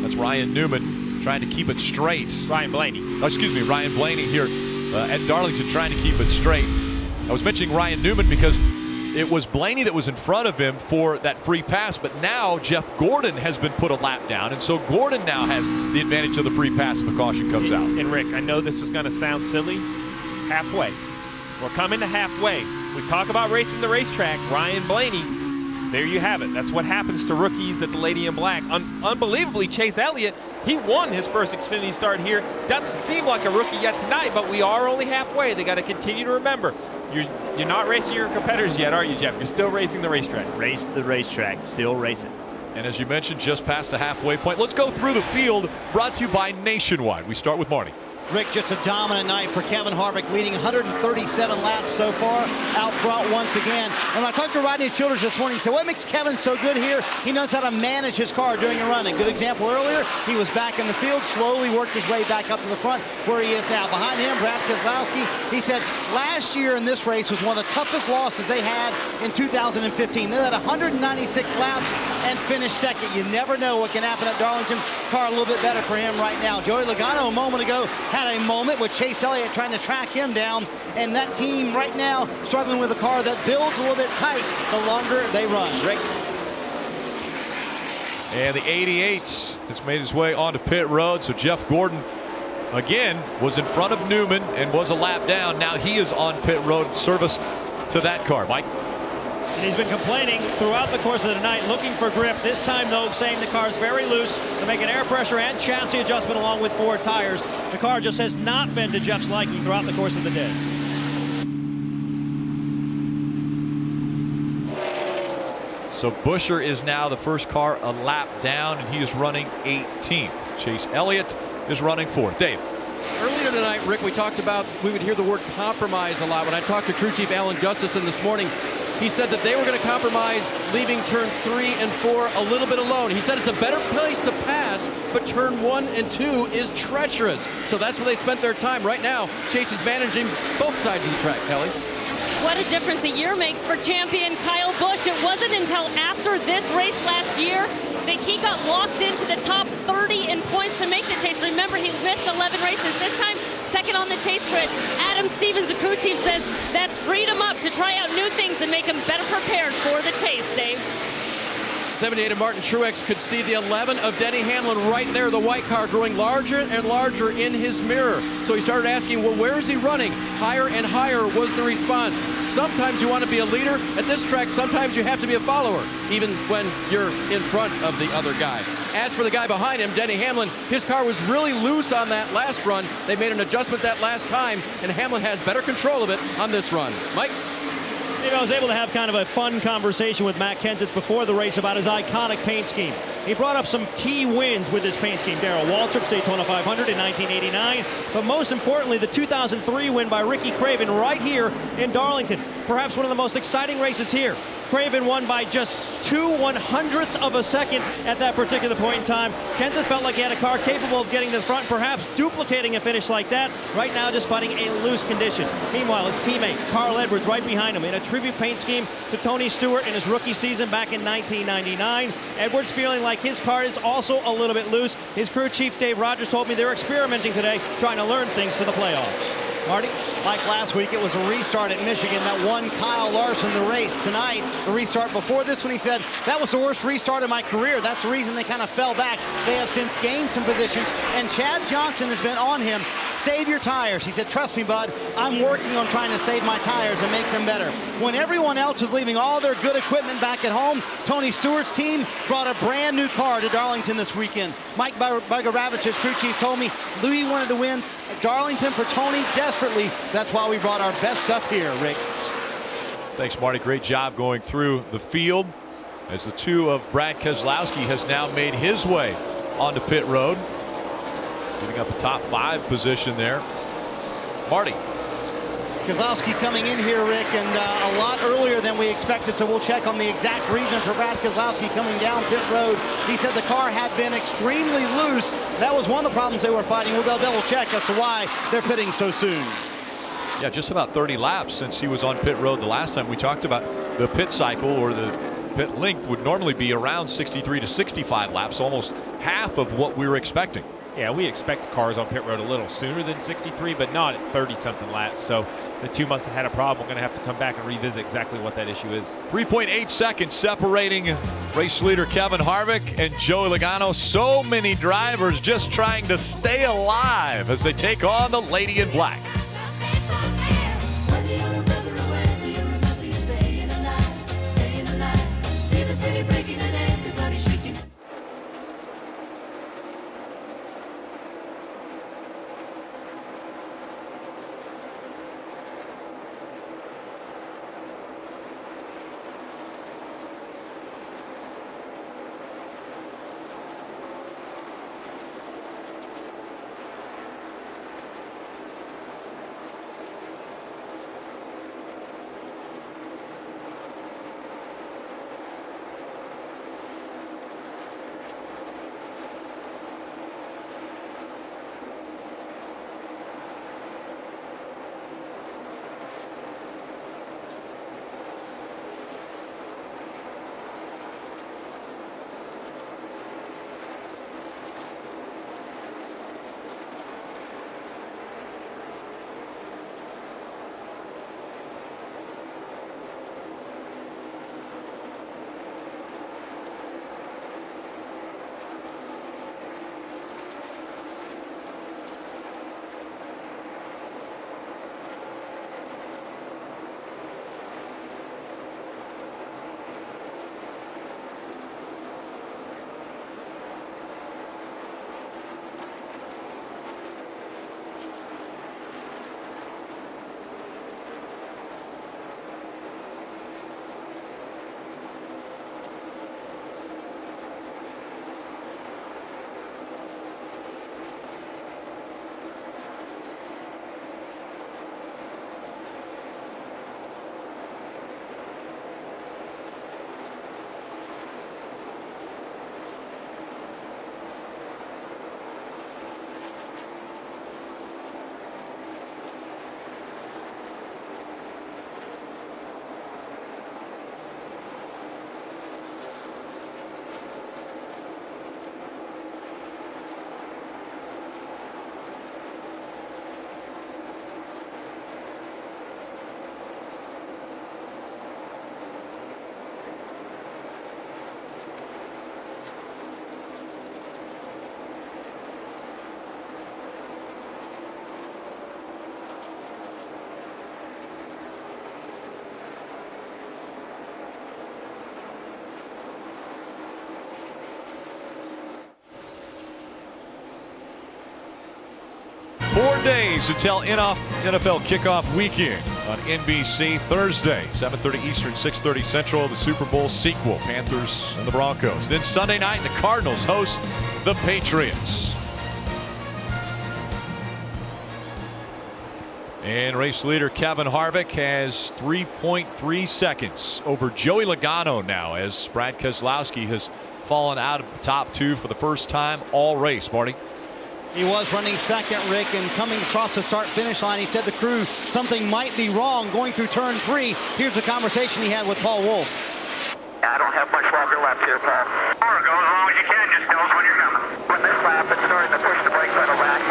That's Ryan Newman trying to keep it straight. Ryan Blaney. Oh, excuse me, Ryan Blaney here at Darlington trying to keep it straight. I was mentioning Ryan Newman because it was Blaney that was in front of him for that free pass, but now Jeff Gordon has been put a lap down, and so Gordon now has the advantage of the free pass if the caution comes out. And Rick, I know this is going to sound silly. Halfway. We're coming to halfway. We talk about racing the racetrack. Ryan Blaney, there you have it. That's what happens to rookies at the Lady in Black. Unbelievably, Chase Elliott, he won his first Xfinity start here. Doesn't seem like a rookie yet tonight, but we are only halfway. They got to continue to remember. You're not racing your competitors yet, are you, Jeff? You're still racing the racetrack. Race the racetrack, still racing. And as you mentioned, just past the halfway point. Let's go through the field, brought to you by Nationwide. We start with Marty. Rick, just a dominant night for Kevin Harvick, leading 137 laps so far, out front once again. And when I talked to Rodney Childers this morning, he said, what makes Kevin so good here? He knows how to manage his car during a run. A good example earlier, he was back in the field, slowly worked his way back up to the front where he is now. Behind him, Brad Keselowski, he said, last year in this race was one of the toughest losses they had in 2015. They had 196 laps and finished second. You never know what can happen at Darlington. Car a little bit better for him right now. Joey Logano a moment ago had a moment with Chase Elliott trying to track him down, and that team right now struggling with a car that builds a little bit tight the longer they run. Rick. And the 88 has made his way onto pit road, so Jeff Gordon again was in front of Newman and was a lap down. Now he is on pit road service to that car. Mike? And he's been complaining throughout the course of the night, looking for grip. This time, though, saying the car's very loose to make an air pressure and chassis adjustment along with 4 tires. The car just has not been to Jeff's liking throughout the course of the day. So Buescher is now the first car a lap down, and he is running 18th. Chase Elliott is running 4th. Dave. Earlier tonight, Rick, we talked about, we would hear the word compromise a lot. When I talked to crew chief Alan Gustafson this morning, he said that they were going to compromise leaving turn 3 and 4 a little bit alone. He said it's a better place to pass, but turn 1 and 2 is treacherous. So that's where they spent their time. Right now, Chase is managing both sides of the track, Kelly. What a difference a year makes for champion Kyle Busch. It wasn't until after this race last year that he got locked into the top 30 in points to make the chase. Remember, he missed 11 races. This time, second on the chase grid. Adam Stevens, the crew chief, says that's freed him up to try out new things and make him better prepared for the chase, Dave. 78 and Martin Truex could see the 11 of Denny Hamlin right there, the white car growing larger and larger in his mirror. So he started asking, well, where is he running? Higher and higher was the response. Sometimes you want to be a leader. At this track, sometimes you have to be a follower, even when you're in front of the other guy. As for the guy behind him, Denny Hamlin, his car was really loose on that last run. They made an adjustment that last time, and Hamlin has better control of it on this run. Mike? I was able to have kind of a fun conversation with Matt Kenseth before the race about his iconic paint scheme. He brought up some key wins with his paint scheme. Darrell Waltrip's Daytona 500 in 1989, but most importantly, the 2003 win by Ricky Craven right here in Darlington. Perhaps one of the most exciting races here. Craven won by just 0.02 of a second at that particular point in time. Kenseth felt like he had a car capable of getting to the front, perhaps duplicating a finish like that. Right now, just fighting a loose condition. Meanwhile, his teammate, Carl Edwards, right behind him in a tribute paint scheme to Tony Stewart in his rookie season back in 1999. Edwards feeling like his car is also a little bit loose. His crew chief, Dave Rogers, told me they're experimenting today, trying to learn things for the playoffs. Marty? Like last week, it was a restart at Michigan that won Kyle Larson the race. Tonight, the restart before this one, he said, that was the worst restart of my career. That's the reason they kind of fell back. They have since gained some positions, and Chad Johnson has been on him. Save your tires. He said, trust me, bud, I'm working on trying to save my tires and make them better. When everyone else is leaving all their good equipment back at home, Tony Stewart's team brought a brand new car to Darlington this weekend. Mike Bogaravich's crew chief told me Louis wanted to win Darlington for Tony desperately. That's why we brought our best stuff here, Rick. Thanks, Marty. Great job going through the field as the two of Brad Keselowski has now made his way onto pit road, giving up a top 5 position there. Marty. Keselowski coming in here, Rick, and a lot earlier than we expected, so we'll check on the exact reason for Brad Keselowski coming down pit road. He said the car had been extremely loose. That was one of the problems they were fighting. We'll go double check as to why they're pitting so soon. Yeah, just about 30 laps since he was on pit road the last time. We talked about the pit cycle, or the pit length, would normally be around 63 to 65 laps, almost half of what we were expecting. Yeah, we expect cars on pit road a little sooner than 63, but not at 30-something laps. So the two must have had a problem. We're going to have to come back and revisit exactly what that issue is. 3.8 seconds separating race leader Kevin Harvick and Joey Logano. So many drivers just trying to stay alive as they take on the Lady in Black. Four days until NFL kickoff weekend on NBC Thursday, 7:30 Eastern, 6:30 Central, the Super Bowl sequel, Panthers and the Broncos. Then Sunday night, the Cardinals host the Patriots. And race leader Kevin Harvick has 3.3 seconds over Joey Logano now, as Brad Keselowski has fallen out of the top 2 for the first time all race. Marty? He was running second, Rick, and coming across the start-finish line, he said the crew something might be wrong going through turn 3. Here's a conversation he had with Paul Wolfe. I don't have much longer left here, Paul. Or go as long as you can. Just tell us when you're coming. When this lap, it's starting to push the brake pedal back.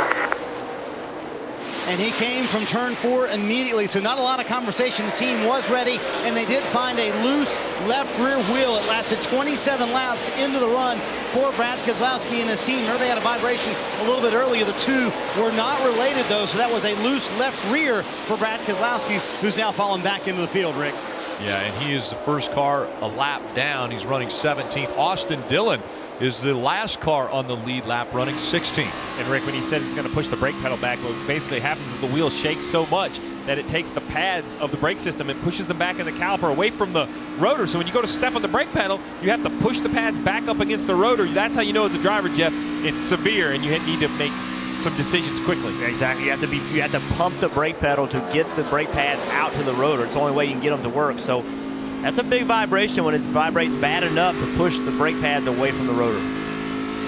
And he came from turn 4 immediately, so not a lot of conversation. The team was ready, and they did find a loose left rear wheel. It lasted 27 laps into the run for Brad Keselowski and his team. Remember, they had a vibration a little bit earlier. The two were not related, though, so that was a loose left rear for Brad Keselowski, who's now fallen back into the field, Rick. Yeah, and he is the first car a lap down. He's running 17th. Austin Dillon is the last car on the lead lap, running 16th. And Rick, when he says he's going to push the brake pedal back, what basically happens is the wheel shakes so much that it takes the pads of the brake system and pushes them back in the caliper away from the rotor. So when you go to step on the brake pedal, you have to push the pads back up against the rotor. That's how you know as a driver, Jeff, it's severe and you need to make some decisions quickly. Exactly. You have to pump the brake pedal to get the brake pads out to the rotor. It's the only way you can get them to work. So that's a big vibration when it's vibrating bad enough to push the brake pads away from the rotor.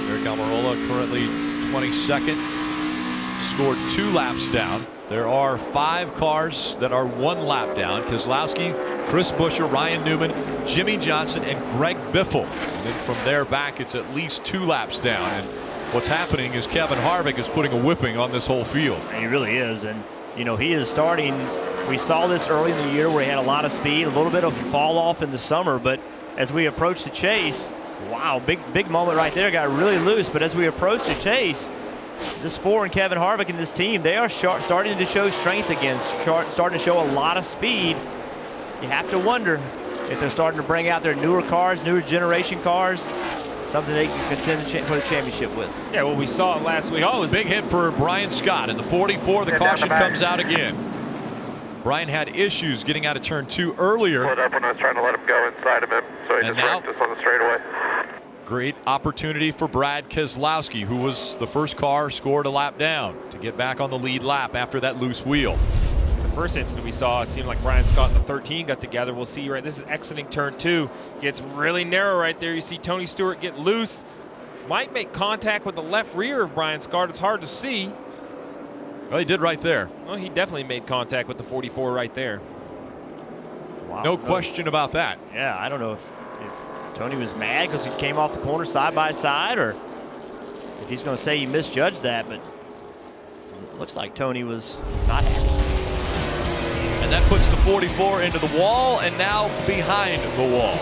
Eric Almirola currently 22nd, scored 2 laps down. There are 5 cars that are 1 lap down. Keselowski, Chris Buescher, Ryan Newman, Jimmy Johnson, and Greg Biffle. And then from there back, it's at least 2 laps down. And what's happening is Kevin Harvick is putting a whipping on this whole field. And he really is. And, you know, he is starting. We saw this early in the year where he had a lot of speed, a little bit of fall off in the summer. But as we approach the chase, wow, big moment right there. Got really loose. But as we approach the chase, this 4 and Kevin Harvick and this team, they are starting to show strength again, starting to show a lot of speed. You have to wonder if they're starting to bring out their newer cars, newer generation cars, something they can contend for the championship with. Yeah, well, we saw it last week. Oh, it was big hit for Brian Scott in the 44. The caution comes out again. Brian had issues getting out of turn 2 earlier. Put up when I was trying to let him go inside of him, so he just wrecked us on the straightaway. Great opportunity for Brad Keselowski, who was the first car scored a lap down, to get back on the lead lap after that loose wheel. The first incident we saw, it seemed like Brian Scott and the 13 got together. We'll see right. This is exiting turn 2. Gets really narrow right there. You see Tony Stewart get loose. Might make contact with the left rear of Brian Scott. It's hard to see. Well, he did right there. Well, he definitely made contact with the 44 right there. Wow. No question about that. Yeah, I don't know if Tony was mad because he came off the corner side by side, or if he's going to say he misjudged that, but it looks like Tony was not happy. And that puts the 44 into the wall and now behind the wall.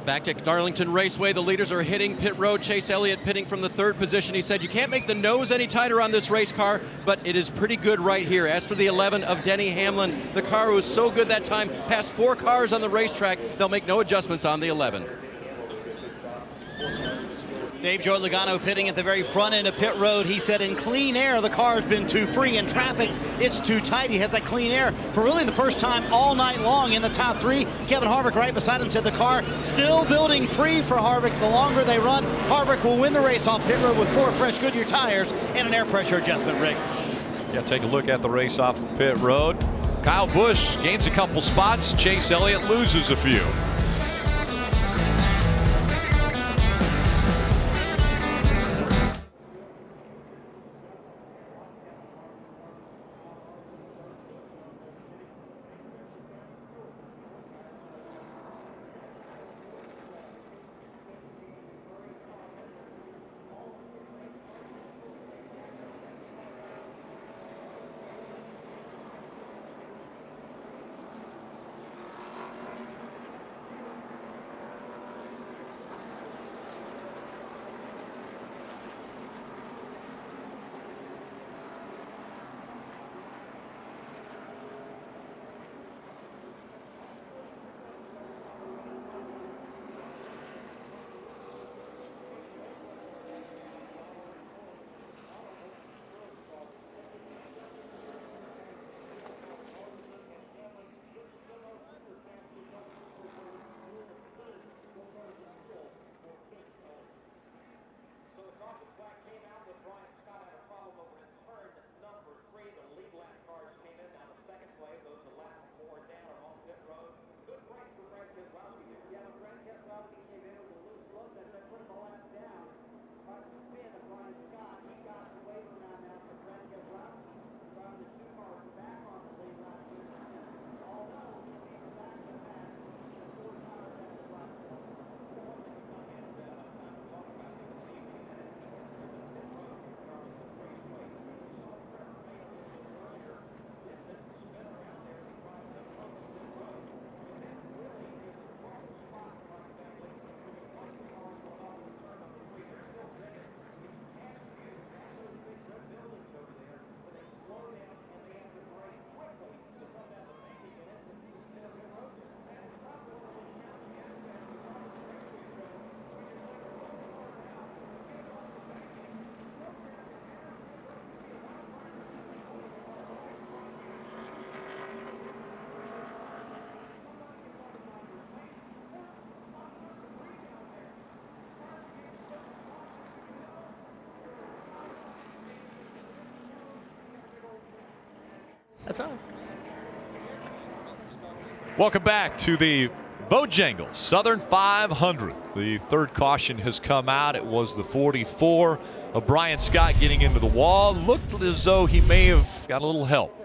Back at Darlington Raceway, the leaders are hitting pit road. Chase Elliott pitting from the 3rd position. He said, you can't make the nose any tighter on this race car, but it is pretty good right here. As for the 11 of Denny Hamlin, the car was so good that time, passed 4 cars on the racetrack. They'll make no adjustments on the 11. Dave Joey Logano pitting at the very front end of pit road. He said in clean air, the car's been too free. In traffic, it's too tight. He has that clean air for really the first time all night long in the top 3. Kevin Harvick right beside him said the car still building free for Harvick. The longer they run, Harvick will win the race off pit road with 4 fresh Goodyear tires and an air pressure adjustment, Rick. Yeah, take a look at the race off of pit road. Kyle Busch gains a couple spots. Chase Elliott loses a few. That's all. Welcome back to the Bojangles Southern 500. The third caution has come out. It was the 44 of Brian Scott getting into the wall. Looked as though he may have got a little help.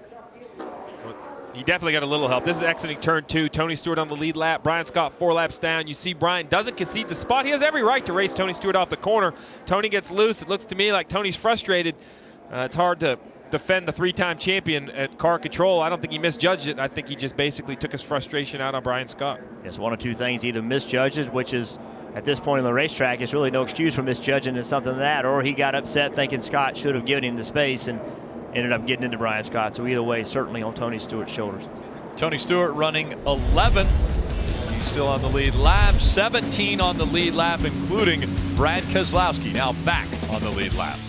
He definitely got a little help. This is exiting turn 2. Tony Stewart on the lead lap. Brian Scott 4 laps down. You see Brian doesn't concede the spot. He has every right to race Tony Stewart off the corner. Tony gets loose. It looks to me like Tony's frustrated. It's hard to defend the 3-time champion at car control. I don't think he misjudged it. I think he just basically took his frustration out on Brian Scott. Yes, one of two things. Either misjudged it, which is at this point in the racetrack, it's really no excuse for misjudging it, something like that, or he got upset thinking Scott should have given him the space and ended up getting into Brian Scott. So either way, certainly on Tony Stewart's shoulders. Tony Stewart running 11th. He's still on the lead lap. 17 on the lead lap, including Brad Keselowski, now back on the lead lap.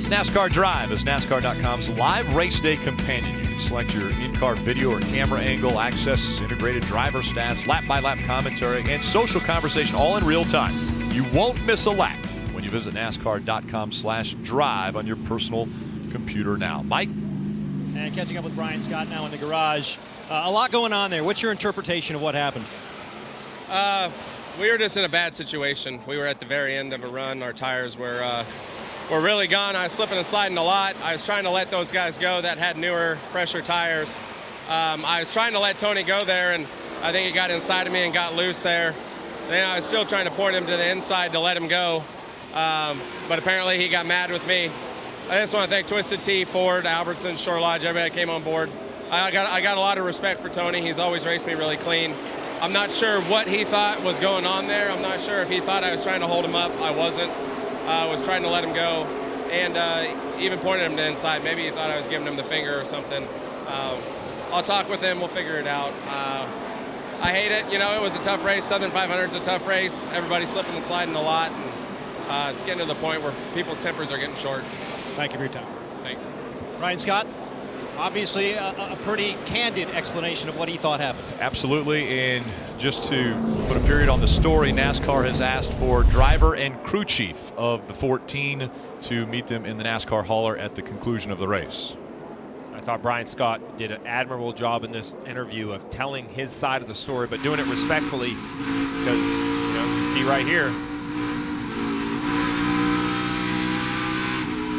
NASCAR Drive is NASCAR.com's live race day companion. You can select your in-car video or camera angle, access integrated driver stats, lap-by-lap commentary, and social conversation all in real time. You won't miss a lap when you visit NASCAR.com/drive on your personal computer now. Mike? And catching up with Brian Scott now in the garage. A lot going on there. What's your interpretation of what happened? We were just in a bad situation. We were at the very end of a run. Our tires were really gone. I was slipping and sliding a lot. I was trying to let those guys go that had newer, fresher tires. I was trying to let Tony go there, and I think he got inside of me and got loose there. Then I was still trying to point him to the inside to let him go, but apparently he got mad with me. I just want to thank Twisted Tea, Ford, Albertson, Shore Lodge, everybody that came on board. I got a lot of respect for Tony. He's always raced me really clean. I'm not sure what he thought was going on there. I'm not sure if he thought I was trying to hold him up. I wasn't. I was trying to let him go, and even pointed him to the inside. Maybe he thought I was giving him the finger or something. I'll talk with him. We'll figure it out. I hate it. You know, it was a tough race. Southern 500 is a tough race. Everybody's slipping and sliding a lot, and it's getting to the point where people's tempers are getting short. Thank you for your time. Thanks. Brian Scott, obviously a pretty candid explanation of what he thought happened. Absolutely, and just to put a period on the story, NASCAR has asked for driver and crew chief of the 14 to meet them in the NASCAR hauler at the conclusion of the race. I thought Brian Scott did an admirable job in this interview of telling his side of the story, but doing it respectfully, because you see right here.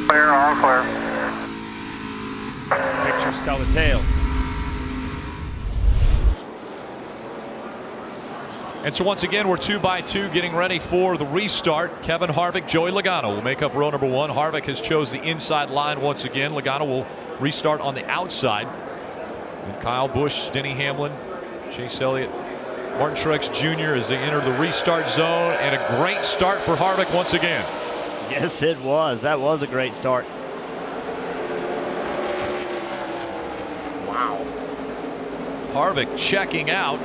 Clear, all clear. Pictures tell the tale. And so once again, we're 2 by 2 getting ready for the restart. Kevin Harvick, Joey Logano will make up row number 1. Harvick has chose the inside line once again. Logano will restart on the outside. And Kyle Busch, Denny Hamlin, Chase Elliott, Martin Truex Jr. as they enter the restart zone. And a great start for Harvick once again. Yes, it was. That was a great start. Wow. Harvick checking out.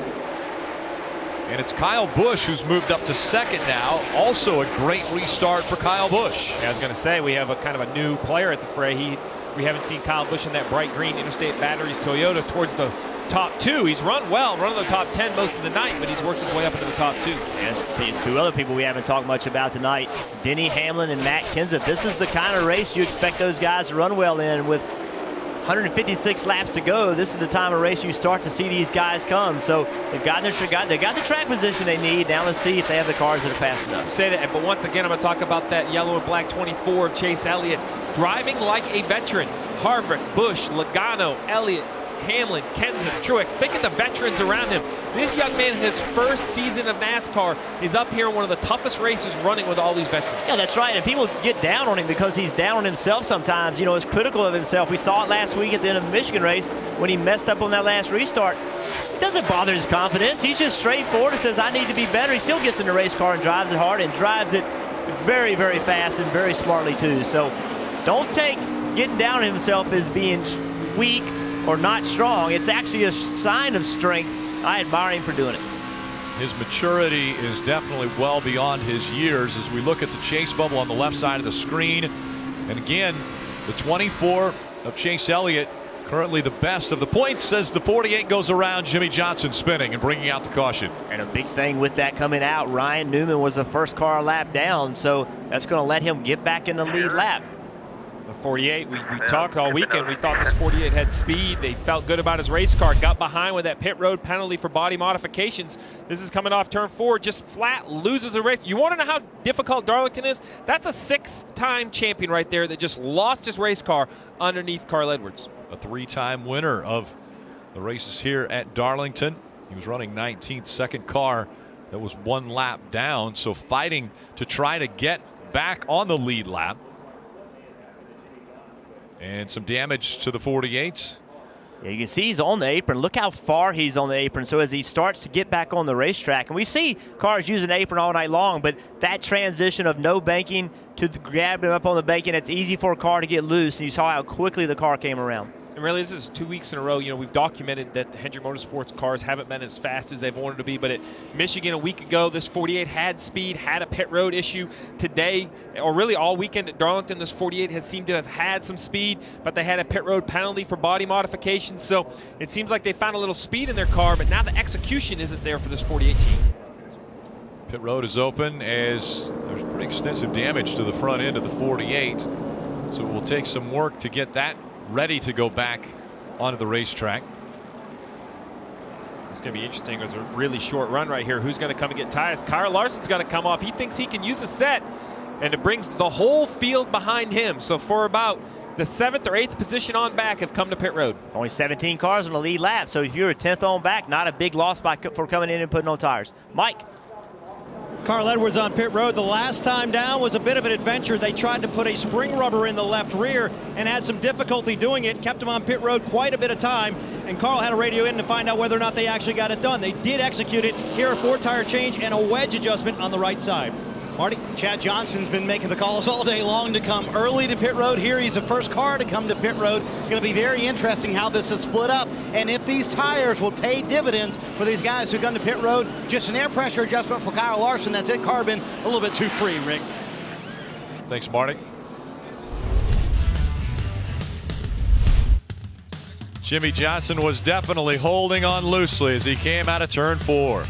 And it's Kyle Busch who's moved up to second now. Also a great restart for Kyle Busch. Yeah, I was going to say, we have a kind of a new player at the fray. We haven't seen Kyle Busch in that bright green Interstate Batteries Toyota towards the top 2. He's run well, run in the top 10 most of the night, but he's worked his way up into the top 2. And two other people we haven't talked much about tonight, Denny Hamlin and Matt Kenseth. This is the kind of race you expect those guys to run well in. With 156 laps to go, this is the time of race you start to see these guys come. So they've got the track position they need. Now let's see if they have the cars that are fast enough. Say that, but once again, I'm going to talk about that yellow and black 24 of Chase Elliott, driving like a veteran. Harvick, Busch, Logano, Elliott, Hamlin, Kenseth, Truex. Think of the veterans around him. This young man, his first season of NASCAR, is up here in one of the toughest races running with all these veterans. Yeah, that's right. And people get down on him because he's down on himself sometimes. You know, he's critical of himself. We saw it last week at the end of the Michigan race when he messed up on that last restart. It doesn't bother his confidence. He's just straightforward and says, I need to be better. He still gets in the race car and drives it hard and drives it very, very fast and very smartly too. So don't take getting down on himself as being weak or not strong. It's actually a sign of strength. I admire him for doing it. His maturity is definitely well beyond his years as we look at the Chase bubble on the left side of the screen. And again, the 24 of Chase Elliott, currently the best of the points as the 48 goes around. Jimmy Johnson spinning and bringing out the caution. And a big thing with that coming out, Ryan Newman was the first car lap down, so that's going to let him get back in the lead lap. The 48, we talked all weekend. We thought this 48 had speed. They felt good about his race car. Got behind with that pit road penalty for body modifications. This is coming off turn 4, just flat, loses the race. You want to know how difficult Darlington is? That's a 6-time champion right there that just lost his race car underneath Carl Edwards. A 3-time winner of the races here at Darlington. He was running 19th, second car that was 1 lap down, so fighting to try to get back on the lead lap. And some damage to the 48. Yeah, you can see he's on the apron. Look how far he's on the apron. So as he starts to get back on the racetrack, and we see cars using the apron all night long, but that transition of no banking to grabbing up on the banking, it's easy for a car to get loose, and you saw how quickly the car came around. And really, this is 2 weeks in a row. You know, we've documented that the Hendrick Motorsports cars haven't been as fast as they've wanted to be. But at Michigan a week ago, this 48 had speed, had a pit road issue. Today, or really all weekend at Darlington, this 48 has seemed to have had some speed, but they had a pit road penalty for body modification. So it seems like they found a little speed in their car, but now the execution isn't there for this 48 team. Pit road is open as there's pretty extensive damage to the front end of the 48. So it will take some work to get that ready to go back onto the racetrack. It's going to be interesting. It's a really short run right here. Who's going to come and get tires? Kyle Larson's going to come off. He thinks he can use a set, and it brings the whole field behind him. So for about the 7th or 8th position on back have come to pit road. Only 17 cars on the lead lap, so if you're a 10th on back, not a big loss for coming in and putting on tires. Mike. Carl Edwards on pit road. The last time down was a bit of an adventure. They tried to put a spring rubber in the left rear and had some difficulty doing it. Kept him on pit road quite a bit of time. And Carl had to radio in to find out whether or not they actually got it done. They did execute it. Here, a 4-tire change and a wedge adjustment on the right side. Marty? Chad Johnson's been making the calls all day long to come early to pit road. Here he's the first car to come to pit road. Going to be very interesting how this is split up and if these tires will pay dividends for these guys who come to pit road. Just an air pressure adjustment for Kyle Larson. That's it. Carbon a little bit too free, Rick. Thanks, Marty. Jimmy Johnson was definitely holding on loosely as he came out of turn 4.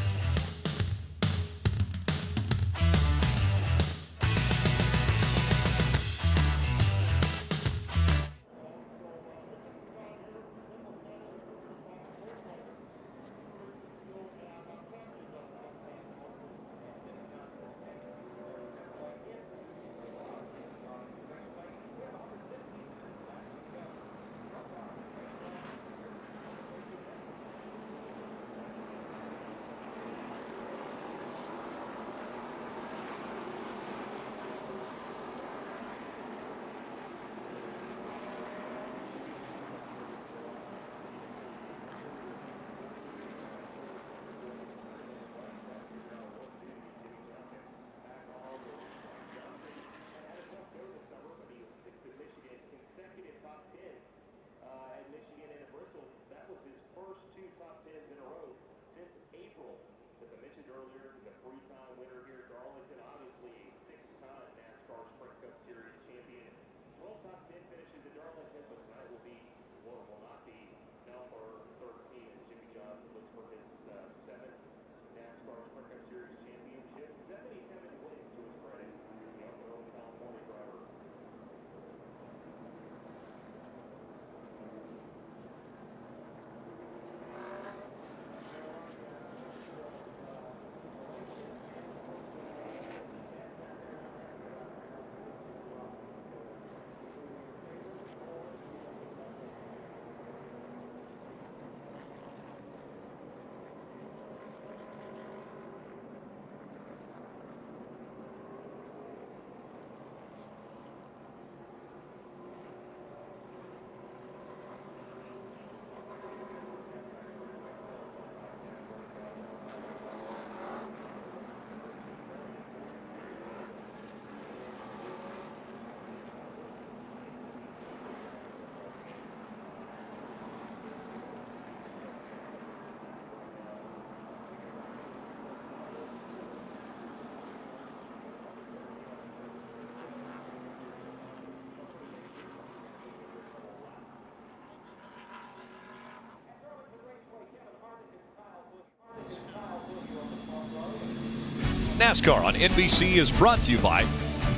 NASCAR on NBC is brought to you by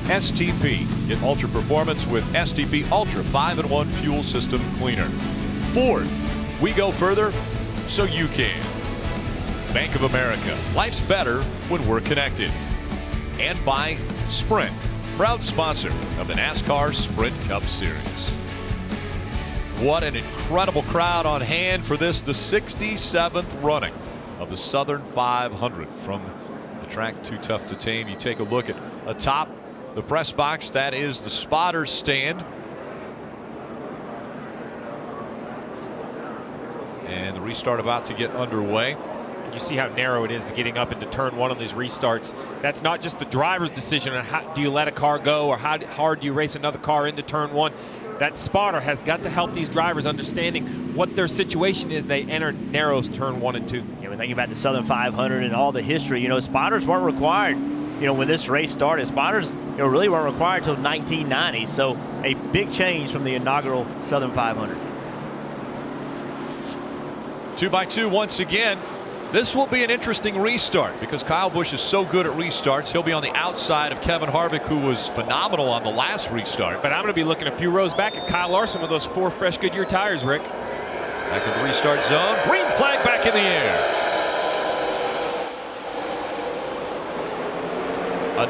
STP. Get ultra performance with STP Ultra 5-in-1 fuel system cleaner. Ford, we go further so you can. Bank of America, life's better when we're connected. And by Sprint, proud sponsor of the NASCAR Sprint Cup Series. What an incredible crowd on hand for this, the 67th running of the Southern 500 from the track Too Tough to Tame. You take a look at atop the press box, that is the spotters stand. And the restart about to get underway. You see how narrow it is to getting up into turn one on these restarts. That's not just the driver's decision on how do you let a car go or how hard do you race another car into turn one. That spotter has got to help these drivers understanding what their situation is. They enter narrows turn 1 and 2. Yeah, we're thinking about the Southern 500 and all the history. You know, spotters weren't required. You know, when this race started, spotters, you know, really weren't required until 1990. So a big change from the inaugural Southern 500. 2x2 once again. This will be an interesting restart because Kyle Busch is so good at restarts. He'll be on the outside of Kevin Harvick, who was phenomenal on the last restart. But I'm going to be looking a few rows back at Kyle Larson with those 4 fresh Goodyear tires, Rick. Back in the restart zone. Green flag back in the air.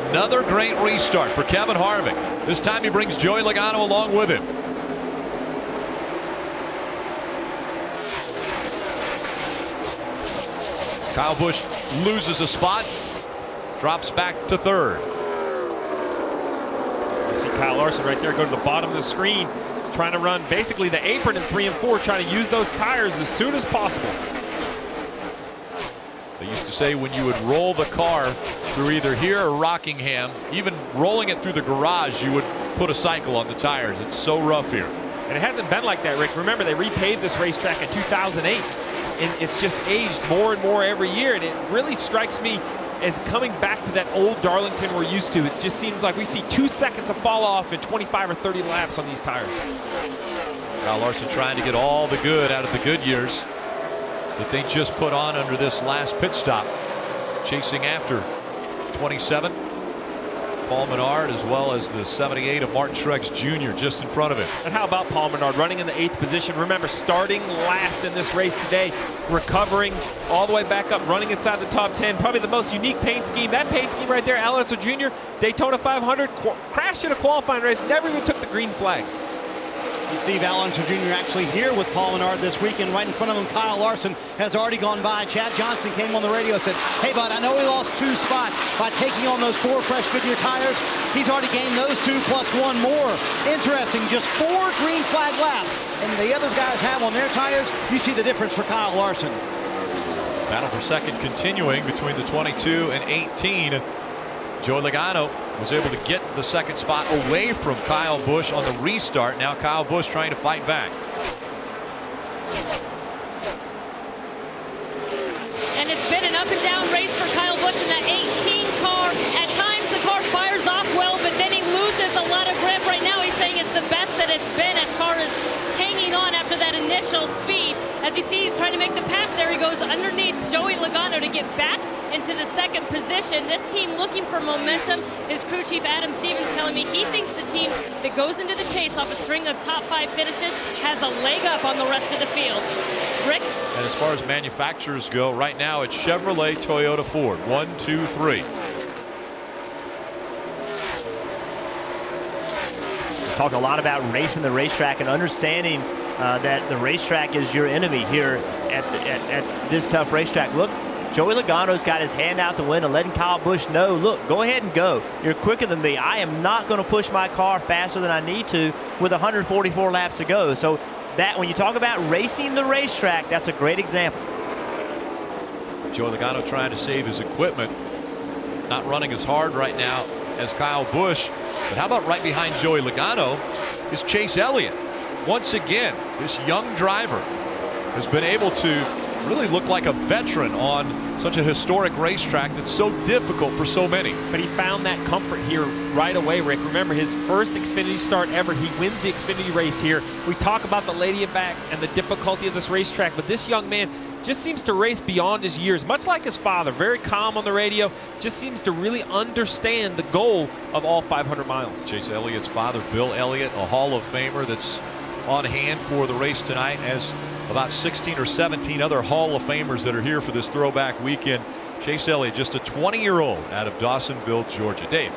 Another great restart for Kevin Harvick. This time he brings Joey Logano along with him. Kyle Busch loses a spot, drops back to third. You see Kyle Larson right there go to the bottom of the screen, trying to run basically the apron in 3 and 4, trying to use those tires as soon as possible. They used to say when you would roll the car through either here or Rockingham, even rolling it through the garage, you would put a cycle on the tires. It's so rough here. And it hasn't been like that, Rick. Remember, they repaved this racetrack in 2008. And it's just aged more and more every year, and it really strikes me as coming back to that old Darlington we're used to. It just seems like we see 2 seconds of fall off in 25 or 30 laps on these tires. Kyle Larson trying to get all the good out of the Goodyears that they just put on under this last pit stop. Chasing after 27, Paul Menard, as well as the 78 of Martin Truex Jr. just in front of him. And how about Paul Menard running in the 8th position? Remember, starting last in this race today, recovering all the way back up, running inside the top 10. Probably the most unique paint scheme. That paint scheme right there, Alonso Jr., Daytona 500, crashed in a qualifying race, never even took the green flag. And Steve Alonso Jr. actually here with Paul Menard this weekend. Right in front of him, Kyle Larson has already gone by. Chad Johnson came on the radio and said, hey, bud, I know we lost 2 spots by taking on those 4 fresh Goodyear tires. He's already gained those 2 plus 1 more. Interesting, just 4 green flag laps. And the other guys have on their tires. You see the difference for Kyle Larson. Battle for second continuing between the 22 and 18. Joey Logano was able to get the second spot away from Kyle Busch on the restart. Now Kyle Busch trying to fight back. And it's been an up and down race for Kyle Busch in that 18 car. At times the car fires off well, but then he loses a lot of grip. Right now he's saying it's the best that it's been. His car is hanging on after that initial speed. As you see, he's trying to make the pass there. He goes underneath Joey Logano to get back into the second position. This team looking for momentum. His crew chief Adam Stevens telling me he thinks the team that goes into the chase off a string of top 5 finishes has a leg up on the rest of the field. Rick? And as far as manufacturers go, right now it's Chevrolet, Toyota, Ford. 1, 2, 3. We talk a lot about racing the racetrack and understanding that the racetrack is your enemy here at this tough racetrack. Look, Joey Logano's got his hand out the window, letting Kyle Busch know, look, go ahead and go. You're quicker than me. I am not going to push my car faster than I need to with 144 laps to go. So that, when you talk about racing the racetrack, that's a great example. Joey Logano trying to save his equipment. Not running as hard right now as Kyle Busch. But how about right behind Joey Logano is Chase Elliott. Once again, this young driver has been able to really look like a veteran on such a historic racetrack that's so difficult for so many. But he found that comfort here right away, Rick. Remember, his first Xfinity start ever. He wins the Xfinity race here. We talk about the lady in back and the difficulty of this racetrack, but this young man just seems to race beyond his years, much like his father. Very calm on the radio, just seems to really understand the goal of all 500 miles. Chase Elliott's father, Bill Elliott, a Hall of Famer that's on hand for the race tonight, as about 16 or 17 other Hall of Famers that are here for this throwback weekend. Chase Elliott, just a 20-year-old out of Dawsonville, Georgia. Dave.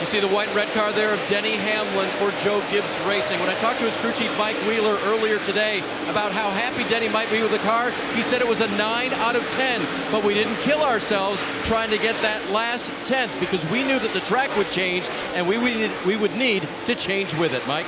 You see the white and red car there of Denny Hamlin for Joe Gibbs Racing. When I talked to his crew chief Mike Wheeler earlier today about how happy Denny might be with the car, he said it was a 9 out of 10, but we didn't kill ourselves trying to get that last 10th because we knew that the track would change and we would need to change with it. Mike?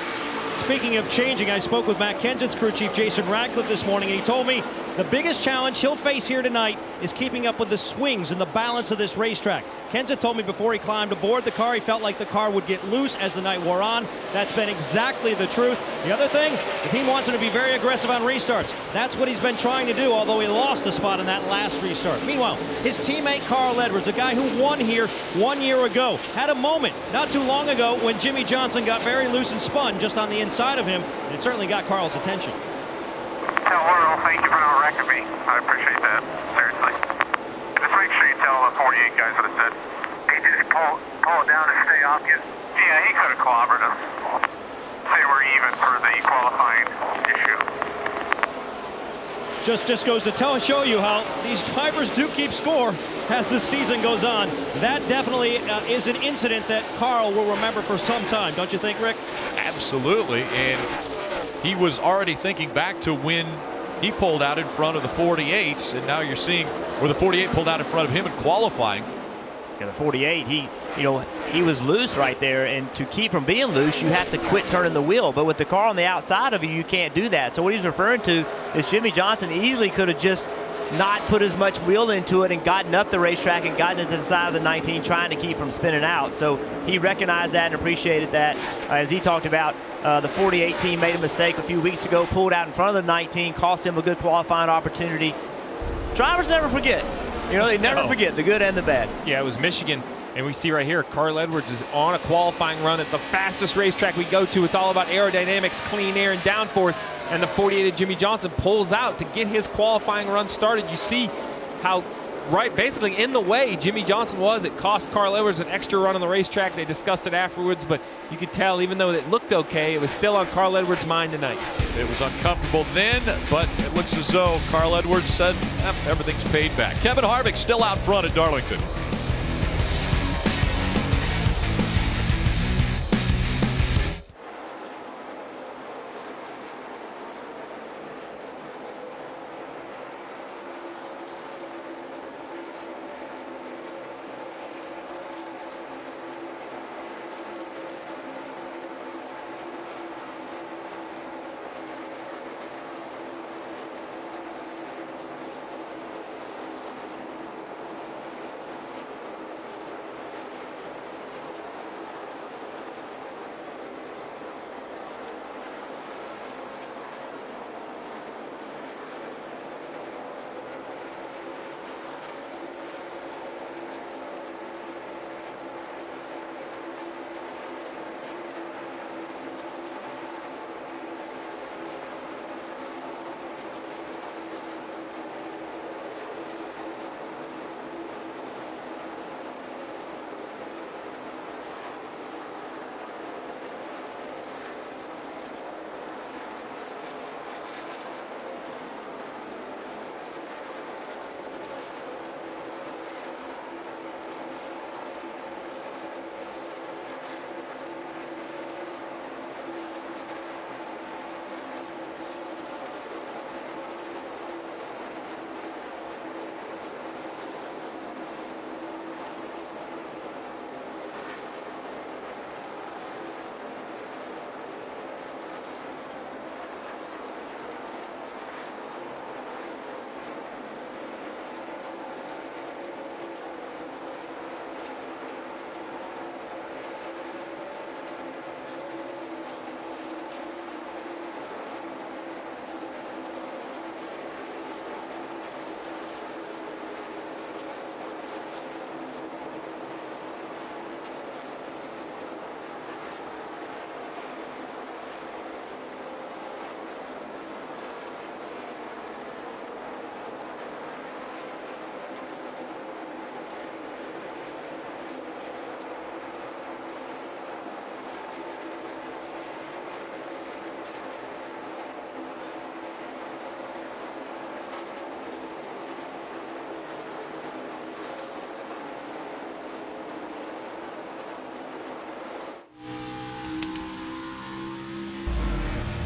Speaking of changing, I spoke with Matt Kenseth's crew chief Jason Radcliffe this morning, and he told me the biggest challenge he'll face here tonight is keeping up with the swings and the balance of this racetrack. Kenseth told me before he climbed aboard the car, he felt like the car would get loose as the night wore on. That's been exactly the truth. The other thing, the team wants him to be very aggressive on restarts. That's what he's been trying to do, although he lost a spot in that last restart. Meanwhile, his teammate Carl Edwards, a guy who won here 1 year ago, had a moment not too long ago when Jimmy Johnson got very loose and spun just on the inside of him, and it certainly got Carl's attention. Tell Earl, thank you for not wrecking me. I appreciate that, seriously. Just make sure you tell the 48 guys what I said. He just pull it down and stay off you? Yeah, he could have clobbered us. Say we're even for the qualifying issue. Just goes to show you how these drivers do keep score as the season goes on. That definitely is an incident that Carl will remember for some time, don't you think, Rick? Absolutely, and he was already thinking back to when he pulled out in front of the 48s, and now you're seeing where the 48 pulled out in front of him in qualifying. Yeah, the 48, he was loose right there, and to keep from being loose, you have to quit turning the wheel. But with the car on the outside of you, you can't do that. So what he's referring to is Jimmy Johnson easily could have just not put as much wheel into it and gotten up the racetrack and gotten into the side of the 19, trying to keep from spinning out. So he recognized that and appreciated that. As he talked about, the 48 team made a mistake a few weeks ago, pulled out in front of the 19, cost him a good qualifying opportunity. Drivers never forget. You know, they never forget the good and the bad. Yeah, it was Michigan. And we see right here, Carl Edwards is on a qualifying run at the fastest racetrack we go to. It's all about aerodynamics, clean air, and downforce. And the 48 of Jimmy Johnson pulls out to get his qualifying run started. You see how basically in the way Jimmy Johnson was. It cost Carl Edwards an extra run on the racetrack. They discussed it afterwards, but you could tell even though it looked okay, it was still on Carl Edwards' mind tonight. It was uncomfortable then, but it looks as though Carl Edwards said everything's paid back. Kevin Harvick still out front at Darlington.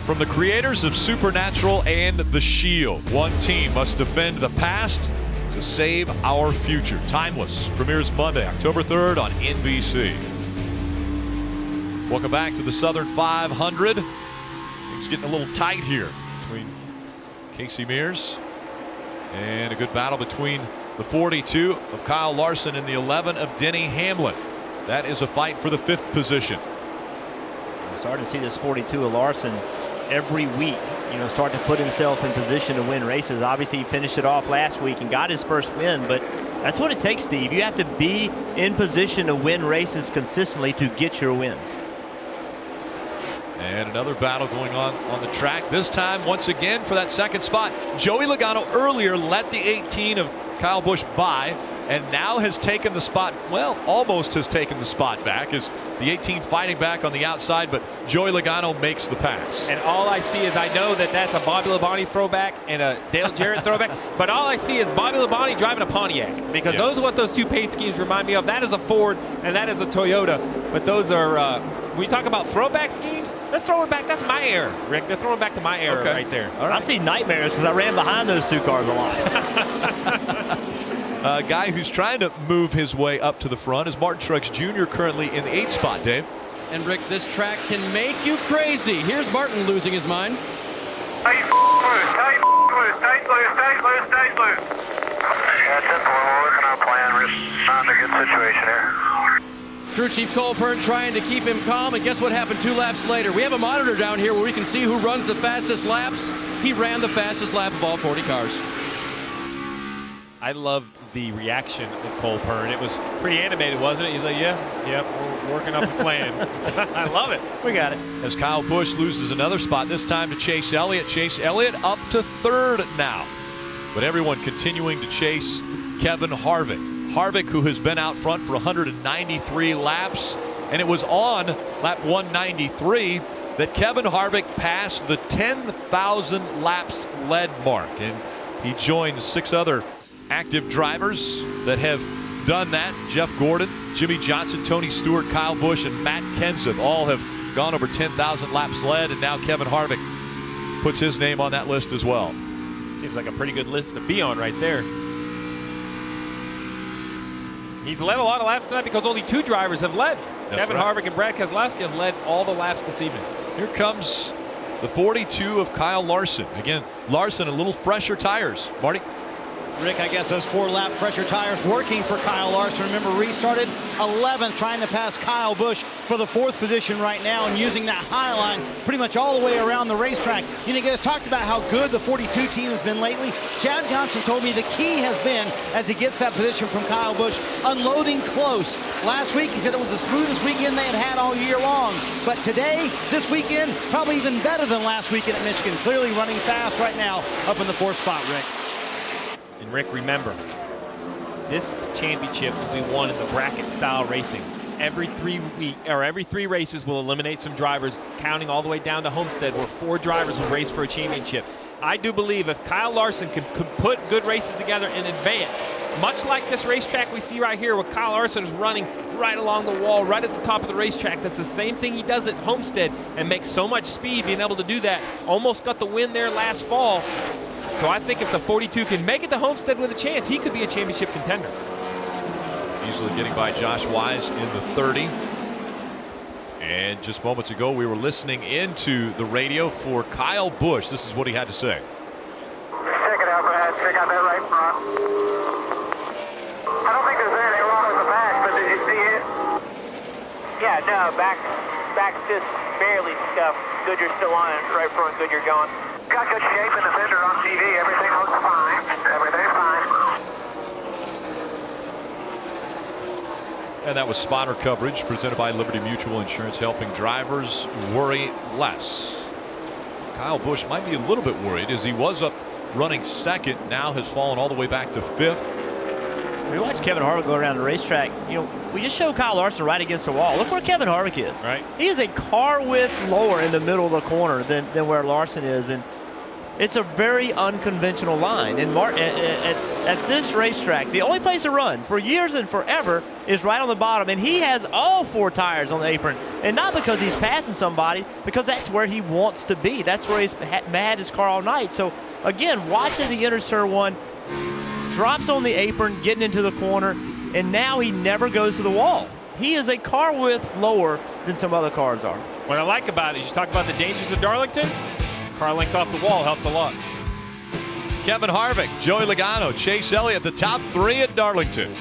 From the creators of Supernatural and The Shield, one team must defend the past to save our future. Timeless premieres Monday, October 3rd on NBC. Welcome back to the Southern 500. It's getting a little tight here between Casey Mears and a good battle between the 42 of Kyle Larson and the 11 of Denny Hamlin. That is a fight for the 5th position. We're starting to see this 42 of Larson every week, start to put himself in position to win races. Obviously, he finished it off last week and got his first win, but that's what it takes, Steve. You have to be in position to win races consistently to get your wins. And another battle going on the track, this time once again for that 2nd spot. Joey Logano earlier let the 18 of Kyle Busch by, and now has taken the spot, well, almost has taken the spot back, as the 18 fighting back on the outside, but Joey Logano makes the pass. And all I see is, I know that that's a Bobby Labonte throwback and a Dale Jarrett throwback, but all I see is Bobby Labonte driving a Pontiac, because those are what those two paint schemes remind me of. That is a Ford and that is a Toyota, but those are, when you talk about throwback schemes, they're throwing back, that's my era, Rick. They're throwing back to my era right there. All right. I see nightmares because I ran behind those two cars a lot. A guy who's trying to move his way up to the front is Martin Truex Jr., currently in the 8th spot, Dave. And Rick, this track can make you crazy. Here's Martin losing his mind. Tight loose, tight loose, tight loose, tight loose, tight loose. Yeah, it's simple. We're working on a plan. We're just not in a good situation here. Crew Chief Cole Pearn trying to keep him calm, and guess what happened 2 laps later? We have a monitor down here where we can see who runs the fastest laps. He ran the fastest lap of all 40 cars. I loved the reaction of Cole Pearn. It was pretty animated, wasn't it? He's like, yep, we're working up a plan. I love it. We got it. As Kyle Busch loses another spot, this time to Chase Elliott. Chase Elliott up to 3rd now. But everyone continuing to chase Kevin Harvick. Harvick, who has been out front for 193 laps. And it was on lap 193 that Kevin Harvick passed the 10,000 laps led mark. And he joined 6 other active drivers that have done that. Jeff Gordon, Jimmy Johnson, Tony Stewart, Kyle Busch, and Matt Kenseth all have gone over 10,000 laps led, and now Kevin Harvick puts his name on that list as well. Seems like a pretty good list to be on right there. He's led a lot of laps tonight because only 2 drivers have led. That's Kevin right. Harvick and Brad Keselowski have led all the laps this evening. Here comes the 42 of Kyle Larson. Again, Larson, a little fresher tires. Marty? Rick, I guess those 4-lap fresher tires working for Kyle Larson. Remember, restarted 11th, trying to pass Kyle Busch for the 4th position right now, and using that high line pretty much all the way around the racetrack. You guys talked about how good the 42 team has been lately. Chad Johnson told me the key has been, as he gets that position from Kyle Busch, unloading close. Last week, he said it was the smoothest weekend they had all year long. But today, this weekend, probably even better than last weekend at Michigan. Clearly running fast right now up in the 4th spot, Rick. And Rick, remember, this championship will be won in the bracket style racing. Every 3 races will eliminate some drivers, counting all the way down to Homestead, where 4 drivers will race for a championship. I do believe if Kyle Larson could put good races together in advance, much like this racetrack we see right here, where Kyle Larson is running right along the wall, right at the top of the racetrack. That's the same thing he does at Homestead and makes so much speed being able to do that. Almost got the win there last fall. So I think if the 42 can make it to Homestead with a chance, he could be a championship contender. Easily getting by Josh Wise in the 30. And just moments ago, we were listening into the radio for Kyle Busch. This is what he had to say. Check it out, Brad. Check out that right front. I don't think there's anything wrong with the back, but did you see it? Yeah, no, back's just barely scuffed. Goodyear's still on it. Right front, Goodyear going. Got good shape in the fender on TV. Everything looks fine. Everything's fine. And that was spotter coverage presented by Liberty Mutual Insurance, helping drivers worry less. Kyle Busch might be a little bit worried, as he was up running 2nd, now has fallen all the way back to 5th. We watched Kevin Harvick go around the racetrack. We just showed Kyle Larson right against the wall. Look where Kevin Harvick is. Right. He is a car width lower in the middle of the corner than where Larson is. And It's a very unconventional line. And at this racetrack, the only place to run for years and forever is right on the bottom. And he has all 4 tires on the apron. And not because he's passing somebody, because that's where he wants to be. That's where he's had his car all night. So, again, watch as he enters turn 1, drops on the apron, getting into the corner, and now he never goes to the wall. He is a car width lower than some other cars are. What I like about it is you talk about the dangers of Darlington. Car length off the wall helps a lot. Kevin Harvick, Joey Logano, Chase Elliott, the top 3 at Darlington.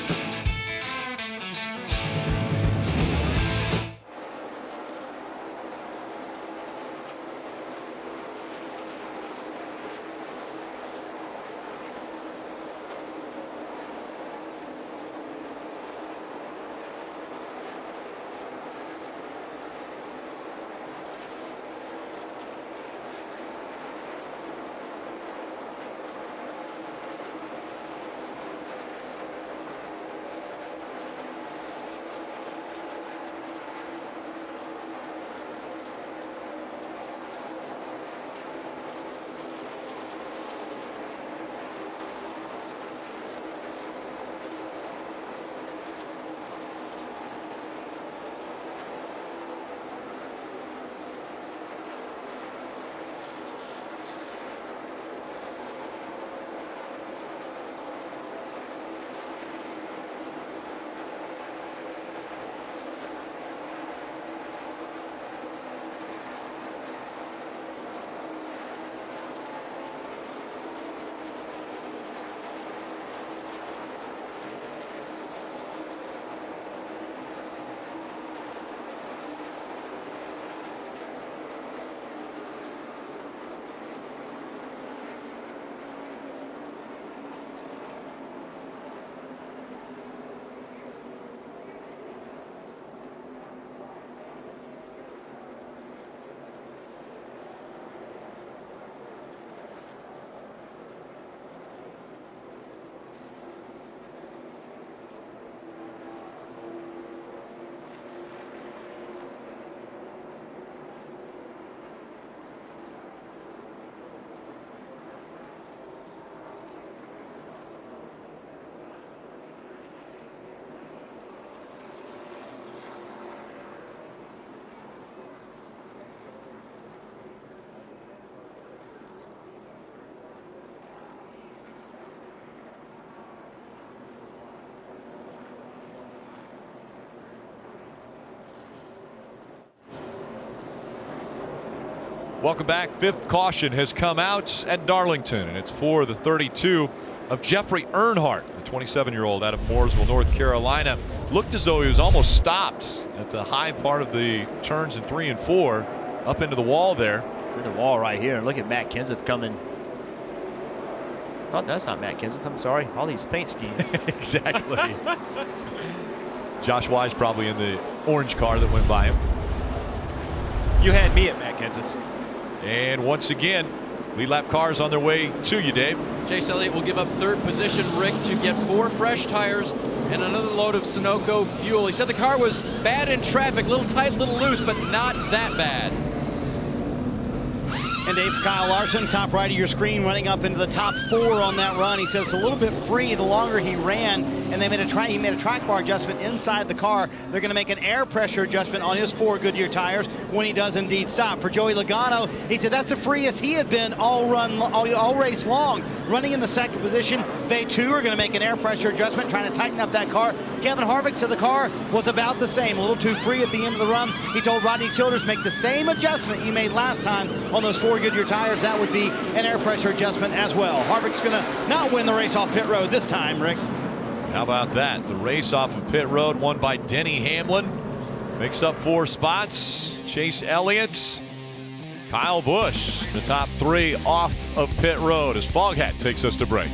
Welcome back. 5th caution has come out at Darlington, and it's for the 32 of Jeffrey Earnhardt, the 27-year-old out of Mooresville, North Carolina. Looked as though he was almost stopped at the high part of the turns in 3 and 4, up into the wall there. It's in the wall right here. And look at Matt Kenseth coming. Oh, that's not Matt Kenseth. I'm sorry. All these paint schemes. Exactly. Josh Wise probably in the orange car that went by him. You had me at Matt Kenseth. And once again, lead lap cars on their way to you, Dave. Chase Elliott will give up 3rd position, Rick, to get 4 fresh tires and another load of Sunoco fuel. He said the car was bad in traffic, little tight, little loose, but not that bad. And Dave's Kyle Larson, top right of your screen, running up into the top 4 on that run. He said it's a little bit free the longer he ran, and he made a track bar adjustment inside the car. They're going to make an air pressure adjustment on his 4 Goodyear tires when he does indeed stop. For Joey Logano, he said that's the freest he had been all race long. Running in the 2nd position, they too are going to make an air pressure adjustment, trying to tighten up that car. Kevin Harvick said the car was about the same, a little too free at the end of the run. He told Rodney Childers, make the same adjustment you made last time on those 4 Goodyear tires. That would be an air pressure adjustment as well. Harvick's going to not win the race off pit road this time, Rick. How about that? The race off of pit road won by Denny Hamlin. Makes up 4 spots. Chase Elliott, Kyle Busch, the top 3 off of pit road as Foghat takes us to break.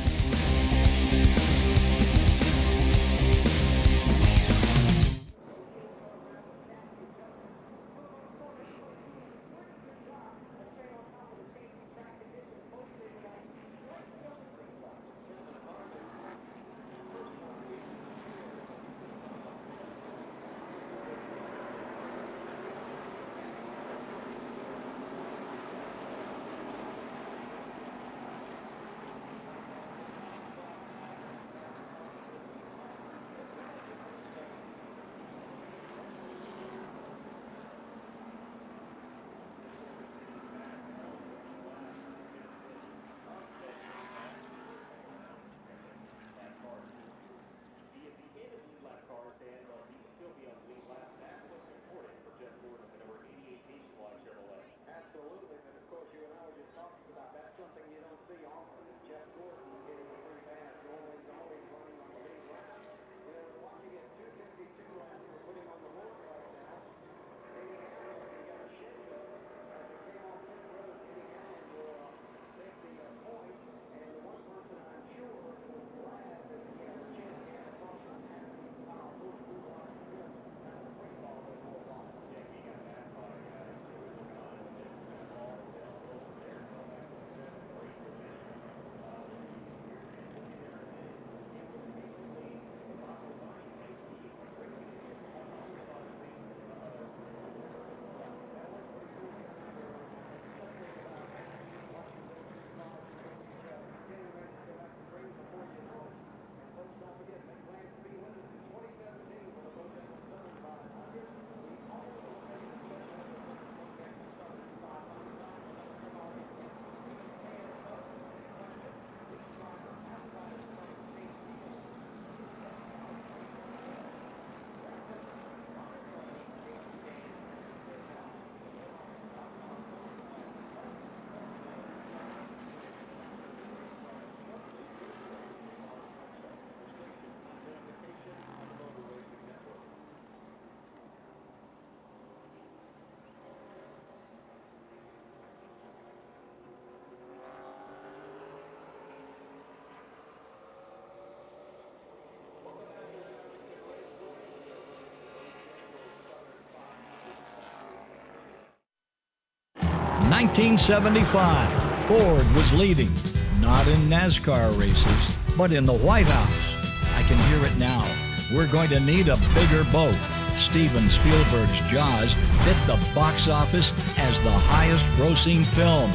1975, Ford was leading, not in NASCAR races, but in the White House. I can hear it now. We're going to need a bigger boat. Steven Spielberg's Jaws hit the box office as the highest grossing film.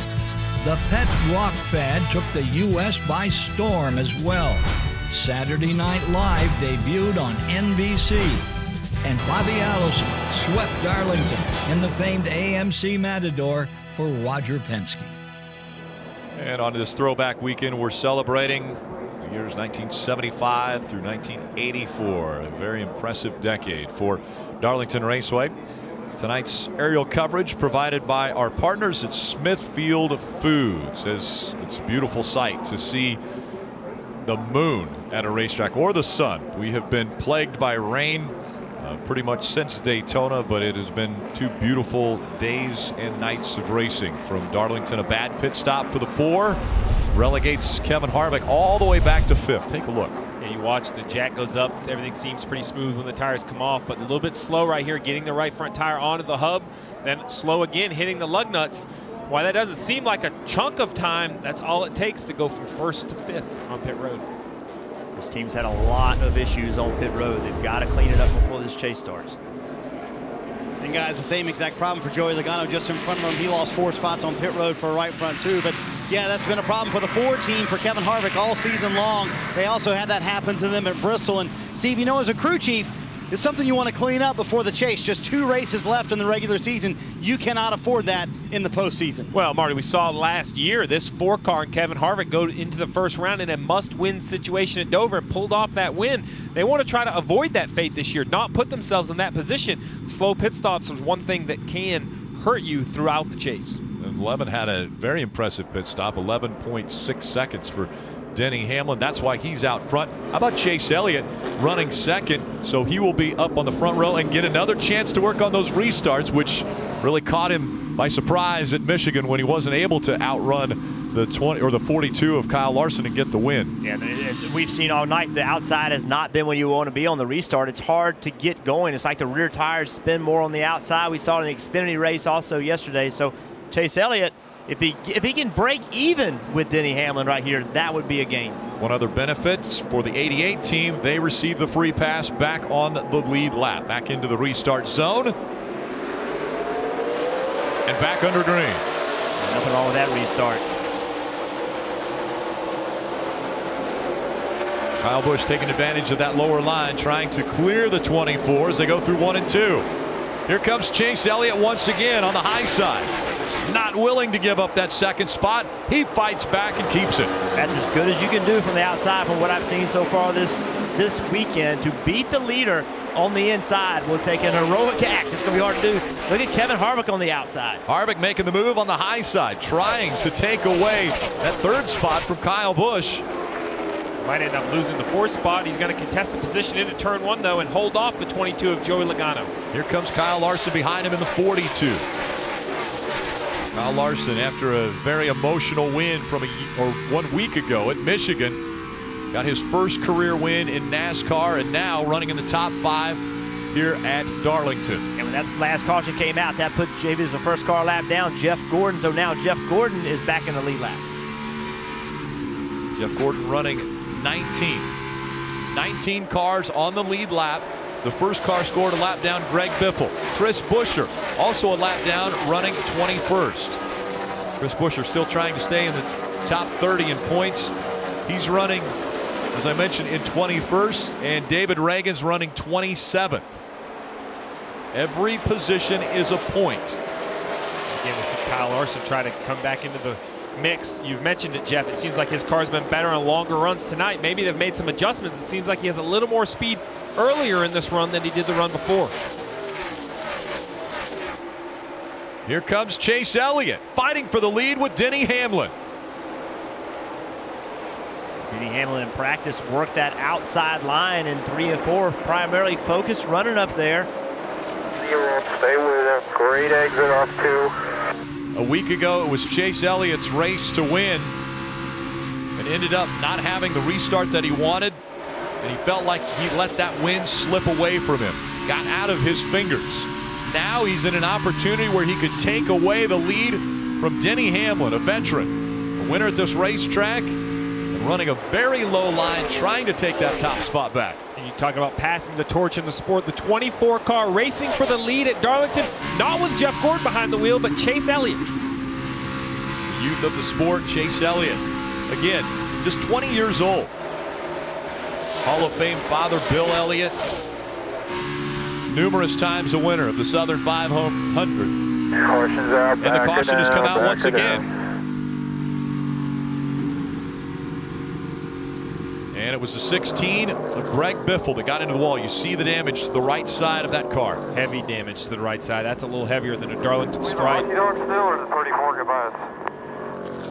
The pet rock fad took the U.S. by storm as well. Saturday Night Live debuted on NBC. And Bobby Allison swept Darlington in the famed AMC Matador for Roger Penske. And on this throwback weekend, we're celebrating the years 1975 through 1984. A very impressive decade for Darlington Raceway. Tonight's aerial coverage provided by our partners at Smithfield Foods. It's a beautiful sight to see the moon at a racetrack, or the sun. We have been plagued by rain pretty much since Daytona, but it has been 2 beautiful days and nights of racing. From Darlington, a bad pit stop for the 4 relegates Kevin Harvick all the way back to 5th. Take a look. Yeah, you watch the jack goes up, everything seems pretty smooth when the tires come off, but a little bit slow right here, getting the right front tire onto the hub, then slow again, hitting the lug nuts. While that doesn't seem like a chunk of time, that's all it takes to go from 1st to 5th on pit road. This team's had a lot of issues on pit road. They've got to clean it up before this chase starts. And guys, the same exact problem for Joey Logano just in front of him. He lost 4 spots on pit road for a right front too. But yeah, that's been a problem for the Ford team for Kevin Harvick all season long. They also had that happen to them at Bristol. And Steve, you know, as a crew chief, it's something you want to clean up before the chase. Just 2 races left in the regular season. You cannot afford that in the postseason. Well, Marty, we saw last year this 4-car and Kevin Harvick go into the first round in a must-win situation at Dover and pulled off that win. They want to try to avoid that fate this year, not put themselves in that position. Slow pit stops is one thing that can hurt you throughout the chase. And Lemon had a very impressive pit stop, 11.6 seconds for Denny Hamlin. That's why he's out front. How about Chase Elliott running second? So he will be up on the front row and get another chance to work on those restarts, which really caught him by surprise at Michigan when he wasn't able to outrun the 20 or the 42 of Kyle Larson and get the win. Yeah, we've seen all night the outside has not been where you want to be on the restart. It's hard to get going. It's like the rear tires spin more on the outside. We saw it in the Xfinity race also yesterday. So Chase Elliott, if he can break even with Denny Hamlin right here, that would be a gain. One other benefit for the 88 team, they receive the free pass back on the lead lap, back into the restart zone, and back under green. Nothing wrong with that restart. Kyle Busch taking advantage of that lower line, trying to clear the 24 as they go through 1 and 2. Here comes Chase Elliott once again on the high side. Not willing to give up that second spot. He fights back and keeps it. That's as good as you can do from the outside from what I've seen so far this weekend. To beat the leader on the inside will take an heroic act. It's going to be hard to do. Look at Kevin Harvick on the outside. Harvick making the move on the high side, trying to take away that 3rd spot from Kyle Busch. Might end up losing the 4th spot. He's going to contest the position into turn 1, though, and hold off the 22 of Joey Logano. Here comes Kyle Larson behind him in the 42. Kyle Larson, after a very emotional win from 1 week ago at Michigan, got his first career win in NASCAR and now running in the top 5 here at Darlington. And when that last caution came out, that put JV's the first car lap down, Jeff Gordon. So now Jeff Gordon is back in the lead lap. Jeff Gordon running 19 cars on the lead lap. The first car scored a lap down, Greg Biffle. Chris Buescher also a lap down, running 21st. Chris Buescher still trying to stay in the top 30 in points. He's running, as I mentioned, in 21st, and David Reagan's running 27th. Every position is a point. Again, we see Kyle Larson try to come back into the mix. You've mentioned it, Jeff. It seems like his car's been better on longer runs tonight. Maybe they've made some adjustments. It seems like he has a little more speed earlier in this run than he did the run before. Here comes Chase Elliott fighting for the lead with Denny Hamlin. Denny Hamlin in practice worked that outside line in 3 and 4, primarily focused running up there. You won't stay with him. Great exit off 2. A week ago, it was Chase Elliott's race to win and ended up not having the restart that he wanted, and he felt like he let that win slip away from him, got out of his fingers. Now he's in an opportunity where he could take away the lead from Denny Hamlin, a veteran, a winner at this racetrack, and running a very low line, trying to take that top spot back. And you talk about passing the torch in the sport. The 24 car racing for the lead at Darlington, not with Jeff Gordon behind the wheel, but Chase Elliott. The youth of the sport, Chase Elliott. Again, just 20 years old. Hall of Fame father Bill Elliott. Numerous times a winner of the Southern 500. Caution's out. And the caution has come out once again. And it was a 16 of Greg Biffle that got into the wall. You see the damage to the right side of that car. Heavy damage to the right side. That's a little heavier than a Darlington stripe. You don't still, or the 34 get by us?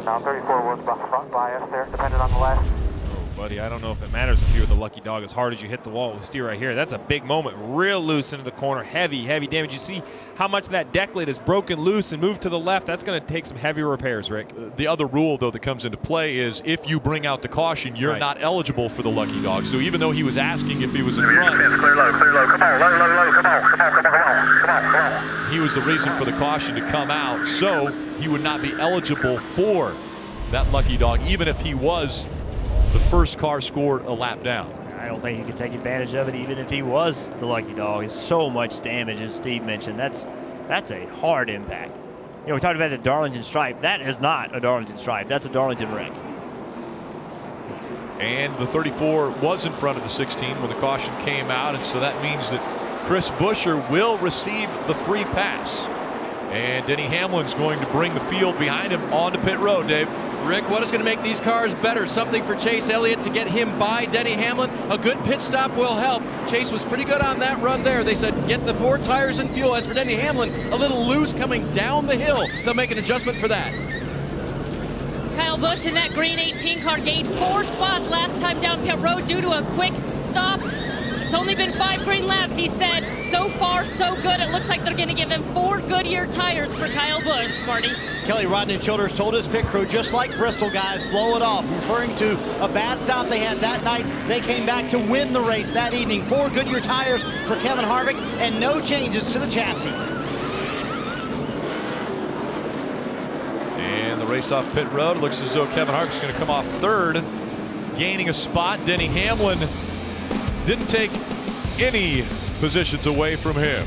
Now 34 was front bias there, depending on the last. Buddy, I don't know if it matters if you're the lucky dog as hard as you hit the wall with Steer right here. That's a big moment. Real loose into the corner. Heavy damage. You see how much of that deck lid is broken loose and moved to the left. That's going to take some heavy repairs, Rick. The other rule, though, that comes into play is if you bring out the caution, you're not eligible for the lucky dog. So even though he was asking if he was in front, Clear low, come on, low, come on. he was the reason for the caution to come out. So he would not be eligible for that lucky dog, even if he was the first car scored a lap down. I don't think he could take advantage of it even if he was the lucky dog. It's so much damage, as Steve mentioned. That's a hard impact. You know, we talked about the Darlington stripe. That is not a Darlington stripe. That's a Darlington wreck. And the 34 was in front of the 16 when the caution came out, and so that means that Chris Buescher will receive the free pass. And Denny Hamlin's going to bring the field behind him onto pit road, Dave. Rick, what is going to make these cars better? Something for Chase Elliott to get him by Denny Hamlin. A good pit stop will help. Chase was pretty good on that run there. They said get the 4 tires and fuel. As for Denny Hamlin, a little loose coming down the hill. They'll make an adjustment for that. Kyle Busch in that green 18 car gained 4 spots last time down pit road due to a quick stop. It's only been 5 green laps, he said. So far, so good. It looks like they're going to give him 4 Goodyear tires for Kyle Busch, Marty. Kelly Rodden Childers told his pit crew, just like Bristol, guys, blow it off, referring to a bad stop they had that night. They came back to win the race that evening. 4 Goodyear tires for Kevin Harvick and no changes to the chassis. And the race off pit road. Looks as though Kevin Harvick's going to come off third, gaining a spot. Denny Hamlin didn't take any positions away from him.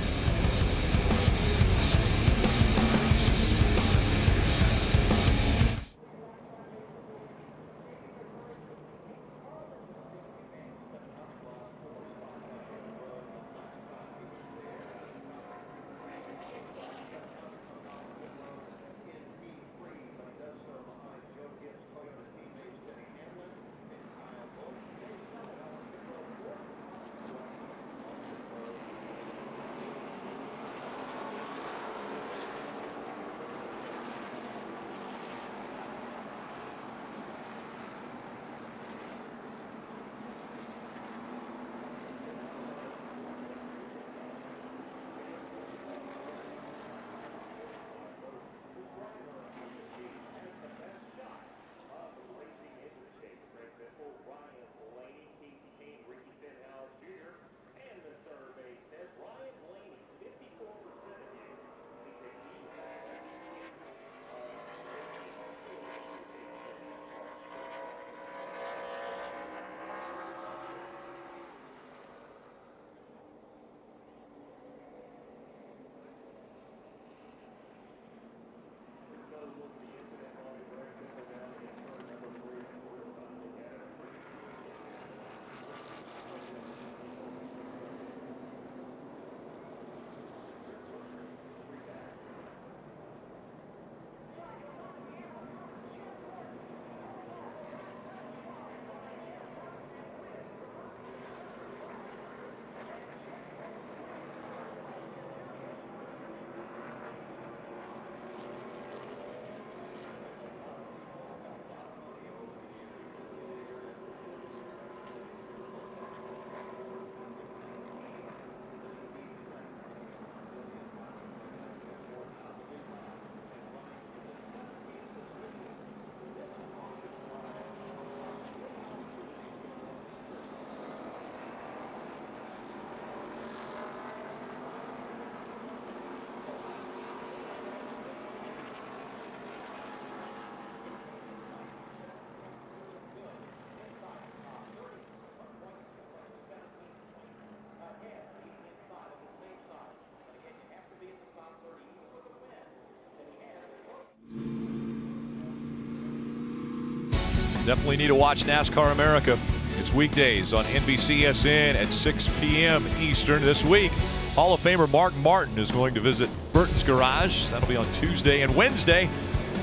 Definitely need to watch NASCAR America. It's weekdays on NBCSN at 6 p.m. Eastern. This week, Hall of Famer Mark Martin is going to visit Burton's Garage. That'll be on Tuesday. And Wednesday,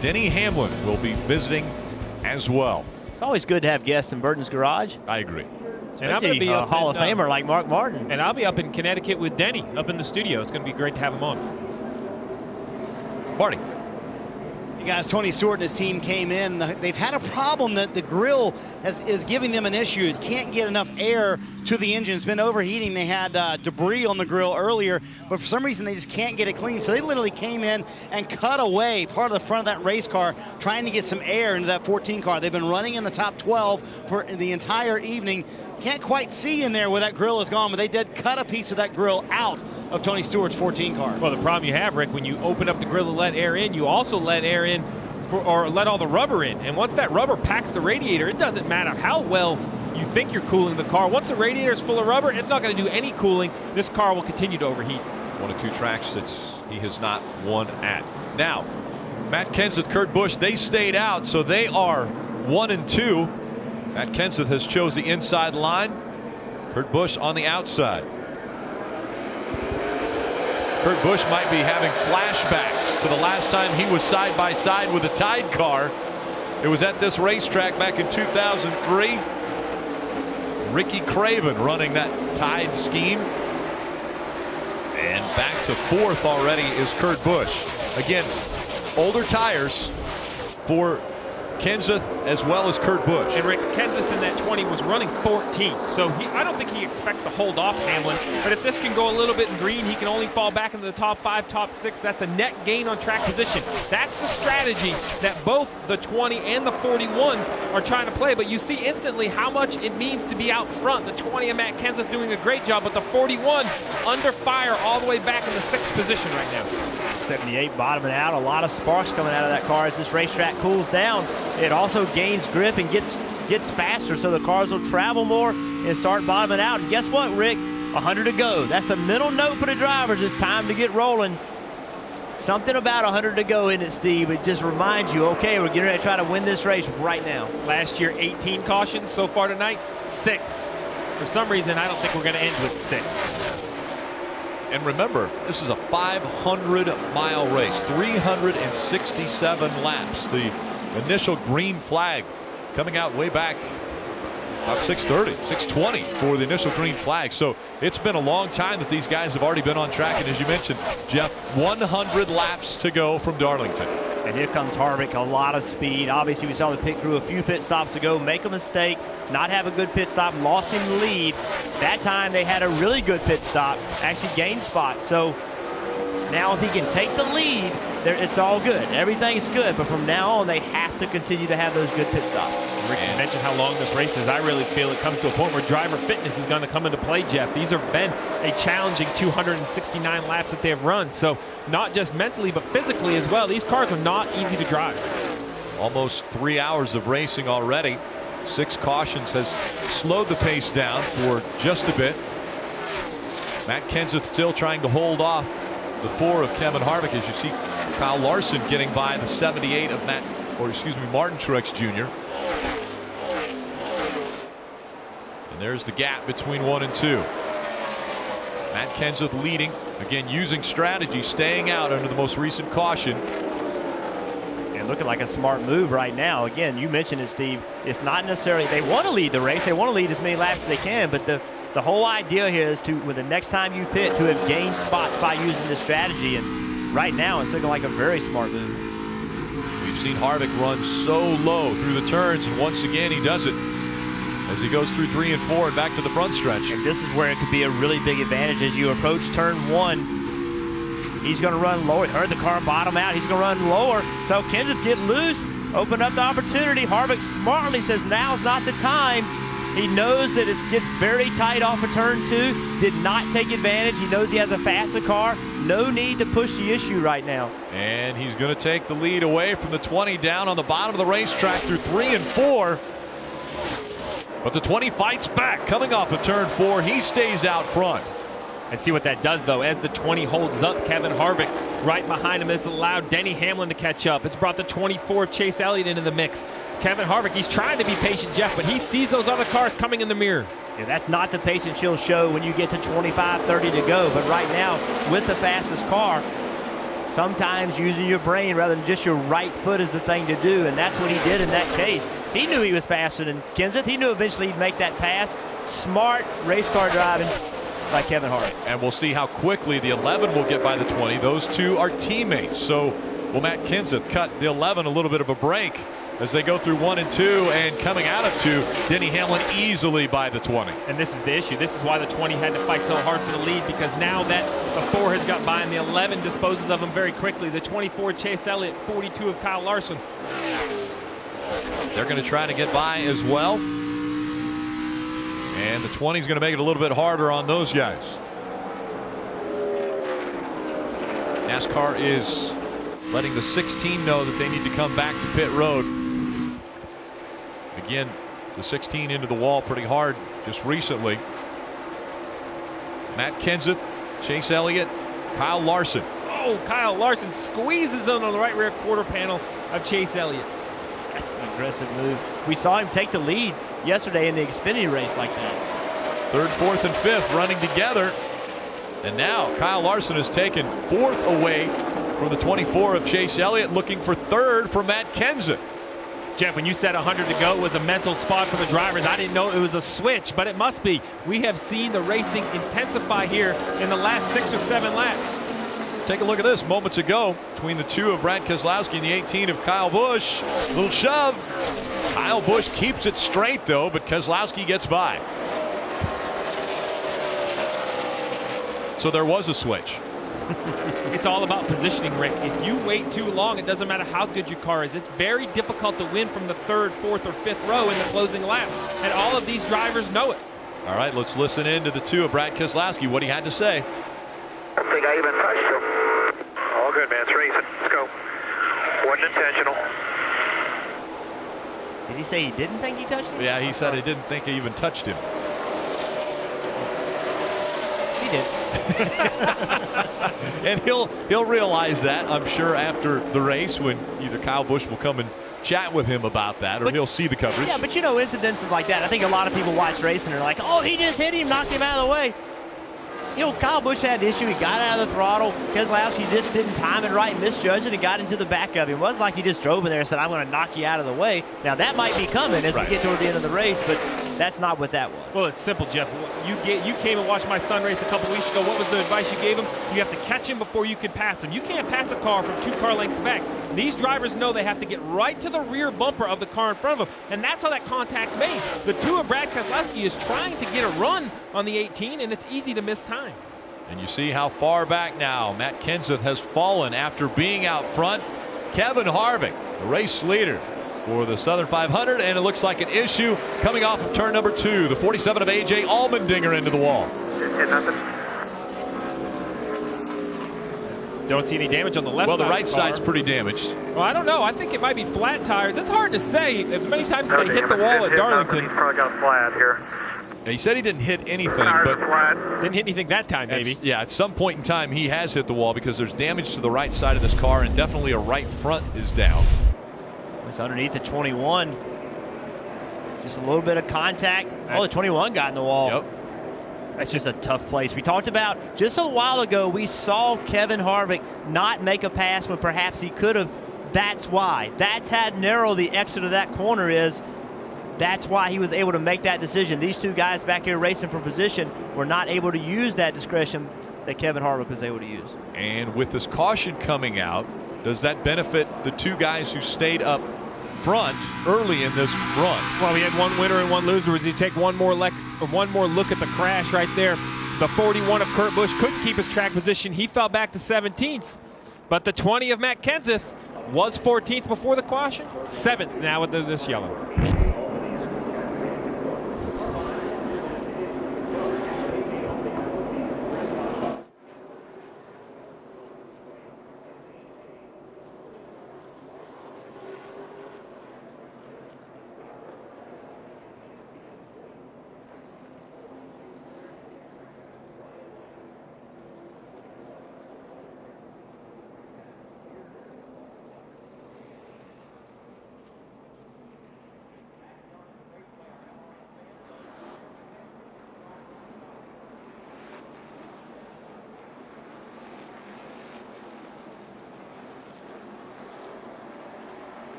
Denny Hamlin will be visiting as well. It's always good to have guests in Burton's Garage. I agree. And I'm going to be a Hall of Famer like Mark Martin. And I'll be up in Connecticut with Denny up in the studio. It's going to be great to have him on. Marty. You guys, Tony Stewart and his team came in. They've had a problem that the grill is giving them an issue. It can't get enough air to the engine. It's been overheating. They had debris on the grill earlier, but for some reason they just can't get it clean. So they literally came in and cut away part of the front of that race car, trying to get some air into that 14 car. They've been running in the top 12 for the entire evening. Can't quite see in there where that grill is gone, but they did cut a piece of that grill out of Tony Stewart's 14 car. Well, the problem you have, Rick, when you open up the grill to let air in, you also let air in or let all the rubber in. And once that rubber packs the radiator, it doesn't matter how well you think you're cooling the car. Once the radiator is full of rubber, it's not going to do any cooling. This car will continue to overheat. One of two tracks that he has not won at. Now, Matt Kenseth, Kurt Busch, they stayed out, so they are 1-2. Matt Kenseth has chose the inside line. Kurt Busch on the outside. Kurt Busch might be having flashbacks to the last time he was side by side with a Tide car. It was at this racetrack back in 2003. Ricky Craven running that Tide scheme. And back to fourth already is Kurt Busch. Again, older tires for Kenseth as well as Kurt Busch. And Rick, Kenseth in that 20 was running 14th, so I don't think he expects to hold off Hamlin. But if this can go a little bit in green, he can only fall back into the top 5, top 6. That's a net gain on track position. That's the strategy that both the 20 and the 41 are trying to play. But you see instantly how much it means to be out front. The 20 of Matt Kenseth doing a great job, but the 41 under fire all the way back in the 6th position right now. 78 bottoming out. A lot of sparks coming out of that car as this racetrack cools down. It also gains grip and gets faster, so the cars will travel more and start bottoming out. And guess what, Rick? 100 to go. That's a mental note for the drivers. It's time to get rolling. Something about 100 to go, isn't it, Steve? It just reminds you, okay, we're getting ready to try to win this race right now. Last year, 18 cautions. So far tonight, 6. For some reason, I don't think we're going to end with 6. And remember, this is a 500-mile race, 367 laps. The initial green flag coming out way back about 6:30, 6:20 for the initial green flag. So it's been a long time that these guys have already been on track. And as you mentioned, Jeff, 100 laps to go from Darlington. And here comes Harvick, a lot of speed. Obviously, we saw the pit crew a few pit stops ago make a mistake, not have a good pit stop, lost him the lead. That time they had a really good pit stop, actually gained spots. So now if he can take the lead, it's all good. Everything's good, but from now on, they have to continue to have those good pit stops. Rick mentioned how long this race is. I really feel it comes to a point where driver fitness is going to come into play, Jeff. These have been a challenging 269 laps that they have run. So not just mentally, but physically as well. These cars are not easy to drive. Almost 3 hours of racing already. 6 cautions has slowed the pace down for just a bit. Matt Kenseth still trying to hold off the 4 of Kevin Harvick, as you see Kyle Larson getting by the 78 of Martin Truex Jr. And there's the gap between 1 and 2. Matt Kenseth leading, again using strategy, staying out under the most recent caution. And looking like a smart move right now. Again, you mentioned it, Steve. It's not necessarily they want to lead the race. They want to lead as many laps as they can, but the whole idea here is to, when the next time you pit, to have gained spots by using this strategy. And right now, it's looking like a very smart move. We've seen Harvick run so low through the turns, and once again he does it as he goes through 3 and 4 and back to the front stretch. And this is where it could be a really big advantage as you approach turn 1. He's going to run lower. He heard the car bottom out. He's going to run lower. So Kenseth get loose, open up the opportunity. Harvick smartly says now's not the time. He knows that it gets very tight off of turn 2. Did not take advantage. He knows he has a faster car. No need to push the issue right now. And he's going to take the lead away from the 20 down on the bottom of the racetrack through 3 and 4. But the 20 fights back coming off of turn 4. He stays out front. And see what that does, though. As the 20 holds up Kevin Harvick right behind him, it's allowed Denny Hamlin to catch up. It's brought the 24 of Chase Elliott into the mix. It's Kevin Harvick. He's trying to be patient, Jeff, but he sees those other cars coming in the mirror. Yeah, that's not the patience you'll show when you get to 25, 30 to go. But right now, with the fastest car, sometimes using your brain rather than just your right foot is the thing to do, and that's what he did in that case. He knew he was faster than Kenseth. He knew eventually he'd make that pass. Smart race car driving by Kevin Harvick. And we'll see how quickly the 11 will get by the 20. Those two are teammates. So will Matt Kenseth cut the 11 a little bit of a break as they go through 1 and 2, and coming out of 2, Denny Hamlin easily by the 20. And this is the issue. This is why the 20 had to fight so hard for the lead, because now that the 4 has got by and the 11 disposes of him very quickly. The 24 Chase Elliott, 42 of Kyle Larson. They're going to try to get by as well. And the 20 is going to make it a little bit harder on those guys. NASCAR is letting the 16 know that they need to come back to pit road. Again, the 16 into the wall pretty hard just recently. Matt Kenseth, Chase Elliott, Kyle Larson. Oh, Kyle Larson squeezes in on the right rear quarter panel of Chase Elliott. That's an aggressive move. We saw him take the lead yesterday in the Xfinity race like that. 3rd, 4th, and 5th running together. And now Kyle Larson has taken 4th away from the 24 of Chase Elliott, looking for 3rd for Matt Kenseth. Jeff, when you said 100 to go was a mental spot for the drivers, I didn't know it was a switch, but it must be. We have seen the racing intensify here in the last 6 or 7 laps. Take a look at this moments ago between the 2 of Brad Keselowski and the 18 of Kyle Busch. Little shove. Kyle Busch keeps it straight though, but Keselowski gets by. So there was a switch. It's all about positioning, Rick. If you wait too long, it doesn't matter how good your car is. It's very difficult to win from the 3rd, 4th, or 5th row in the closing lap. And all of these drivers know it. All right, let's listen in to the 2 of Brad Keselowski, what he had to say. I think I even touched him. All good, man. It's racing. Let's go. Wasn't intentional. Did he say he didn't think he touched him? Yeah, he said he didn't think he even touched him. He did. And he'll realize that, I'm sure, after the race, when either Kyle Busch will come and chat with him about that, or he'll see the coverage. Yeah, but you know, incidences like that, I think a lot of people watch racing and are like, oh, he just hit him, knocked him out of the way. You know, Kyle Busch had an issue. He got out of the throttle. Keselowski just didn't time it right, misjudged it, and got into the back of him. It wasn't like he just drove in there and said, I'm going to knock you out of the way. Now, that might be coming as we get toward the end of the race, but that's not what that was. Well, it's simple, Jeff. You came and watched my son race a couple weeks ago. What was the advice you gave him? You have to catch him before you can pass him. You can't pass a car from 2 car lengths back. These drivers know they have to get right to the rear bumper of the car in front of them, and that's how that contact's made. The 2 of Brad Keselowski is trying to get a run on the 18, and it's easy to miss time. And you see how far back now Matt Kenseth has fallen after being out front. Kevin Harvick, the race leader for the Southern 500, and it looks like an issue coming off of turn number 2. The 47 of A.J. Allmendinger into the wall. Don't see any damage on the left side. Well, the right of the car. side's pretty damaged. Well, I don't know. I think it might be flat tires. It's hard to say. As many times as they hit the wall at Darlington. He's probably got flat here. He said he didn't hit anything, but didn't hit anything that time, maybe. Yeah, at some point in time he has hit the wall because there's damage to the right side of this car, and definitely a right front is down. It's underneath the 21. Just a little bit of contact. Oh, the 21 got in the wall. Yep. That's just a tough place. We talked about just a while ago, we saw Kevin Harvick not make a pass when perhaps he could have. That's why. That's how narrow the exit of that corner is. That's why he was able to make that decision. These 2 guys back here racing for position were not able to use that discretion that Kevin Harvick was able to use. And with this caution coming out, does that benefit the 2 guys who stayed up front early in this run? Well, we had 1 winner and 1 loser. As you take one more look at the crash right there, the 41 of Kurt Busch couldn't keep his track position. He fell back to 17th. But the 20 of Matt Kenseth was 14th before the caution, 7th now with this yellow.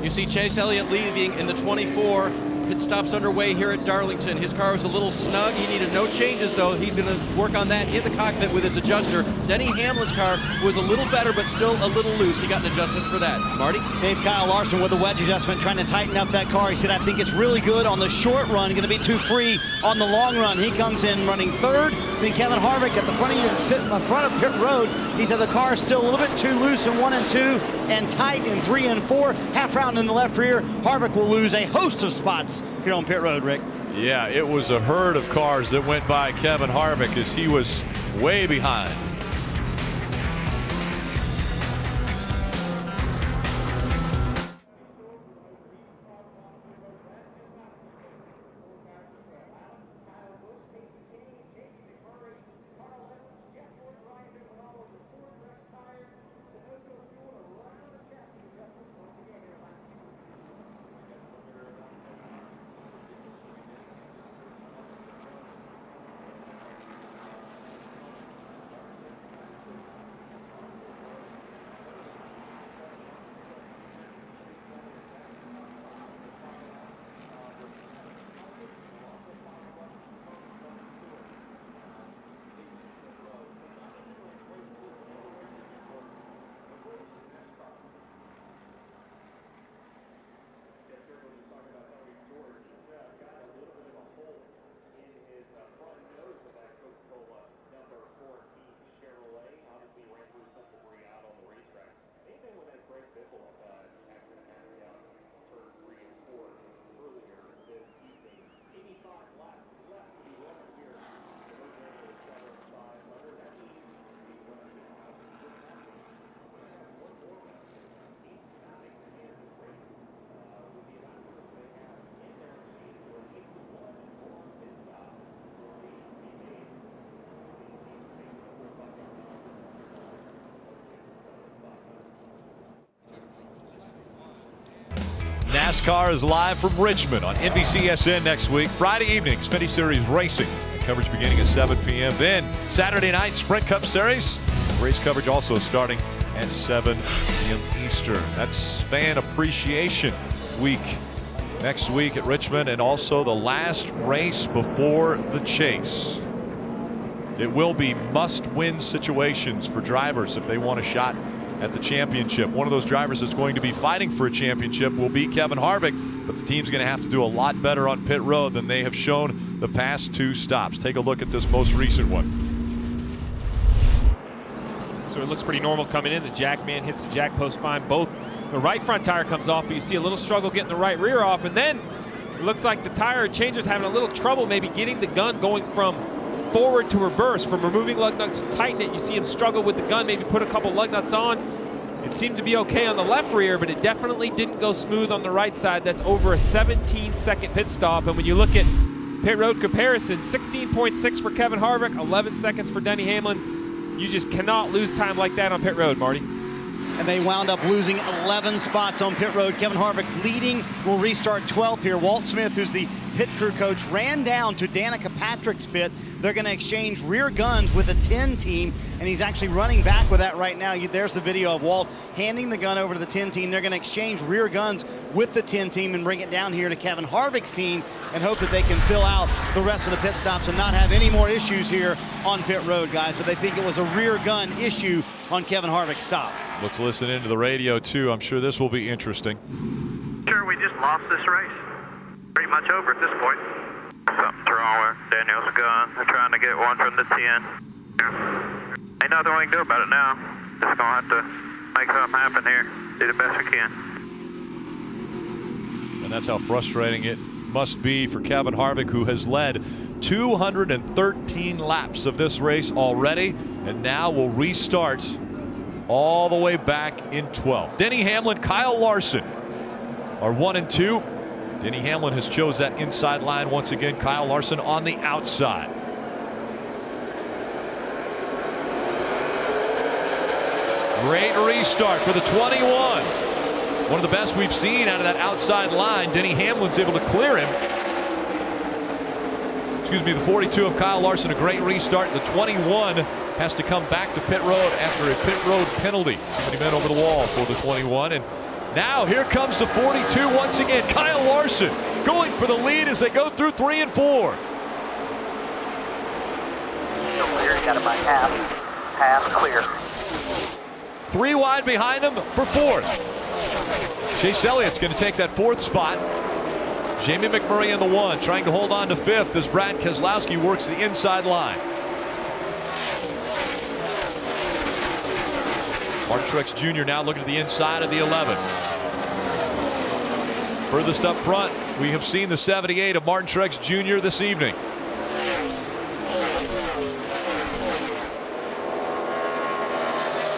You see Chase Elliott leaving in the 24. Pit stops underway here at Darlington. His car was a little snug. He needed no changes, though. He's going to work on that in the cockpit with his adjuster. Denny Hamlin's car was a little better, but still a little loose. He got an adjustment for that. Marty? Dave, Kyle Larson with a wedge adjustment, trying to tighten up that car. He said, I think it's really good on the short run, going to be too free on the long run. He comes in running third. Then Kevin Harvick at the front of pit road. He said the car is still a little bit too loose in 1 and 2 and tight in 3 and 4. Half round in the left rear. Harvick will lose a host of spots here on pit road, Rick. Yeah, it was a herd of cars that went by Kevin Harvick as he was way behind. NASCAR is live from Richmond on NBCSN next week. Friday evening, Xfinity Series racing. Coverage beginning at 7 p.m. Then Saturday night, Sprint Cup Series. Race coverage also starting at 7 p.m. Eastern. That's Fan Appreciation Week next week at Richmond, and also the last race before the chase. It will be must-win situations for drivers if they want a shot at the championship. One of those drivers that's going to be fighting for a championship will be Kevin Harvick, but the team's going to have to do a lot better on pit road than they have shown the past 2 stops. Take a look at this most recent one. So it looks pretty normal coming in. The jack man hits the jack post fine. Both the right front tire comes off, but you see a little struggle getting the right rear off, and then it looks like the tire changer's having a little trouble maybe getting the gun going from forward to reverse, from removing lug nuts to tighten it. You see him struggle with the gun, maybe put a couple lug nuts on. It seemed to be okay on the left rear, but it definitely didn't go smooth on the right side. That's over a 17-second pit stop. And when you look at pit road comparison, 16.6 for Kevin Harvick, 11 seconds for Denny Hamlin. You just cannot lose time like that on pit road, Marty. And they wound up losing 11 spots on pit road. Kevin Harvick leading, will restart 12th here. Walt Smith, who's the pit crew coach, ran down to Danica Patrick's pit. They're going to exchange rear guns with the 10 team, and he's actually running back with that right now. There's the video of Walt handing the gun over to the 10 team. They're going to exchange rear guns with the 10 team and bring it down here to Kevin Harvick's team and hope that they can fill out the rest of the pit stops and not have any more issues here on pit road, guys. But they think it was a rear gun issue on Kevin Harvick's stop. Let's listen into the radio, too. I'm sure this will be interesting. Sure, we just lost this race. Pretty much over at this point. Something's wrong with Daniel's gun. They're trying to get one from the 10. Ain't nothing we can do about it now. Just gonna have to make something happen here. Do the best we can. And that's how frustrating it must be for Kevin Harvick, who has led 213 laps of this race already, and now will restart all the way back in 12th. Denny Hamlin, Kyle Larson are 1 and 2. Denny Hamlin has chose that inside line once again. Kyle Larson on the outside. Great restart for the 21. One of the best we've seen out of that outside line. Denny Hamlin's able to clear him. Excuse me, the 42 of Kyle Larson, a great restart. The 21 has to come back to pit road after a pit road penalty. Somebody bent over the wall for the 21, and Now here comes the 42 once again. Kyle Larson going for the lead as they go through 3 and 4. Clear, got it by half clear. 3 wide behind him for 4th. Chase Elliott's going to take that 4th spot. Jamie McMurray in the 1, trying to hold on to 5th as Brad Keselowski works the inside line. Martin Truex Jr. now looking at the inside of the 11. Furthest up front, we have seen the 78 of Martin Truex Jr. this evening.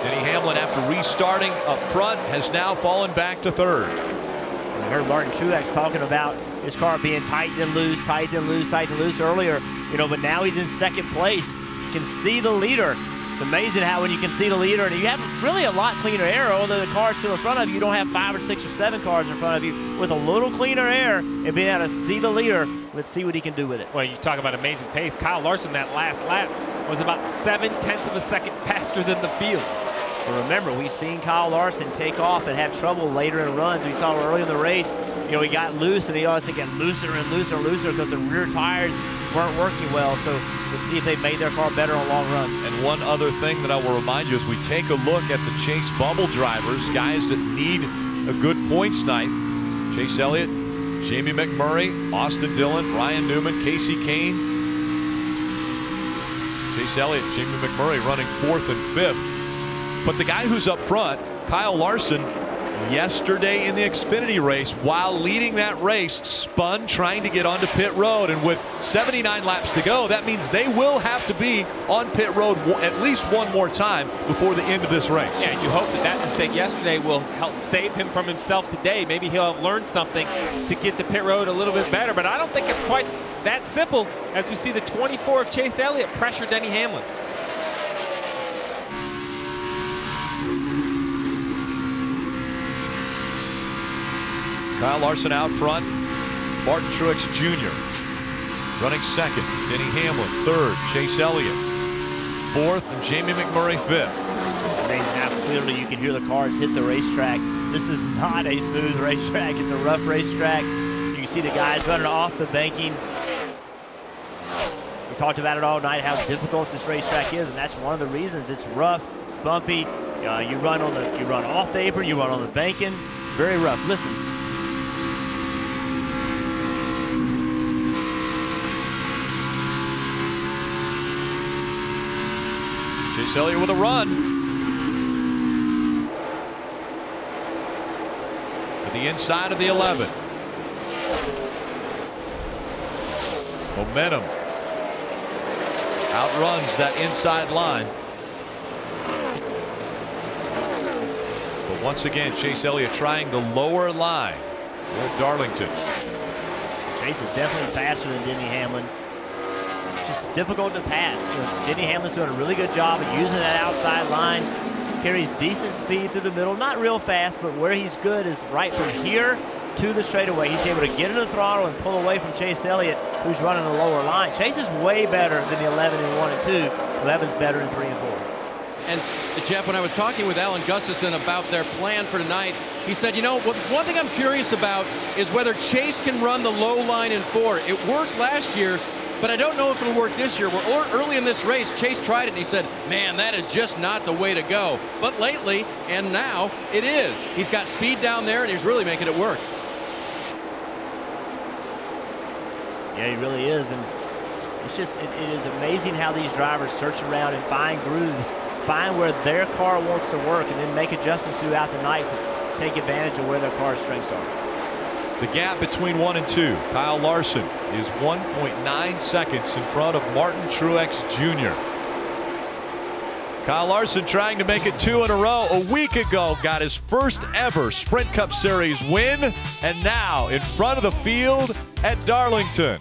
Denny Hamlin, after restarting up front, has now fallen back to 3rd. We heard Martin Truex talking about his car being tight and loose, tight and loose, tight and loose earlier, but now he's in 2nd place. You can see the leader. It's amazing how when you can see the leader and you have really a lot cleaner air, although the car's still in front of you, you don't have 5 or 6 or 7 cars in front of you. With a little cleaner air and being able to see the leader, let's see what he can do with it. Well, you talk about amazing pace. Kyle Larson, that last lap, was about 0.7 of a second faster than the field. But remember, we've seen Kyle Larson take off and have trouble later in runs. We saw early in the race, he got loose and he always got looser and looser and looser because the rear tires weren't working well. So let's see if they've made their car better on long runs. And one other thing that I will remind you as we take a look at the Chase Bubble drivers, guys that need a good points night. Chase Elliott, Jamie McMurray, Austin Dillon, Ryan Newman, Casey Kane. Chase Elliott, Jamie McMurray running 4th and 5th. But the guy who's up front, Kyle Larson, yesterday in the Xfinity race, while leading that race, spun trying to get onto pit road. And with 79 laps to go, that means they will have to be on pit road at least one more time before the end of this race. Yeah, and you hope that mistake yesterday will help save him from himself today. Maybe he'll have learned something to get to pit road a little bit better. But I don't think it's quite that simple as we see the 24 of Chase Elliott pressure Denny Hamlin. Kyle Larson out front. Martin Truex Jr. running 2nd. Denny Hamlin 3rd. Chase Elliott 4th. And Jamie McMurray 5th. Amazing how clearly you can hear the cars hit the racetrack. This is not a smooth racetrack. It's a rough racetrack. You can see the guys running off the banking. We talked about it all night, how difficult this racetrack is, and that's one of the reasons. It's rough, it's bumpy. You run off the apron, you run on the banking. Very rough. Listen. Chase Elliott with a run. To the inside of the 11. Momentum outruns that inside line. But once again, Chase Elliott trying the lower line at Darlington. Chase is definitely faster than Denny Hamlin. Just difficult to pass. Denny Hamlin's doing a really good job of using that outside line. Carries decent speed through the middle. Not real fast, but where he's good is right from here to the straightaway. He's able to get in the throttle and pull away from Chase Elliott, who's running the lower line. Chase is way better than the 11 in 1 and 2. 11's better in 3 and 4. And Jeff, when I was talking with Alan Gustafson about their plan for tonight, he said, one thing I'm curious about is whether Chase can run the low line in 4. It worked last year, but I don't know if it'll work this year. We're early in this race, Chase tried it and he said, man, that is just not the way to go. But lately, and now, it is. He's got speed down there and he's really making it work. Yeah, he really is. And it's just, it is amazing how these drivers search around and find grooves, find where their car wants to work, and then make adjustments throughout the night to take advantage of where their car's strengths are. The gap between 1 and 2, Kyle Larson is 1.9 seconds in front of Martin Truex Jr. Kyle Larson trying to make it 2 in a row. A week ago got his first ever Sprint Cup Series win, and now in front of the field at Darlington.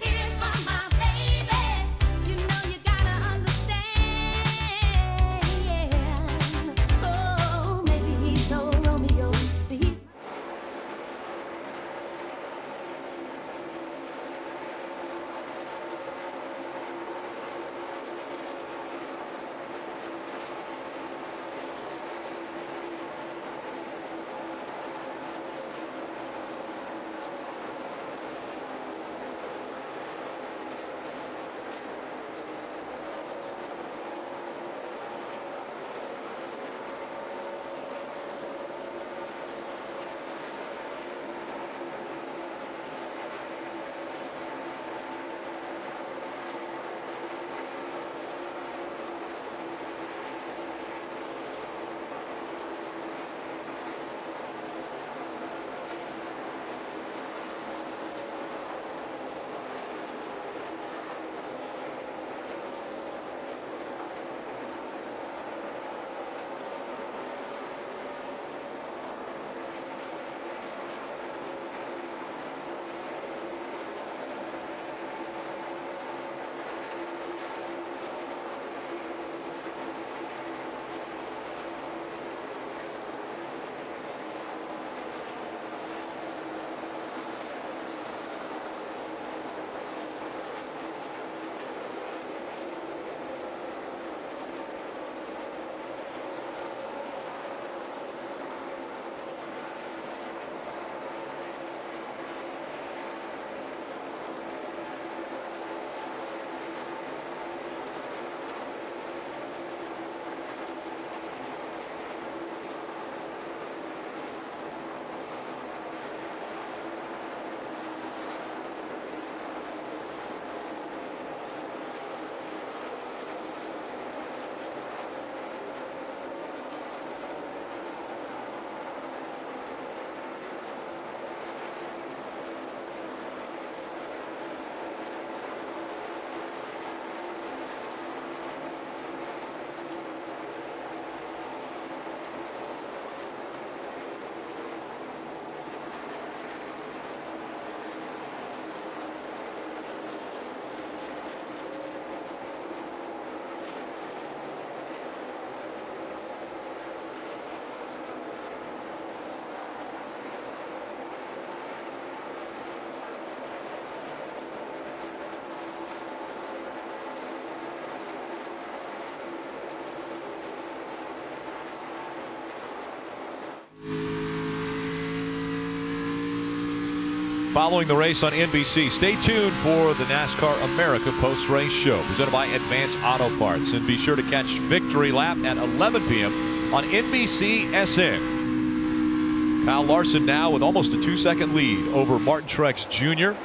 following the race on NBC. Stay tuned for the NASCAR America post-race show presented by Advanced Auto Parts. And be sure to catch Victory Lap at 11 p.m. on NBC SN. Kyle Larson now with almost a 2-second lead over Martin Truex Jr.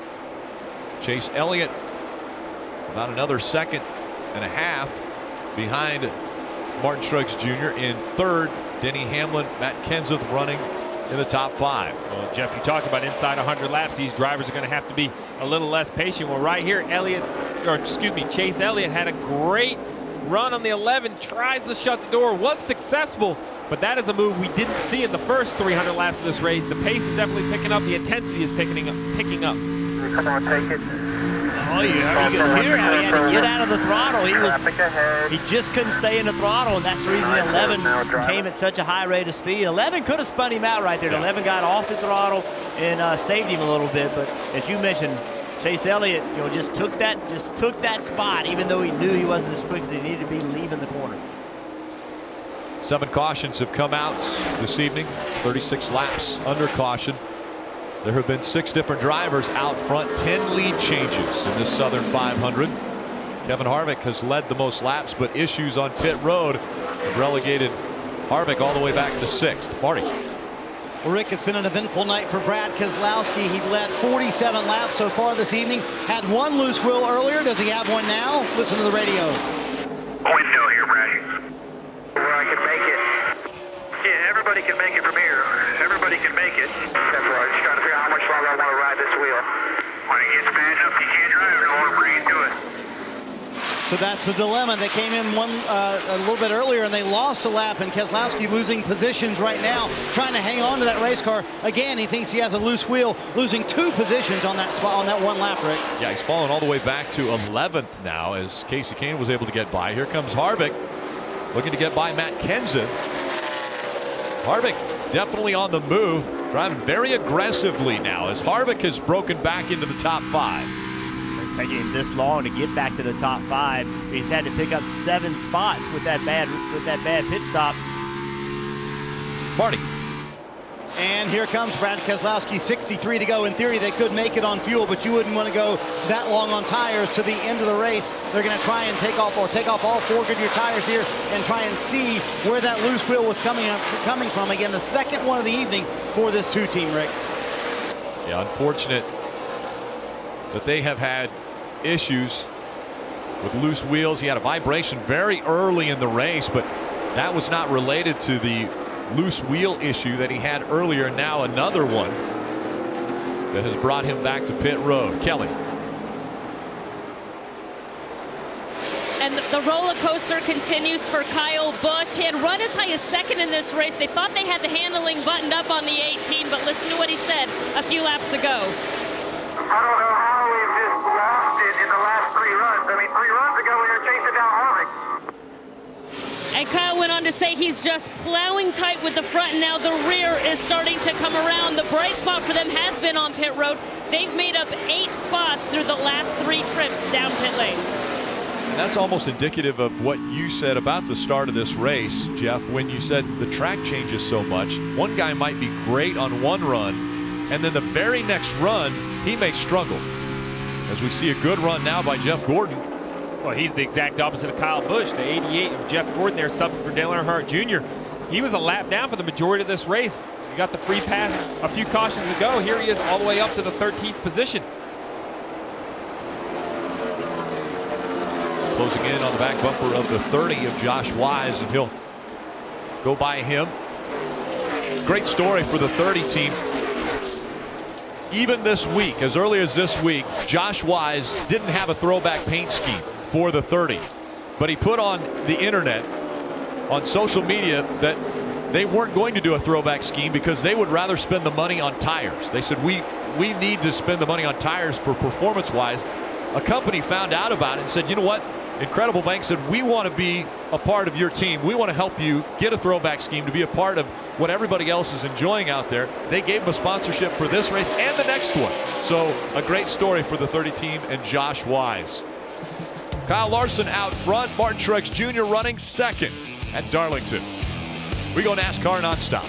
Chase Elliott about another 1.5 seconds behind Martin Truex Jr. in third. Denny Hamlin, Matt Kenseth running in the top 5. Well, Jeff, you talk about inside 100 laps. These drivers are going to have to be a little less patient. Well, right here, Chase Elliott had a great run on the 11, tries to shut the door, was successful, but that is a move we didn't see in the first 300 laps of this race. The pace is definitely picking up. The intensity is picking up. Come on, take it. Oh, you hear how he had to get out of the throttle. He just couldn't stay in the throttle, and that's the reason 11 came at such a high rate of speed. 11 could have spun him out right there. 11 got off the throttle and saved him a little bit. But as you mentioned, Chase Elliott, just took that spot, even though he knew he wasn't as quick as he needed to be leaving the corner. 7 cautions have come out this evening. 36 laps under caution. There have been 6 different drivers out front, 10 lead changes in this Southern 500. Kevin Harvick has led the most laps, but issues on pit road have relegated Harvick all the way back to 6th. Marty. Well, Rick, it's been an eventful night for Brad Keselowski. He led 47 laps so far this evening. Had 1 loose wheel earlier. Does he have one now? Listen to the radio. Window here, Brad. Where I can make it. Yeah, everybody can make it from here. Everybody can make it. That's right. Just trying to figure out how much longer I want to ride this wheel. When it gets bad enough you can't drive it, or bring it to it. So that's the dilemma. They came in a little bit earlier and they lost a lap, and Keselowski losing positions right now, trying to hang on to that race car. Again, he thinks he has a loose wheel, losing 2 positions on that spot on that 1 lap, Rick. Yeah, he's fallen all the way back to 11th now as Casey Kane was able to get by. Here comes Harvick looking to get by Matt Kenseth. Harvick definitely on the move, driving very aggressively now as Harvick has broken back into the top 5. It's taking him this long to get back to the top 5. He's had to pick up 7 spots with that bad pit stop. Marty. And here comes Brad Keselowski, 63 to go. In theory, they could make it on fuel, but you wouldn't want to go that long on tires to the end of the race. They're going to try and take off all 4 Goodyear tires here and try and see where that loose wheel was coming from. Again, the second one of the evening for this 2-team, Rick. Yeah, unfortunate that they have had issues with loose wheels. He had a vibration very early in the race, but that was not related to the loose wheel issue that he had earlier. Now another one that has brought him back to pit road. Kelly. And the roller coaster continues for Kyle Busch. He had run as high as 2nd in this race. They thought they had the handling buttoned up on the 18, but listen to what he said a few laps ago. I don't know how we've just lost it in the last 3 runs. I mean, 3 runs ago we were chasing down Harvick. And Kyle went on to say he's just plowing tight with the front, and now the rear is starting to come around. The bright spot for them has been on pit road. They've made up 8 spots through the last 3 trips down pit lane. And that's almost indicative of what you said about the start of this race, Jeff, when you said the track changes so much. One guy might be great on one run, and then the very next run, he may struggle. As we see a good run now by Jeff Gordon. Well, he's the exact opposite of Kyle Busch, the 88 of Jeff Gordon there, subbing for Dale Earnhardt Jr. He was a lap down for the majority of this race. He got the free pass a few cautions ago. Here he is all the way up to the 13th position. Closing in on the back bumper of the 30 of Josh Wise, and he'll go by him. Great story for the 30 team. Even this week, as early as this week, Josh Wise didn't have a throwback paint scheme for the 30, but he put on the internet, on social media, that they weren't going to do a throwback scheme because they would rather spend the money on tires. They said, we need to spend the money on tires for performance-wise. A company found out about it and said, you know what? Incredible Bank said, we want to be a part of your team. We want to help you get a throwback scheme to be a part of what everybody else is enjoying out there. They gave him a sponsorship for this race and the next one. So a great story for the 30 team and Josh Wise. Kyle Larson out front. Martin Truex Jr. running 2nd at Darlington. We go NASCAR nonstop.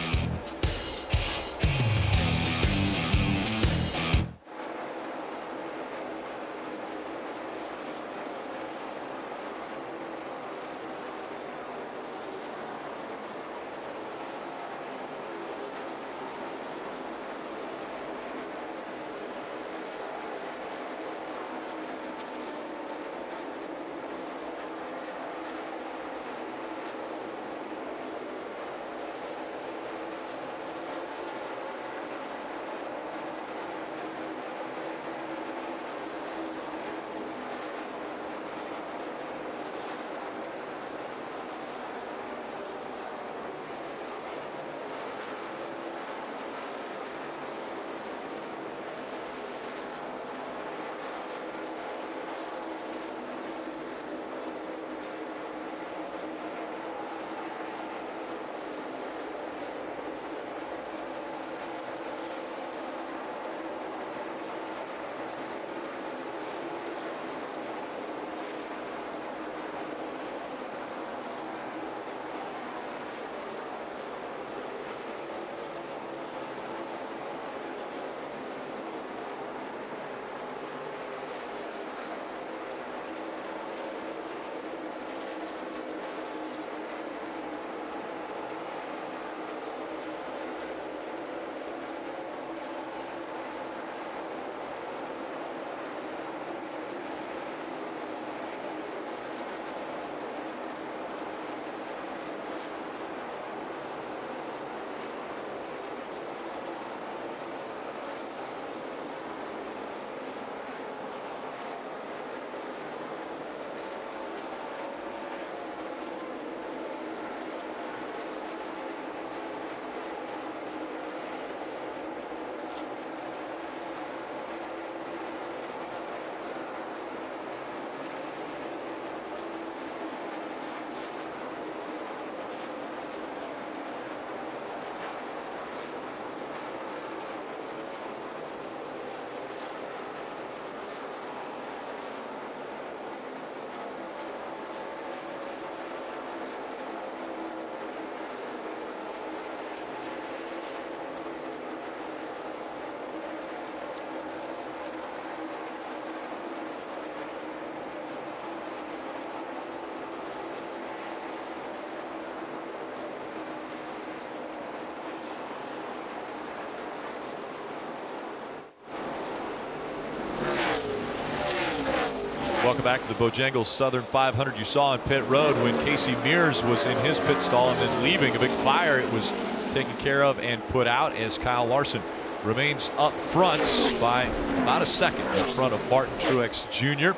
Welcome back to the Bojangles Southern 500. You saw on pit road when Casey Mears was in his pit stall and then leaving a big fire. It was taken care of and put out as Kyle Larson remains up front by about a second in front of Martin Truex Jr.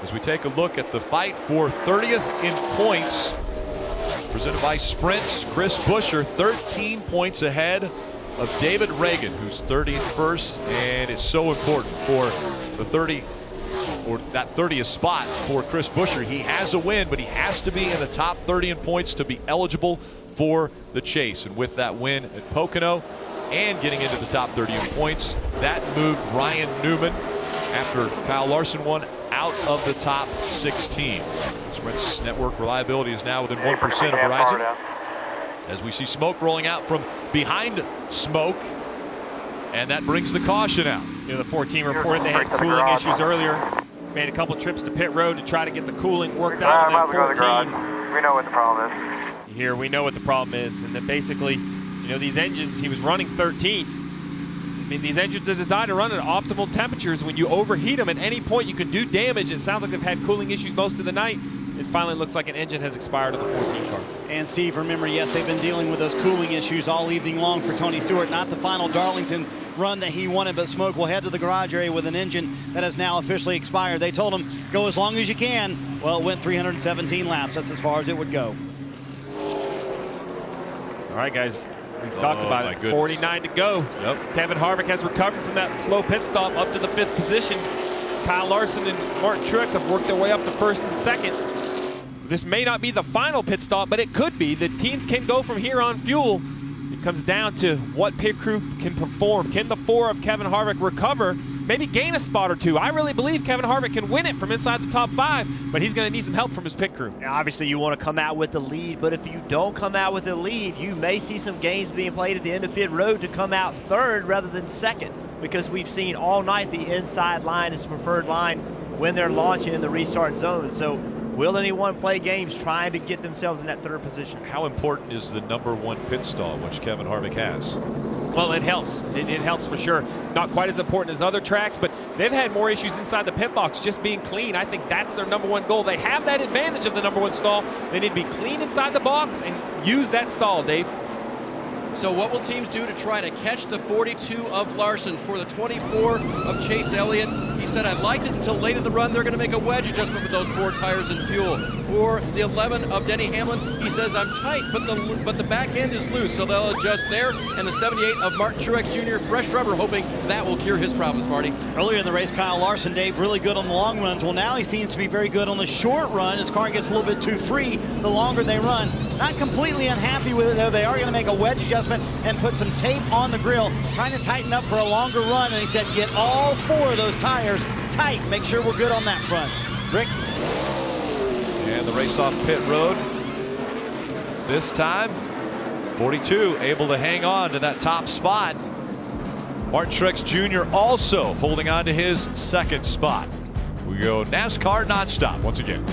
As we take a look at the fight for 30th in points, presented by Sprint, Chris Buescher 13 points ahead of David Reagan, who's 31st, and it's so important for the 30 or that 30th spot for Chris Buescher. He has a win, but he has to be in the top 30 in points to be eligible for the chase. And with that win at Pocono and getting into the top 30 in points, that moved Ryan Newman, after Kyle Larson won, out of the top 16. Sprint's network reliability is now within 1% of Verizon. As we see smoke rolling out from behind Smoke, and that brings the caution out. You know, the 14 report they had cooling issues earlier. Made a couple trips to pit road to try to get the cooling worked out on that 14. We know what the problem is. Here we know what the problem is, and then basically, you know, these engines, he was running 13th. I mean, these engines are designed to run at optimal temperatures. When you overheat them at any point, you can do damage. It sounds like they've had cooling issues most of the night. It finally looks like an engine has expired on the 14 car. And Steve, remember, yes, they've been dealing with those cooling issues all evening long for Tony Stewart. Not the final Darlington run that he wanted, but Smoke will head to the garage area with an engine that has now officially expired. They told him, go as long as you can. Well, it went 317 laps. That's as far as it would go. All right, guys. We've talked about it. Goodness. 49 to go. Yep. Kevin Harvick has recovered from that slow pit stop up to the 5th position. Kyle Larson and Martin Truex have worked their way up to 1st and 2nd. This may not be the final pit stop, but it could be. The teams can go from here on fuel. It comes down to what pit crew can perform. Can the 4 of Kevin Harvick recover? Maybe gain a spot or two. I really believe Kevin Harvick can win it from inside the top 5, but he's going to need some help from his pit crew. Now, obviously, you want to come out with the lead, but if you don't come out with the lead, you may see some games being played at the end of pit road to come out 3rd rather than 2nd, because we've seen all night the inside line is the preferred line when they're launching in the restart zone. So will anyone play games trying to get themselves in that 3rd position? How important is the #1 pit stall, which Kevin Harvick has? Well, it helps. It helps for sure. Not quite as important as other tracks, but they've had more issues inside the pit box just being clean. I think that's their #1 goal. They have that advantage of the #1 stall. They need to be clean inside the box and use that stall, Dave. So what will teams do to try to catch the 42 of Larson? For the 24 of Chase Elliott, he said, I liked it until late in the run. They're going to make a wedge adjustment with those 4 tires and fuel. For the 11 of Denny Hamlin, he says, I'm tight, but the back end is loose, so they'll adjust there. And the 78 of Martin Truex Jr., fresh rubber, hoping that will cure his problems, Marty. Earlier in the race, Kyle Larson, Dave, really good on the long runs. Well, now he seems to be very good on the short run. His car gets a little bit too free the longer they run. Not completely unhappy with it, though. They are going to make a wedge adjustment and put some tape on the grill, trying to tighten up for a longer run. And he said, get all 4 of those tires tight. Make sure we're good on that front. Rick? And the race off pit road. This time, 42 able to hang on to that top spot. Martin Truex Jr. also holding on to his 2nd spot. We go NASCAR nonstop once again.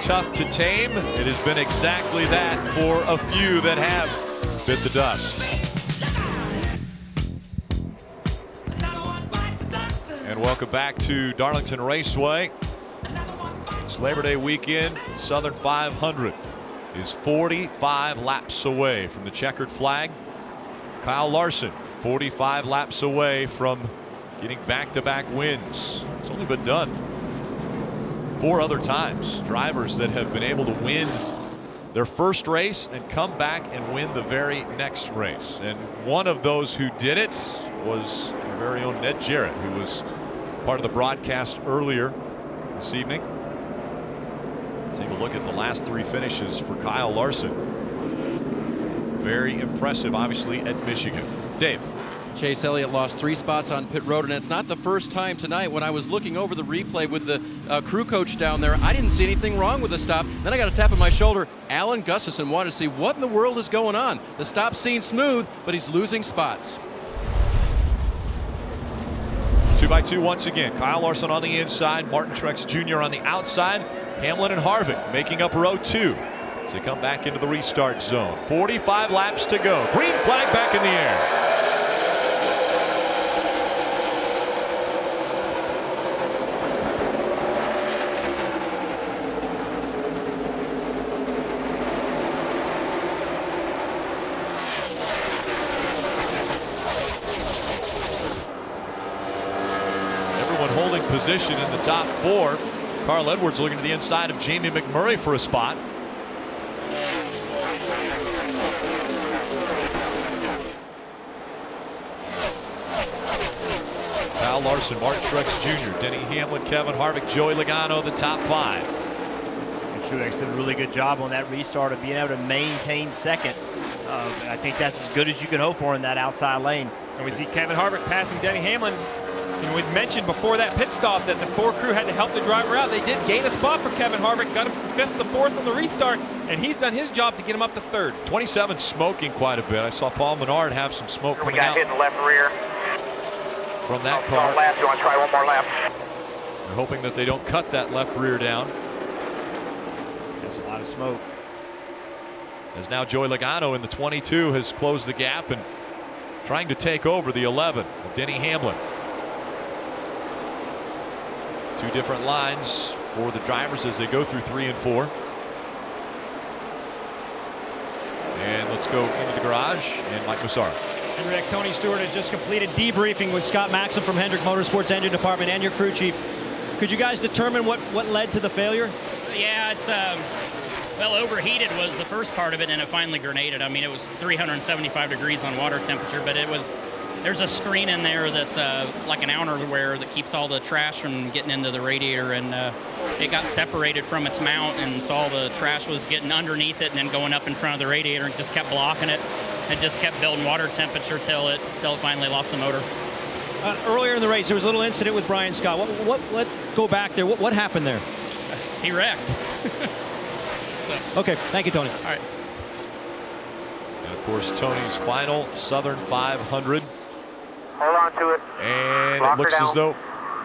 tough to tame. It has been exactly that for a few that have bit the dust. And welcome back to Darlington Raceway. It's Labor Day weekend. Southern 500 is 45 laps away from the checkered flag. Kyle Larson 45 laps away from getting back-to-back wins. It's only been done 4 other times. Drivers that have been able to win their first race and come back and win the very next race. And one of those who did it was our very own Ned Jarrett, who was part of the broadcast earlier this evening. Take a look at the last 3 finishes for Kyle Larson. Very impressive, obviously, at Michigan. Dave. Chase Elliott lost 3 spots on pit road, and it's not the first time tonight. When I was looking over the replay with the crew coach down there, I didn't see anything wrong with the stop. Then I got a tap on my shoulder. Alan Gustafson wanted to see what in the world is going on. The stop seemed smooth, but he's losing spots. 2 by 2 once again. Kyle Larson on the inside, Martin Truex Jr. on the outside. Hamlin and Harvick making up row 2 as they come back into the restart zone. 45 laps to go. Green flag back in the air. Position in the top 4. Carl Edwards looking to the inside of Jamie McMurray for a spot. Kyle Larson, Martin Truex Jr., Denny Hamlin, Kevin Harvick, Joey Logano, the top 5. And Truex did a really good job on that restart of being able to maintain second. I think that's as good as you can hope for in that outside lane. And we see Kevin Harvick passing Denny Hamlin. And we'd mentioned before that pit stop that the 4 crew had to help the driver out. They did gain a spot for Kevin Harvick, got him from 5th to 4th on the restart, and he's done his job to get him up to 3rd. 27 smoking quite a bit. I saw Paul Menard have some smoke coming out. We got hit in the left rear. From that car. Lap. You want to try one more lap? They're hoping that they don't cut that left rear down. That's a lot of smoke. As now Joey Logano in the 22 has closed the gap and trying to take over the 11 of Denny Hamlin. 2 different lines for the drivers as they go through 3 and 4. And let's go into the garage and Mike Massaro. And Rick, Tony Stewart had just completed debriefing with Scott Maxim from Hendrick Motorsports Engine Department and your crew chief. Could you guys determine what led to the failure? Yeah, it's well, overheated was the first part of it, and it finally grenaded. I mean, it was 375 degrees on water temperature, but there's a screen in there that's like an outerwear that keeps all the trash from getting into the radiator, and it got separated from its mount, and so all the trash was getting underneath it and then going up in front of the radiator and just kept blocking it. It just kept building water temperature till it finally lost the motor. Earlier in the race, there was a little incident with Brian Scott. Let's go back there. What happened there? He wrecked. Okay, thank you, Tony. All right. And of course, Tony's final Southern 500. Hold on to it. And Lock it looks her down. as though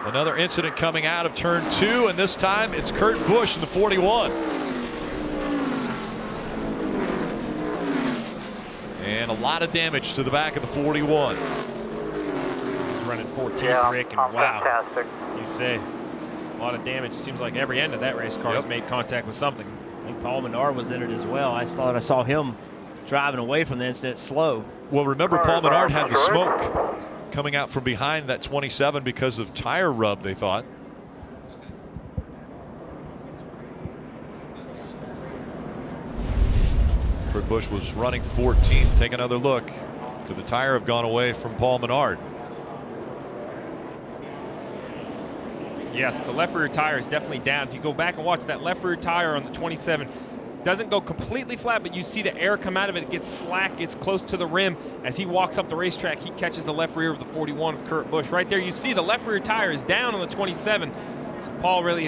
another incident coming out of turn 2, and this time it's Kurt Busch in the 41. And a lot of damage to the back of the 41. He's running 14th, Yeah, Rick, and wow. fantastic. You say a lot of damage. Seems like every end of that race car has made contact with something. I think Paul Menard was in it as well. I thought I saw him driving away from the incident slow. Well, remember, Paul Menard had the smoke coming out from behind that 27 because of tire rub, they thought. Kurt Busch was running 14th. Take another look. Could the tire have gone away from Paul Menard? Yes, the left rear tire is definitely down. If you go back and watch that left rear tire on the 27, doesn't go completely flat, but you see the air come out of it. It gets slack, gets close to the rim. As he walks up the racetrack, he catches the left rear of the 41 of Kurt Busch. Right there, you see the left rear tire is down on the 27. So Paul really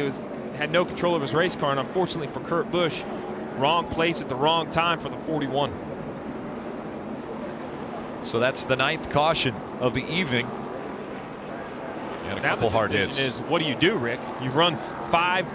had no control of his race car, and unfortunately for Kurt Busch, wrong place at the wrong time for the 41. So that's the 9th caution of the evening. And a Now couple the hard decision hits. is, what do you do, Rick? You've run 5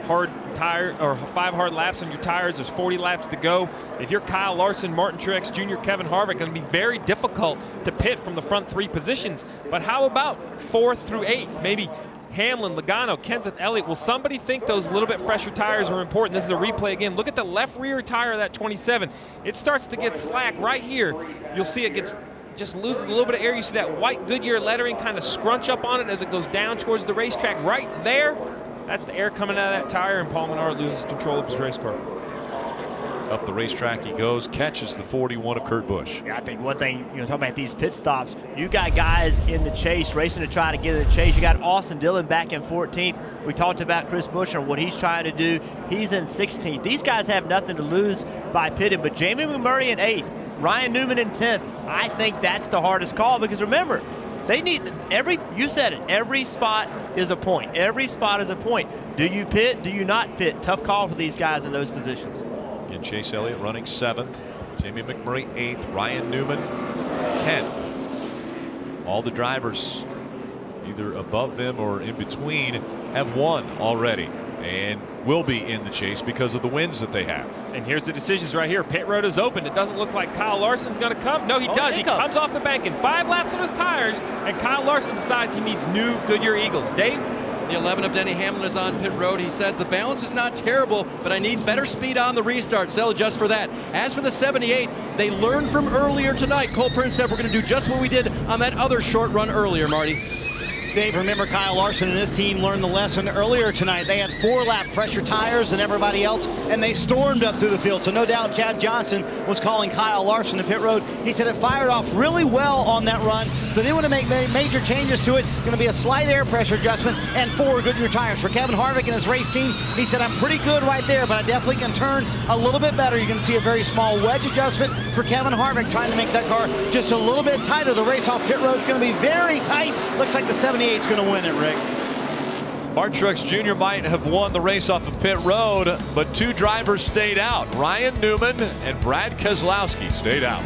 hard laps on your tires. There's 40 laps to go. If you're Kyle Larson, Martin Truex Jr., Kevin Harvick, it's going to be very difficult to pit from the front 3 positions. But how about 4th through 8th? Maybe Hamlin, Logano, Kenseth Elliott. Will somebody think those little bit fresher tires are important? This is a replay again. Look at the left rear tire of that 27. It starts to get slack right here. You'll see it just loses a little bit of air. You see that white Goodyear lettering kind of scrunch up on it as it goes down towards the racetrack right there. That's the air coming out of that tire, and Paul Menard loses control of his race car. Up the racetrack he goes, catches the 41 of Kurt Busch. Yeah, I think one thing, talking about these pit stops, you got guys in the chase racing to try to get in the chase. You got Austin Dillon back in 14th. We talked about Chris Busch and what he's trying to do. He's in 16th. These guys have nothing to lose by pitting, but Jamie McMurray in 8th, Ryan Newman in 10th. I think that's the hardest call because remember, they need you said it, every spot is a point. Every spot is a point. Do you pit? Do you not pit? Tough call for these guys in those positions. Again, Chase Elliott running 7th, Jamie McMurray 8th, Ryan Newman 10th. All the drivers either above them or in between have won already and will be in the chase because of the wins that they have. And here's the decisions right here. Pit road is open. It doesn't look like Kyle Larson's going to come. No, he does. He comes off the bank in 5 laps on his tires, and Kyle Larson decides he needs new Goodyear Eagles. Dave? The 11 of Denny Hamlin is on pit road. He says the balance is not terrible, but I need better speed on the restarts. They'll adjust for that. As for the 78, they learned from earlier tonight. Cole Prince said we're going to do just what we did on that other short run earlier, Marty. Dave, remember Kyle Larson and his team learned the lesson earlier tonight. They had 4-lap fresher tires than everybody else, and they stormed up through the field. So no doubt Chad Johnson was calling Kyle Larson to pit road. He said it fired off really well on that run, so they want to make major changes to it. Going to be a slight air pressure adjustment and 4 Goodyear tires. For Kevin Harvick and his race team, he said, I'm pretty good right there, but I definitely can turn a little bit better. You can see a very small wedge adjustment for Kevin Harvick, trying to make that car just a little bit tighter. The race off pit road is going to be very tight. Looks like the 78 is going to win it, Rick. Martin Truex Jr. might have won the race off of pit road, but 2 drivers stayed out. Ryan Newman and Brad Keselowski stayed out.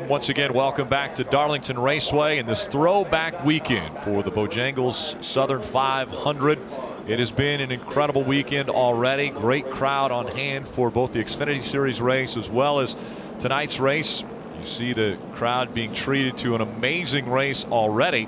once again, welcome back to Darlington Raceway and this throwback weekend for the Bojangles Southern 500. It has been an incredible weekend already. Great crowd on hand for both the Xfinity Series race as well as tonight's race. You see the crowd being treated to an amazing race already.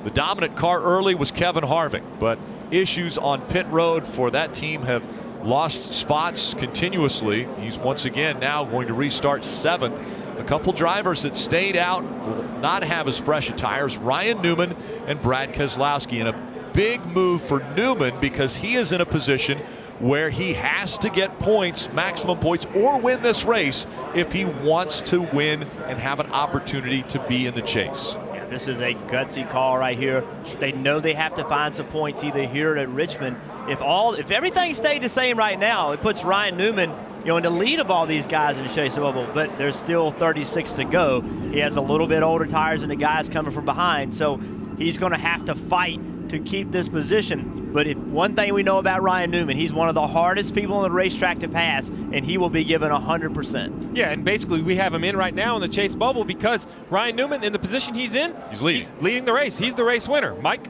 The dominant car early was Kevin Harvick, but issues on pit road for that team have lost spots continuously. He's once again now going to restart 7th. A couple drivers that stayed out will not have as fresh of tires. Ryan Newman and Brad Keselowski, and a big move for Newman because he is in a position where he has to get points, maximum points, or win this race if he wants to win and have an opportunity to be in the chase. Yeah, this is a gutsy call right here. They know they have to find some points either here or at Richmond. If everything stayed the same right now, it puts Ryan Newman, in the lead of all these guys in the chase bubble, but there's still 36 to go. He has a little bit older tires than the guys coming from behind, so he's going to have to fight to keep this position. But if one thing we know about Ryan Newman, he's one of the hardest people on the racetrack to pass, and he will be given 100%. Yeah, and basically we have him in right now in the chase bubble because Ryan Newman, in the position he's in, he's leading the race. He's the race winner. Mike?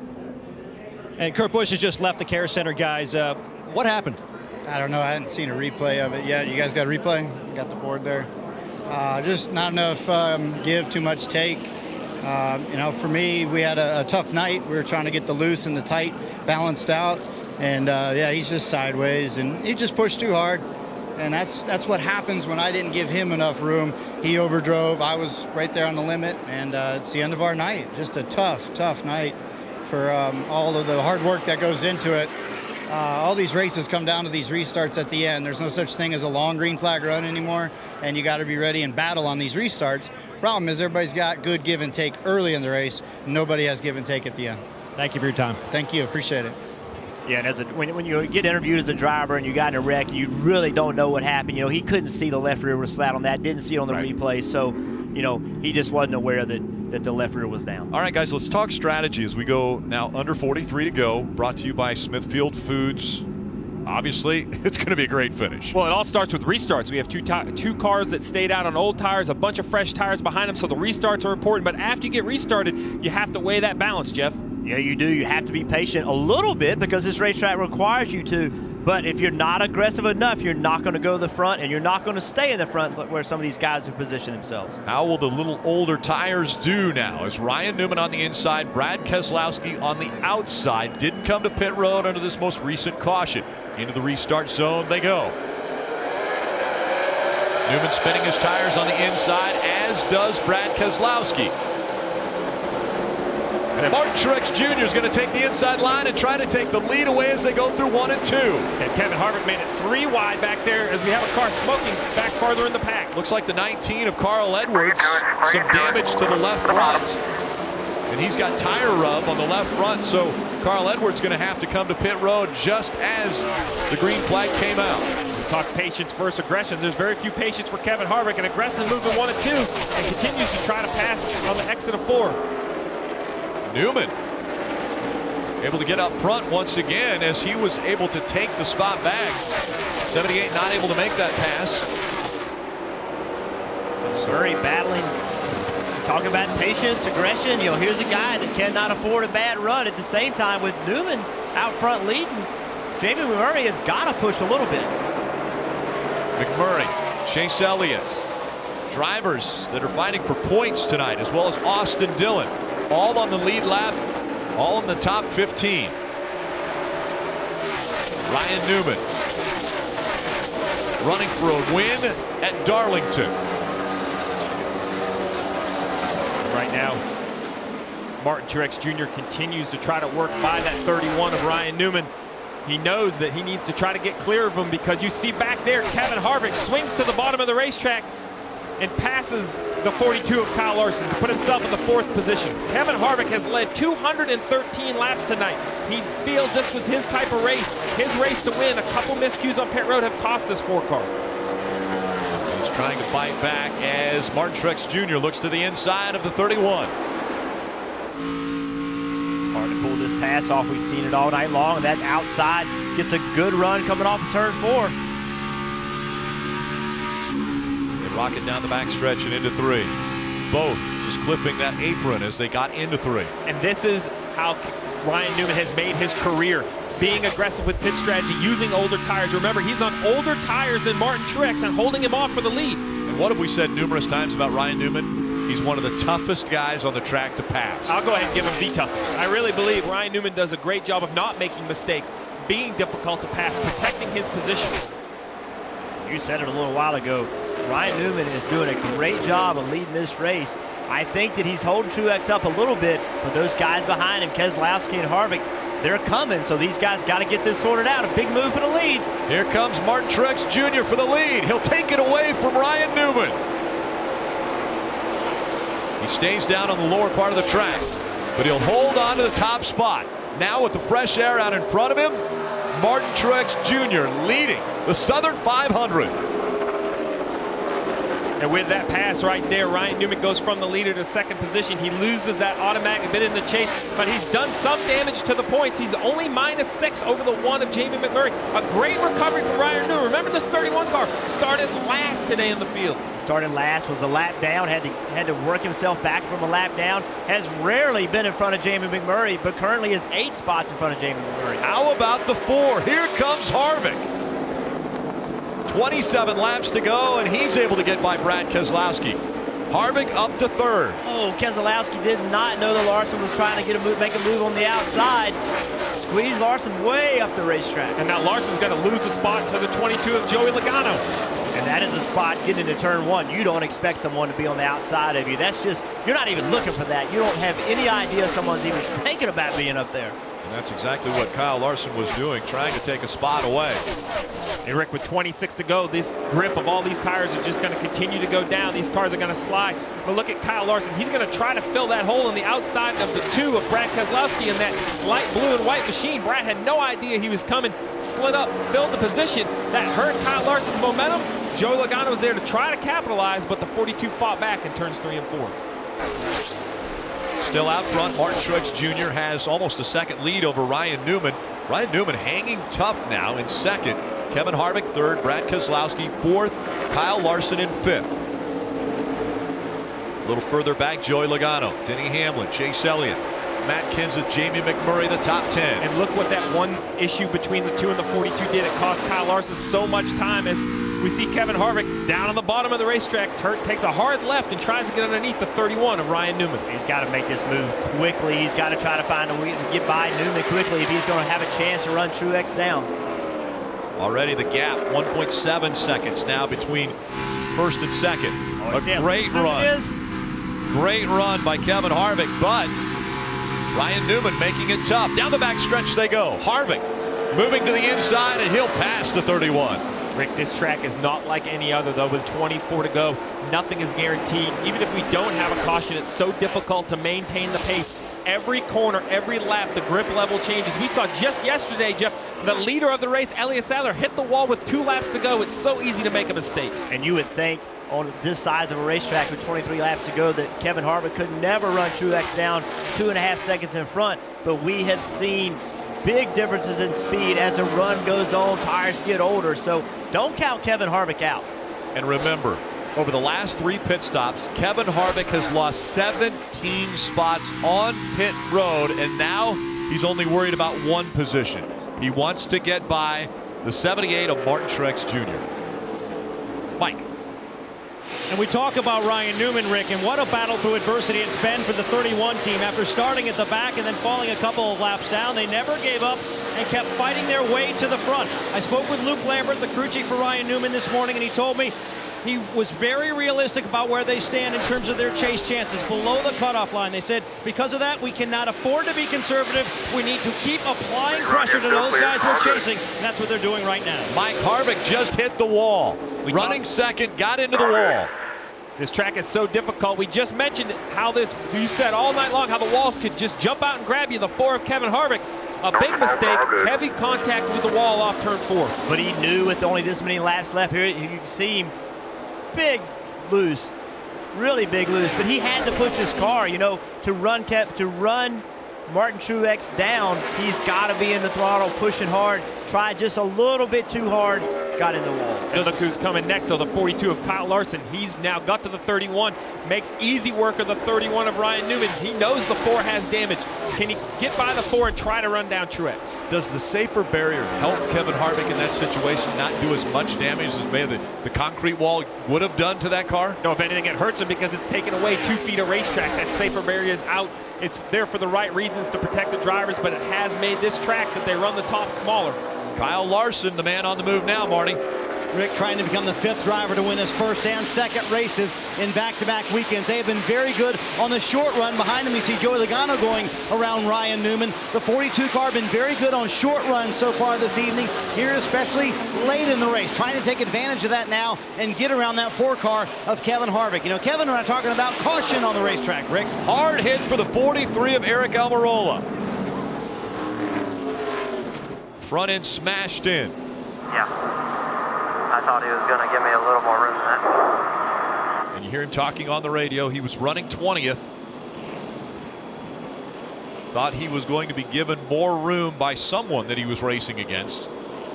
And Kurt Busch has just left the care center, guys. What happened? I don't know. I hadn't seen a replay of it yet. You guys got a replay? Got the board there. Just not enough give, too much take. For me, we had a tough night. We were trying to get the loose and the tight balanced out. And, he's just sideways. And he just pushed too hard. And that's what happens when I didn't give him enough room. He overdrove. I was right there on the limit. And it's the end of our night. Just a tough night for all of the hard work that goes into it. All these races come down to these restarts at the end. There's no such thing as a long green flag run anymore, and you got to be ready and battle on these restarts. Problem is everybody's got good give and take early in the race. Nobody has give and take at the end. Thank you for your time. Thank you. Appreciate it. Yeah, and when you get interviewed as a driver and you got in a wreck, you really don't know what happened. He couldn't see the left rear was flat on that, didn't see it on the replay, so he just wasn't aware that the left rear was down. All right, guys, let's talk strategy as we go now. Under 43 to go, brought to you by Smithfield Foods. Obviously, it's going to be a great finish. Well, it all starts with restarts. We have two cars that stayed out on old tires, a bunch of fresh tires behind them, so the restarts are important. But after you get restarted, you have to weigh that balance, Jeff. Yeah, you do. You have to be patient a little bit because this racetrack requires you to. But if you're not aggressive enough, you're not going to go to the front, and you're not going to stay in the front where some of these guys have positioned themselves. How will the little older tires do now? As Ryan Newman on the inside, Brad Keselowski on the outside. Didn't come to pit road under this most recent caution. Into the restart zone they go. Newman spinning his tires on the inside, as does Brad Keselowski. And Martin Truex Jr. is going to take the inside line and try to take the lead away as they go through 1 and 2. And Kevin Harvick made it 3 wide back there as we have a car smoking back farther in the pack. Looks like the 19 of Carl Edwards. Some damage to the left front. And he's got tire rub on the left front, so Carl Edwards going to have to come to pit road just as the green flag came out. We talk patience versus aggression. There's very few patience for Kevin Harvick, and aggressive moving 1 and 2 and continues to try to pass on the exit of 4. Newman able to get up front once again as he was able to take the spot back. 78 not able to make that pass. Murray battling. Talking about patience, aggression. Here's a guy that cannot afford a bad run. At the same time, with Newman out front leading, Jamie Murray has got to push a little bit. McMurray, Chase Elliott, drivers that are fighting for points tonight, as well as Austin Dillon, all on the lead lap, all in the top 15. Ryan Newman running for a win at Darlington. Right now, Martin Truex Jr. continues to try to work by that 31 of Ryan Newman. He knows that he needs to try to get clear of him because you see back there, Kevin Harvick swings to the bottom of the racetrack and passes the 42 of Kyle Larson to put himself in the 4th position. Kevin Harvick has led 213 laps tonight. He feels this was his type of race, his race to win. A couple miscues on pit road have cost this 4 car. Trying to fight back as Martin Truex Jr. looks to the inside of the 31. Hard to pull this pass off. We've seen it all night long. That outside gets a good run coming off of turn 4. They rocket down the backstretch and into 3. both just clipping that apron as they got into 3. And this is how Ryan Newman has made his career, being aggressive with pit strategy, using older tires. Remember, he's on older tires than Martin Truex and holding him off for the lead. And what have we said numerous times about Ryan Newman? He's one of the toughest guys on the track to pass. I'll go ahead and give him the toughest. I really believe Ryan Newman does a great job of not making mistakes, being difficult to pass, protecting his position. You said it a little while ago. Ryan Newman is doing a great job of leading this race. I think that he's holding Truex up a little bit, but those guys behind him, Keselowski and Harvick, they're coming, so these guys got to get this sorted out. A big move for the lead. Here comes Martin Truex Jr. for the lead. He'll take it away from Ryan Newman. He stays down on the lower part of the track, but he'll hold on to the top spot. Now with the fresh air out in front of him, Martin Truex Jr. leading the Southern 500. And with that pass right there, Ryan Newman goes from the leader to second position. He loses that automatic bit in the chase, but he's done some damage to the points. He's only -6 over the 1 of Jamie McMurray. A great recovery from Ryan Newman. Remember, this 31 car started last today in the field. Started last, was a lap down, had to work himself back from a lap down. Has rarely been in front of Jamie McMurray, but currently is 8 spots in front of Jamie McMurray. How about the 4? Here comes Harvick. 27 laps to go, and he's able to get by Brad Keselowski. Harvick up to 3rd. Oh, Keselowski did not know that Larson was trying to make a move on the outside. Squeeze Larson way up the racetrack. And now Larson's going to lose a spot to the 22 of Joey Logano. And that is a spot getting into turn 1. You don't expect someone to be on the outside of you. That's just, you're not even looking for that. You don't have any idea someone's even thinking about being up there. And that's exactly what Kyle Larson was doing, trying to take a spot away. Hey, Rick, with 26 to go, this grip of all these tires is just going to continue to go down. These cars are going to slide. But look at Kyle Larson. He's going to try to fill that hole on the outside of the 2 of Brad Keselowski in that light blue and white machine. Brad had no idea he was coming, slid up, filled the position. That hurt Kyle Larson's momentum. Joey Logano was there to try to capitalize, but the 42 fought back in turns 3 and 4. Still out front, Martin Truex Jr. has almost a second lead over Ryan Newman. Ryan Newman hanging tough now in 2nd. Kevin Harvick 3rd, Brad Keselowski 4th, Kyle Larson in 5th. A little further back, Joey Logano, Denny Hamlin, Chase Elliott, Matt Kenseth, Jamie McMurray, the top 10. And look what that one issue between the 2 and the 42 did. It cost Kyle Larson so much time as we see Kevin Harvick down on the bottom of the racetrack, takes a hard left and tries to get underneath the 31 of Ryan Newman. He's got to make this move quickly. He's got to try to find a way to get by Newman quickly if he's going to have a chance to run Truex down. Already the gap, 1.7 seconds now between 1st and 2nd. Oh, a great run. Great run by Kevin Harvick, but Ryan Newman making it tough. Down the back stretch they go. Harvick moving to the inside, and he'll pass the 31. Rick, this track is not like any other, though. With 24 to go, nothing is guaranteed. Even if we don't have a caution, it's so difficult to maintain the pace. Every corner, every lap, the grip level changes. We saw just yesterday, Jeff, the leader of the race, Elliott Sadler, hit the wall with 2 laps to go. It's so easy to make a mistake. And you would think on this size of a racetrack with 23 laps to go that Kevin Harvick could never run Truex down 2.5 seconds in front, but we have seen big differences in speed as the run goes on, tires get older, so don't count Kevin Harvick out. And remember, over the last 3 pit stops, Kevin Harvick has lost 17 spots on pit road, and now he's only worried about 1 position. He wants to get by the 78 of Martin Truex Jr. Mike. And we talk about Ryan Newman, Rick, and what a battle through adversity it's been for the 31 team. After starting at the back and then falling a couple of laps down, they never gave up and kept fighting their way to the front. I spoke with Luke Lambert, the crew chief for Ryan Newman this morning, and he told me he was very realistic about where they stand in terms of their chase chances below the cutoff line. They said, because of that, we cannot afford to be conservative. We need to keep applying pressure to those guys we're chasing, and that's what they're doing right now. Mike Harvick just hit the wall. Running second, got into the wall. This track is so difficult. We just mentioned how this, you said all night long, how the walls could just jump out and grab you. The 4 of Kevin Harvick. A big mistake, heavy contact with the wall off turn 4. But he knew with only this many laps left here, you can see him big loose, really big loose. But he had to push his car, you know, to run Martin Truex down. He's got to be in the throttle, pushing hard. Tried just a little bit too hard, got in the wall. And look who's coming next. So the 42 of Kyle Larson. He's now got to the 31. Makes easy work of the 31 of Ryan Newman. He knows the 4 has damage. Can he get by the 4 and try to run down Truex? Does the safer barrier help Kevin Harvick in that situation not do as much damage as maybe the concrete wall would have done to that car? No, if anything, it hurts him because it's taken away 2 feet of racetrack. That safer barrier is out. It's there for the right reasons to protect the drivers, but it has made this track that they run the top smaller. Kyle Larson, the man on the move now, Marty. Rick trying to become the 5th driver to win his first and second races in back-to-back weekends. They have been very good on the short run. Behind him, you see Joey Logano going around Ryan Newman. The 42 car been very good on short runs so far this evening, here especially late in the race. Trying to take advantage of that now and get around that 4 car of Kevin Harvick. You know, Kevin, we're not talking about caution on the racetrack, Rick. Hard hit for the 43 of Eric Almirola. Front end smashed in. Yeah. I thought he was going to give me a little more room than that. And you hear him talking on the radio. He was running 20th. Thought he was going to be given more room by someone that he was racing against.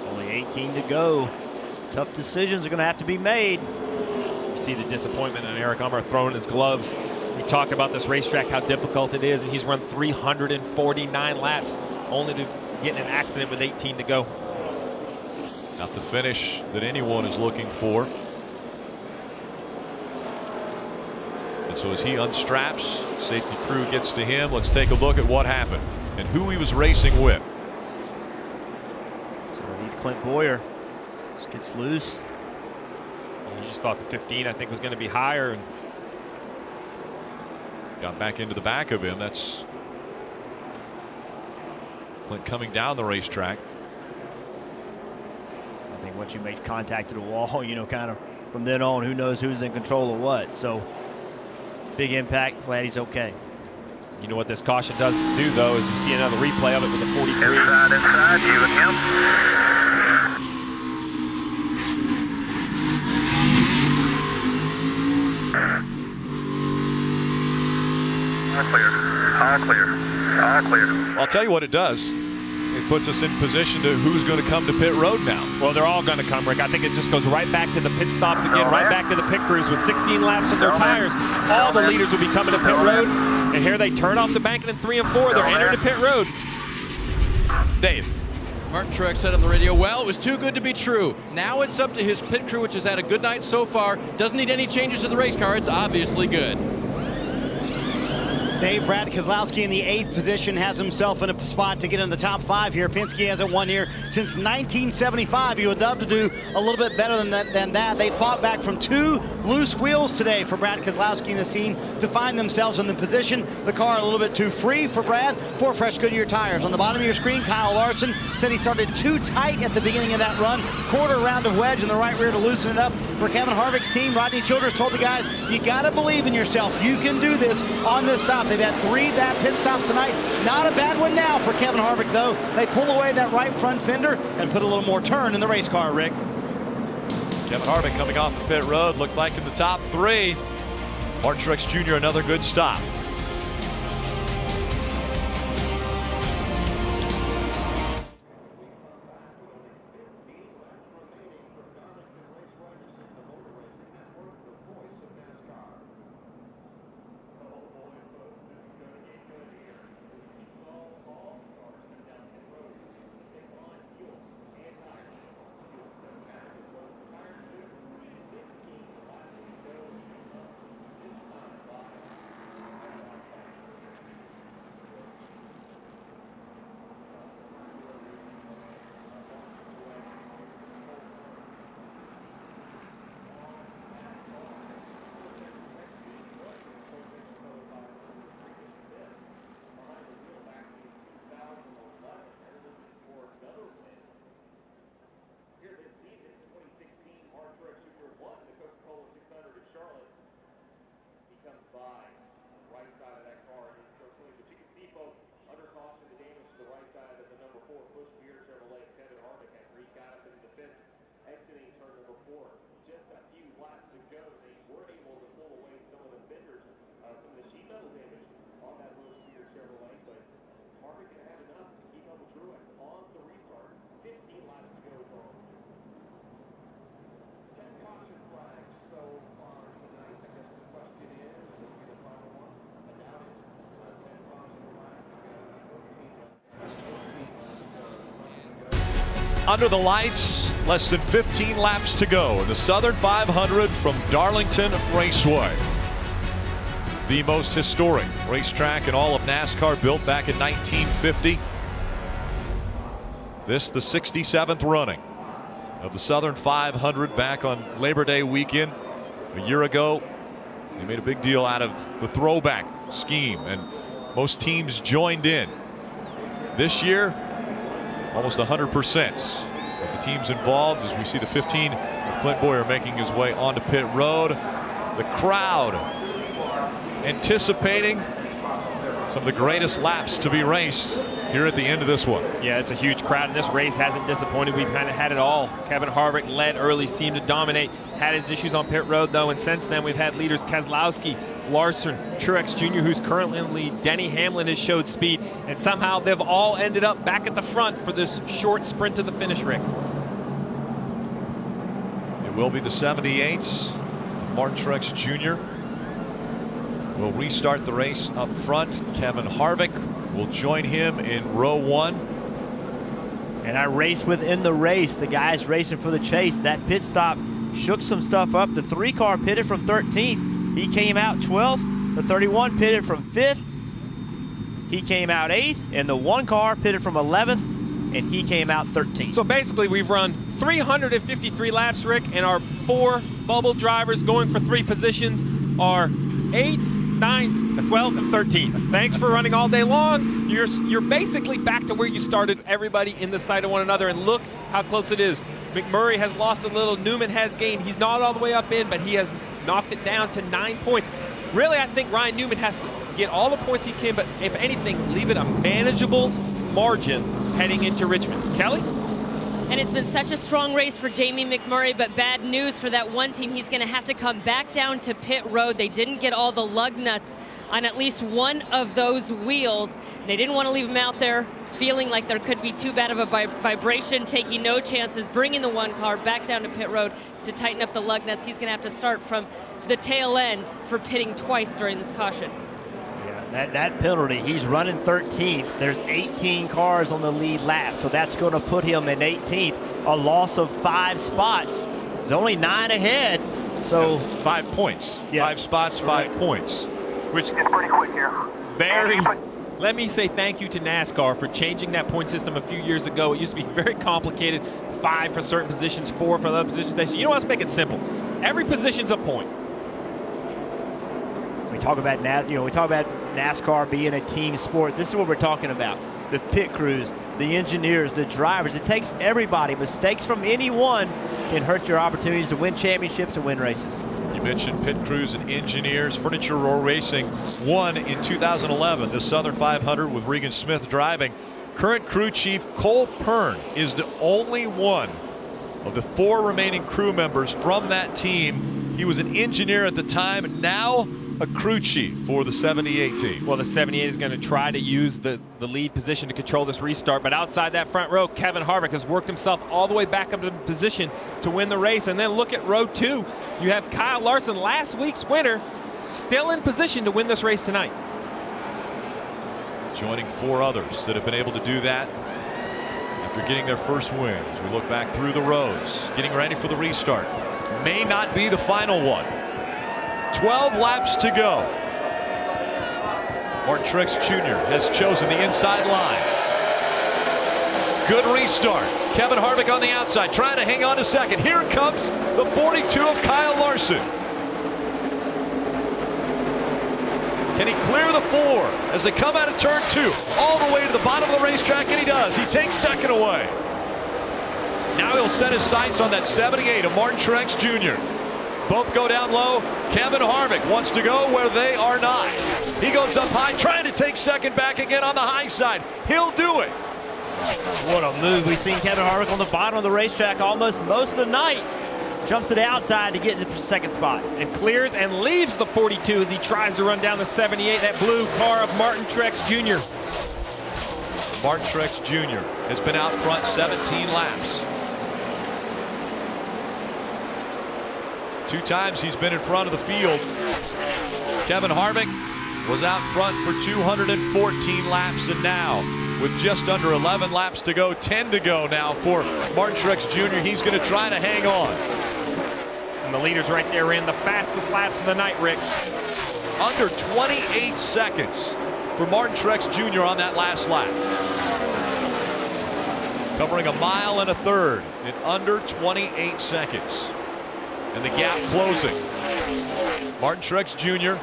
Only 18 to go. Tough decisions are going to have to be made. You see the disappointment in Eric Almirola throwing his gloves. We talk about this racetrack, how difficult it is, and he's run 349 laps only to get in an accident with 18 to go. Not the finish that anyone is looking for. And so as he unstraps, safety crew gets to him. Let's take a look at what happened and who he was racing with. So underneath Clint Boyer just gets loose. You just thought the 15, I think, was going to be higher. And got back into the back of him. That's Clint coming down the racetrack. I think once you make contact to the wall, you know, kind of from then on, who knows who's in control of what. So big impact. Glad he's okay. You know what this caution does do, though, is you see another replay of it with the 43. Inside, you and him. All clear. All clear. All clear. I'll tell you what it does. It puts us in position to who's going to come to pit road now. Well, they're all going to come, Rick. I think it just goes right back to the pit stops again, right back to the pit crews with 16 laps on their tires. All the leaders will be coming to pit road, and here they turn off the banking in 3 and 4. They're entering the pit road. Dave. Martin Truex said on the radio, well, it was too good to be true. Now it's up to his pit crew, which has had a good night so far. Doesn't need any changes to the race car. It's obviously good. Dave, Brad Keselowski in the 8th position has himself in a spot to get in the top 5 here. Penske hasn't won here since 1975. You would love to do a little bit better than that. They fought back from 2 loose wheels today for Brad Keselowski and his team to find themselves in the position. The car a little bit too free for Brad. 4 fresh Goodyear tires. On the bottom of your screen, Kyle Larson said he started too tight at the beginning of that run. Quarter round of wedge in the right rear to loosen it up. For Kevin Harvick's team, Rodney Childers told the guys, you got to believe in yourself. You can do this on this stop. They've had 3 bad pit stops tonight. Not a bad one now for Kevin Harvick, though. They pull away that right front fender and put a little more turn in the race car, Rick. Kevin Harvick coming off the pit road, looked like in the top 3. Martin Truex Jr., another good stop. Under the lights, less than 15 laps to go in the Southern 500 from Darlington Raceway. The most historic racetrack in all of NASCAR, built back in 1950. This the 67th running of the Southern 500 back on Labor Day weekend. A year ago, they made a big deal out of the throwback scheme, and most teams joined in. This year, almost 100% of the teams involved, as we see the 15 of Clint Boyer making his way onto pit road. The crowd anticipating some of the greatest laps to be raced here at the end of this one. Yeah, it's a huge crowd, and this race hasn't disappointed. We've kind of had it all. Kevin Harvick led early, seemed to dominate, had his issues on pit road, though, and since then we've had leaders Keselowski, Larson, Truex Jr., who's currently in the lead. Denny Hamlin has showed speed, and somehow they've all ended up back at the front for this short sprint to the finish, Rick. It will be the 78s. Martin Truex Jr. will restart the race up front. Kevin Harvick will join him in row 1. And I race within the race. The guys racing for the chase. That pit stop shook some stuff up. The 3-car pitted from 13th. He came out 12th. The 31 pitted from 5th. He came out 8th. And the 1-car pitted from 11th. And he came out 13th. So basically we've run 353 laps, Rick, and our 4 bubble drivers going for 3 positions are 8th, 9th, 12th, and 13th. Thanks for running all day long. You're basically back to where you started, everybody in the sight of one another, and look how close it is. McMurray has lost a little. Newman has gained. He's not all the way up in, but he has knocked it down to 9 points. Really, I think Ryan Newman has to get all the points he can, but if anything, leave it a manageable margin heading into Richmond. Kelly? And it's been such a strong race for Jamie McMurray, but bad news for that one team. He's going to have to come back down to pit road. They didn't get all the lug nuts on at least one of those wheels. They didn't want to leave him out there feeling like there could be too bad of a vibration, taking no chances, bringing the 1 car back down to pit road to tighten up the lug nuts. He's going to have to start from the tail end for pitting twice during this caution. That penalty, he's running 13th. There's 18 cars on the lead lap, so that's going to put him in 18th. A loss of 5 spots. He's only 9 ahead, so 5 points. Yes. 5 spots, 5 points. Which It's pretty quick here. Let me say thank you to NASCAR for changing that point system a few years ago. It used to be very complicated. 5 for certain positions, 4 for other positions. They said, you know what, let's make it simple. Every position's a point. We talk about NASCAR being a team sport. This is what we're talking about. The pit crews, the engineers, the drivers. It takes everybody. Mistakes from anyone can hurt your opportunities to win championships and win races. You mentioned pit crews and engineers. Furniture Row Racing won in 2011 the Southern 500 with Regan Smith driving. Current crew chief Cole Pern is the only one of the 4 remaining crew members from that team. He was an engineer at the time, now a crew chief for the 78 team. Well, the 78 is going to try to use the lead position to control this restart, but outside that front row, Kevin Harvick has worked himself all the way back up to position to win the race. And then look at row 2. You have Kyle Larson, last week's winner, still in position to win this race tonight. Joining 4 others that have been able to do that after getting their first win. As we look back through the rows, getting ready for the restart. May not be the final one. 12 laps to go. Martin Truex Jr. has chosen the inside line. Good restart. Kevin Harvick on the outside, trying to hang on to second. Here comes the 42 of Kyle Larson. Can he clear the 4 as they come out of turn 2, all the way to the bottom of the racetrack? And he does. He takes second away. Now he'll set his sights on that 78 of Martin Truex Jr. Both go down low. Kevin Harvick wants to go where they are not. He goes up high, trying to take second back again on the high side. He'll do it. What a move. We've seen Kevin Harvick on the bottom of the racetrack almost most of the night. Jumps to the outside to get to the second spot. And clears and leaves the 42 as he tries to run down the 78, that blue car of Martin Truex Jr. Martin Truex Jr. has been out front 17 laps. 2 times he's been in front of the field. Kevin Harvick was out front for 214 laps, and now with just under 11 laps to go, 10 to go now for Martin Truex Jr. He's going to try to hang on. And the leaders right there ran the fastest laps of the night, Rick. Under 28 seconds for Martin Truex Jr. on that last lap. Covering 1.33 miles in under 28 seconds. And the gap closing. Martin Truex Jr.,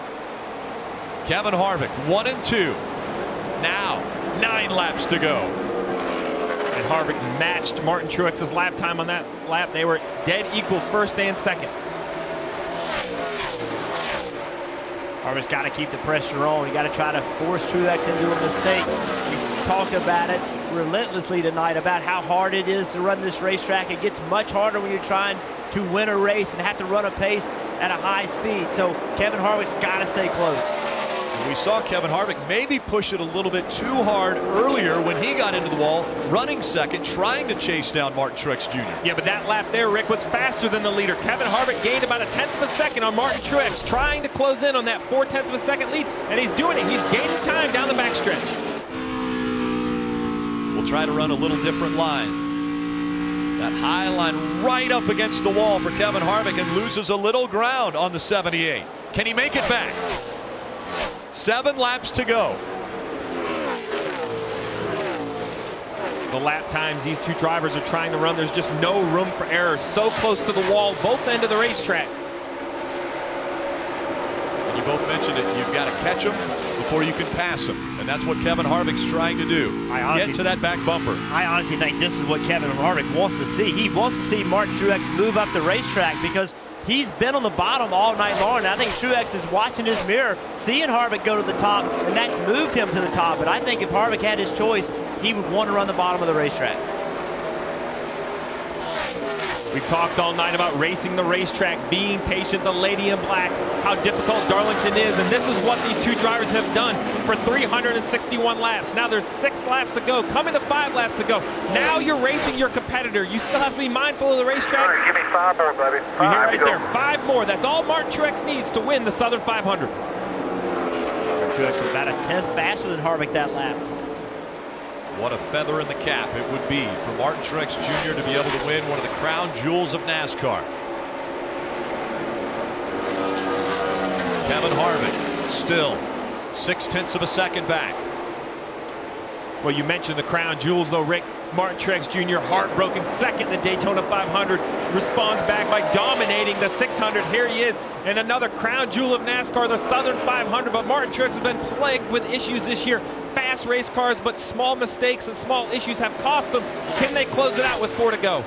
Kevin Harvick, 1 and 2. Now, 9 laps to go. And Harvick matched Martin Truex's lap time on that lap. They were dead equal first and second. Harvick's got to keep the pressure on. You got to try to force Truex into a mistake. We talked about it relentlessly tonight about how hard it is to run this racetrack. It gets much harder when you're trying to win a race and have to run a pace at a high speed. So Kevin Harvick's got to stay close. We saw Kevin Harvick maybe push it a little bit too hard earlier when he got into the wall, running second, trying to chase down Martin Truex Jr. Yeah, but that lap there, Rick, was faster than the leader. Kevin Harvick gained about 1/10 of a second on Martin Truex, trying to close in on that 0.4 of a second lead, and he's doing it. He's gaining time down the backstretch. We'll try to run a little different line. That high line right up against the wall for Kevin Harvick, and loses a little ground on the 78. Can he make it back? 7 laps to go. The lap times these two drivers are trying to run, there's just no room for error. So close to the wall, both ends of the racetrack. And you both mentioned it, you've got to catch them before you can pass them. And that's what Kevin Harvick's trying to do. Get to that back bumper. I honestly think this is what Kevin Harvick wants to see. He wants to see Martin Truex move up the racetrack because he's been on the bottom all night long. And I think Truex is watching his mirror, seeing Harvick go to the top, and that's moved him to the top. But I think if Harvick had his choice, he would want to run the bottom of the racetrack. We've talked all night about racing the racetrack, being patient, the lady in black, how difficult Darlington is, and this is what these two drivers have done for 361 laps. Now there's 6 laps to go, coming to 5 laps to go. Now you're racing your competitor. You still have to be mindful of the racetrack. All right, give me 5 more, buddy. You hear right there, 5 more. That's all Martin Truex needs to win the Southern 500. Truex was about 1/10 faster than Harvick that lap. What a feather in the cap it would be for Martin Truex Jr. to be able to win one of the crown jewels of NASCAR. Kevin Harvick still 0.6 of a second back. Well, you mentioned the crown jewels, though, Rick. Martin Truex Jr., heartbroken second in the Daytona 500, responds back by dominating the 600. Here he is, and another crown jewel of NASCAR, the Southern 500. But Martin Truex has been plagued with issues this year. Fast race cars, but small mistakes and small issues have cost them. Can they close it out with 4 to go?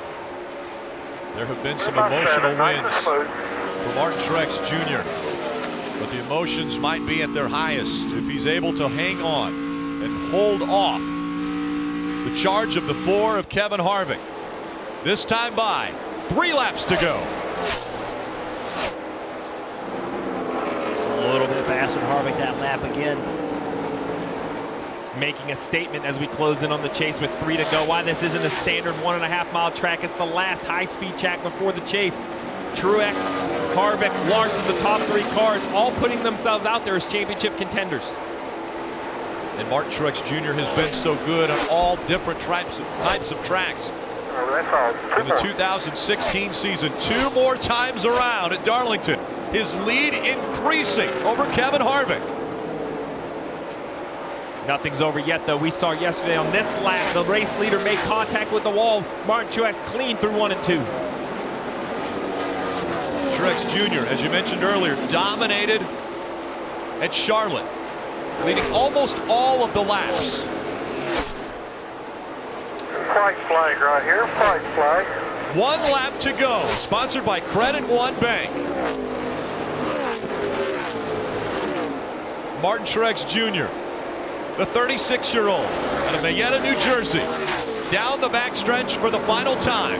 There have been some emotional wins for Martin Truex Jr., but the emotions might be at their highest if he's able to hang on and hold off the charge of the 4 of Kevin Harvick. This time by 3 laps to go. Just a little bit faster than Harvick that lap again. Making a statement as we close in on the chase with 3 to go. Why this isn't a standard 1.5 mile track. It's the last high-speed track before the chase. Truex, Harvick, Larson, the top 3 cars, all putting themselves out there as championship contenders. And Martin Truex Jr. has been so good on all different types of tracks. In the 2016 season, 2 more times around at Darlington. His lead increasing over Kevin Harvick. Nothing's over yet, though. We saw yesterday on this lap, the race leader made contact with the wall. Martin Truex clean through 1 and 2. Truex Jr., as you mentioned earlier, dominated at Charlotte, leading almost all of the laps. White flag right here, white flag. 1 lap to go, sponsored by Credit One Bank. Martin Truex Jr., the 36-year-old out of Marietta, New Jersey, down the backstretch for the final time.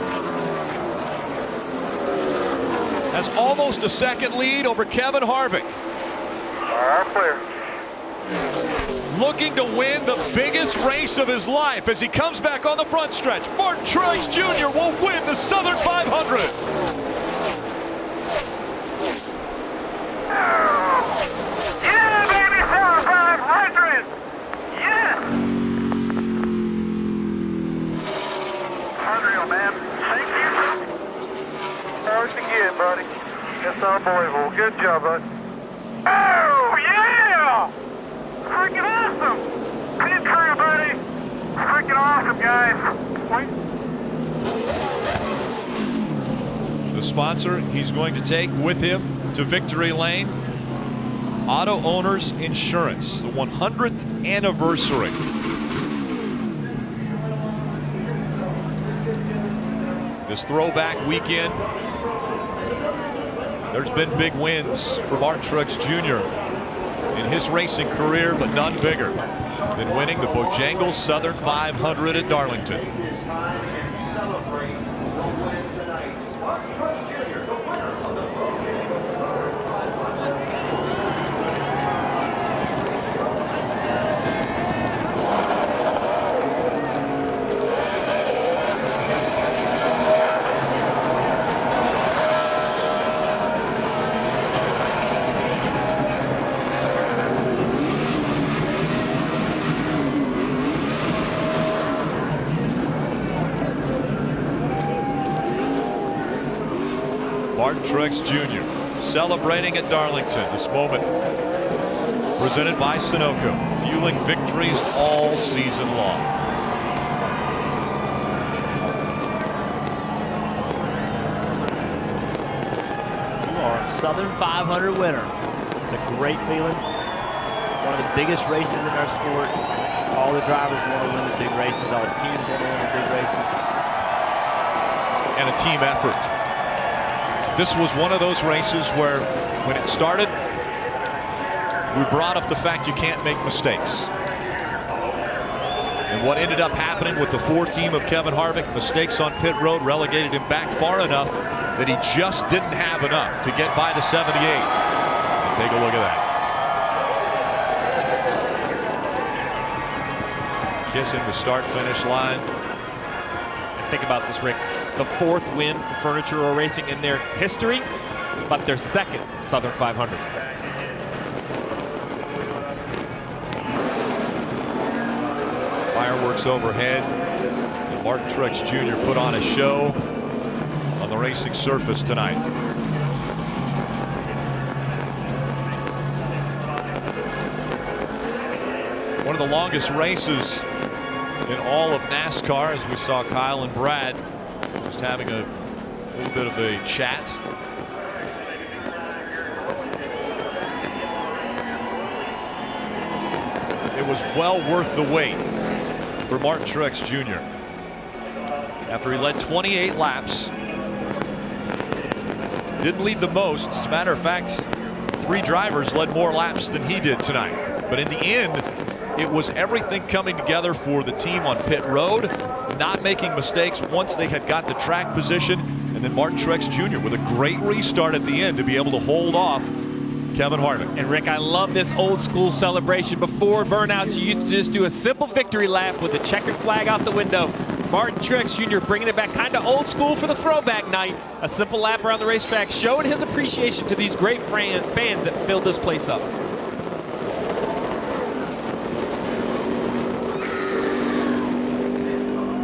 Has almost a second lead over Kevin Harvick. All right, clear. looking to win the biggest race of his life as he comes back on the front stretch. Martin Truex Jr. will win the Southern 500. Yeah, baby, Southern 500. Yeah. Unreal, man. Thank you. Hard to get, buddy. That's unbelievable. Good job, bud. Oh, yeah! Freaking awesome! Pit crew, buddy! Freaking awesome, guys! The sponsor he's going to take with him to victory lane, Auto Owners Insurance, the 100th anniversary. This throwback weekend, there's been big wins for Martin Truex Jr. in his racing career, but none bigger than winning the Bojangles Southern 500 at Darlington. Martin Truex Jr. celebrating at Darlington. This moment presented by Sunoco, fueling victories all season long. You are a Southern 500 winner. It's a great feeling. One of the biggest races in our sport. All the drivers want to win the big races. All the teams want to win the big races. And a team effort. This was one of those races where, when it started, we brought up the fact you can't make mistakes. And what ended up happening with the 4 team of Kevin Harvick, mistakes on pit road relegated him back far enough that he just didn't have enough to get by the 78. And take a look at that. Kissing the start-finish line. And think about this, Rick. The 4th win for Furniture Row Racing in their history, but their 2nd Southern 500. Fireworks overhead. And Martin Truex Jr. put on a show on the racing surface tonight. One of the longest races in all of NASCAR, as we saw Kyle and Brad just having a little bit of a chat. It was well worth the wait for Martin Truex Jr. After he led 28 laps. Didn't lead the most. As a matter of fact, 3 drivers led more laps than he did tonight. But in the end, it was everything coming together for the team on pit road, not making mistakes once they had got the track position, and then Martin Truex Jr. with a great restart at the end to be able to hold off Kevin Harvick. And Rick, I love this old school celebration. Before burnouts, you used to just do a simple victory lap with the checkered flag out the window. Martin Truex Jr. bringing it back kind of old school for the throwback night. A simple lap around the racetrack, showing his appreciation to these great fans that filled this place up.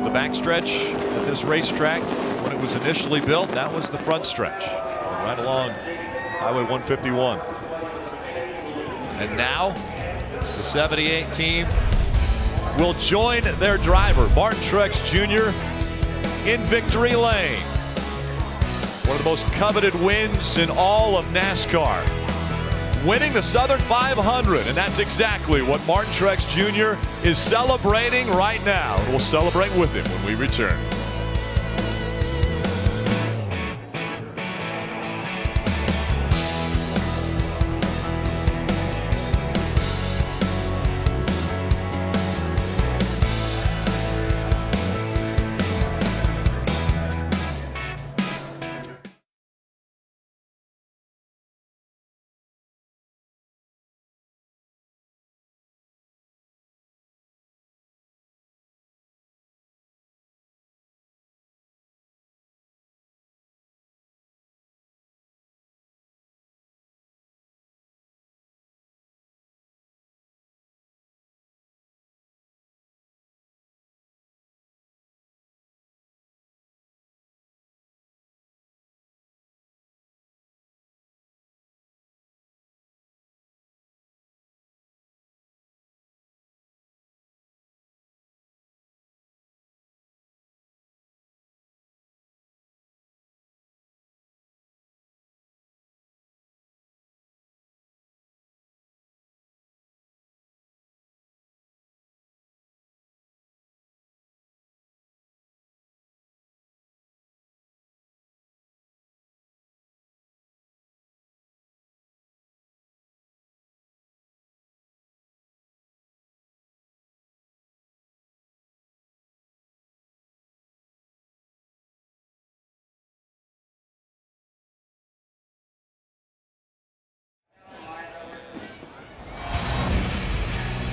The backstretch at this racetrack, when it was initially built, that was the front stretch, right along Highway 151. And now, the 78 team will join their driver, Martin Truex Jr., in victory lane. One of the most coveted wins in all of NASCAR. Winning the Southern 500, and that's exactly what Martin Truex Jr. is celebrating right now. We'll celebrate with him when we return.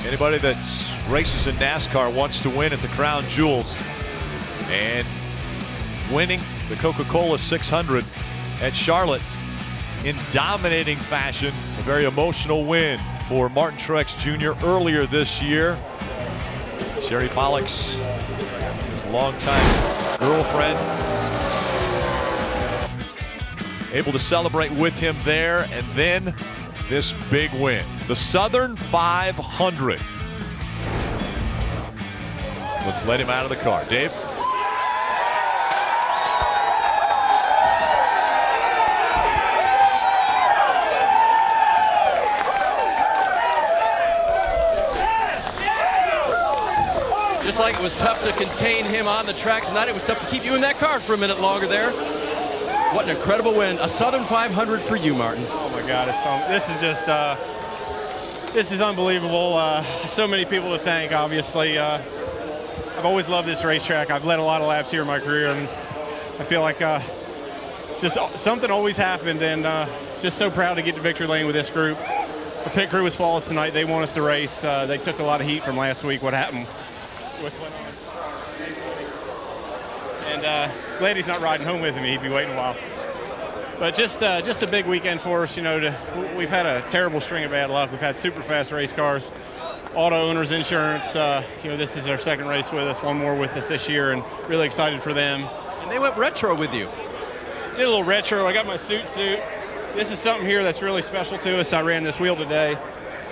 Anybody that races in NASCAR wants to win at the Crown Jewels. And winning the Coca-Cola 600 at Charlotte in dominating fashion. A very emotional win for Martin Truex Jr. earlier this year. Sherry Pollock's his longtime girlfriend. Able to celebrate with him there, and then this big win. The Southern 500. Let's let him out of the car. Dave? Just like it was tough to contain him on the track tonight, it was tough to keep you in that car for a minute longer there. What an incredible win. A Southern 500 for you, Martin. Oh my God, this is just, this is unbelievable. So many people to thank, obviously. I've always loved this racetrack. I've led a lot of laps here in my career, and I feel like just something always happened, and just so proud to get to victory lane with this group. The pit crew was flawless tonight. They want us to race. They took a lot of heat from last week, what happened with and glad he's not riding home with me. He'd be waiting a while. But just a big weekend for us. You know, we've had a terrible string of bad luck. We've had super fast race cars, auto owners insurance. You know, this is our second race with us, one more with us this year, and really excited for them. And they went retro with you. Did a little retro. I got my suit. This is something here that's really special to us. I ran this wheel today,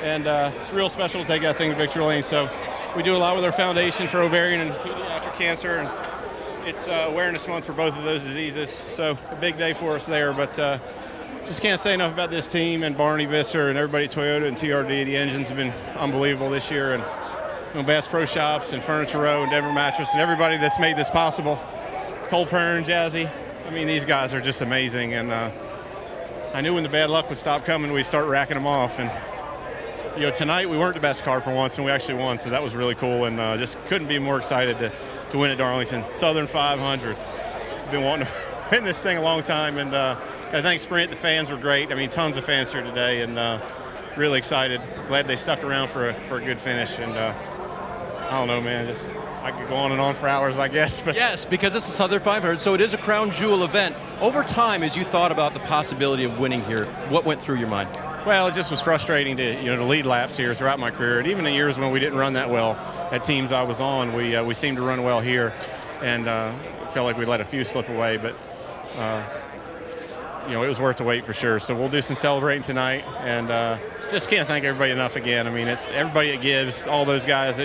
and it's real special to take that thing to victory lane. So we do a lot with our foundation for ovarian and pediatric cancer, and it's awareness month for both of those diseases. So a big day for us there, but just can't say enough about this team and Barney Visser and everybody at Toyota and TRD. The engines have been unbelievable this year, and you know, Bass Pro Shops and Furniture Row and Denver Mattress and everybody that's made this possible. Cole Pern, Jazzy. I mean, these guys are just amazing, and I knew when the bad luck would stop coming, we'd start racking them off. And you know, tonight we weren't the best car for once, and we actually won, so that was really cool, and just couldn't be more excited to win at Darlington. Southern 500. Been wanting to win this thing a long time, and I think Sprint, the fans were great. I mean, tons of fans here today, and really excited. Glad they stuck around for a good finish, and I don't know, man, just I could go on and on for hours, I guess. But yes, because it's a Southern 500, so it is a crown jewel event. Over time, as you thought about the possibility of winning here, what went through your mind? Well, it just was frustrating to lead laps here throughout my career, and even in years when we didn't run that well at teams I was on, we seemed to run well here, and felt like we let a few slip away, but you know, it was worth the wait for sure. So we'll do some celebrating tonight, and just can't thank everybody enough again. I mean, it's everybody at Gibbs, all those guys,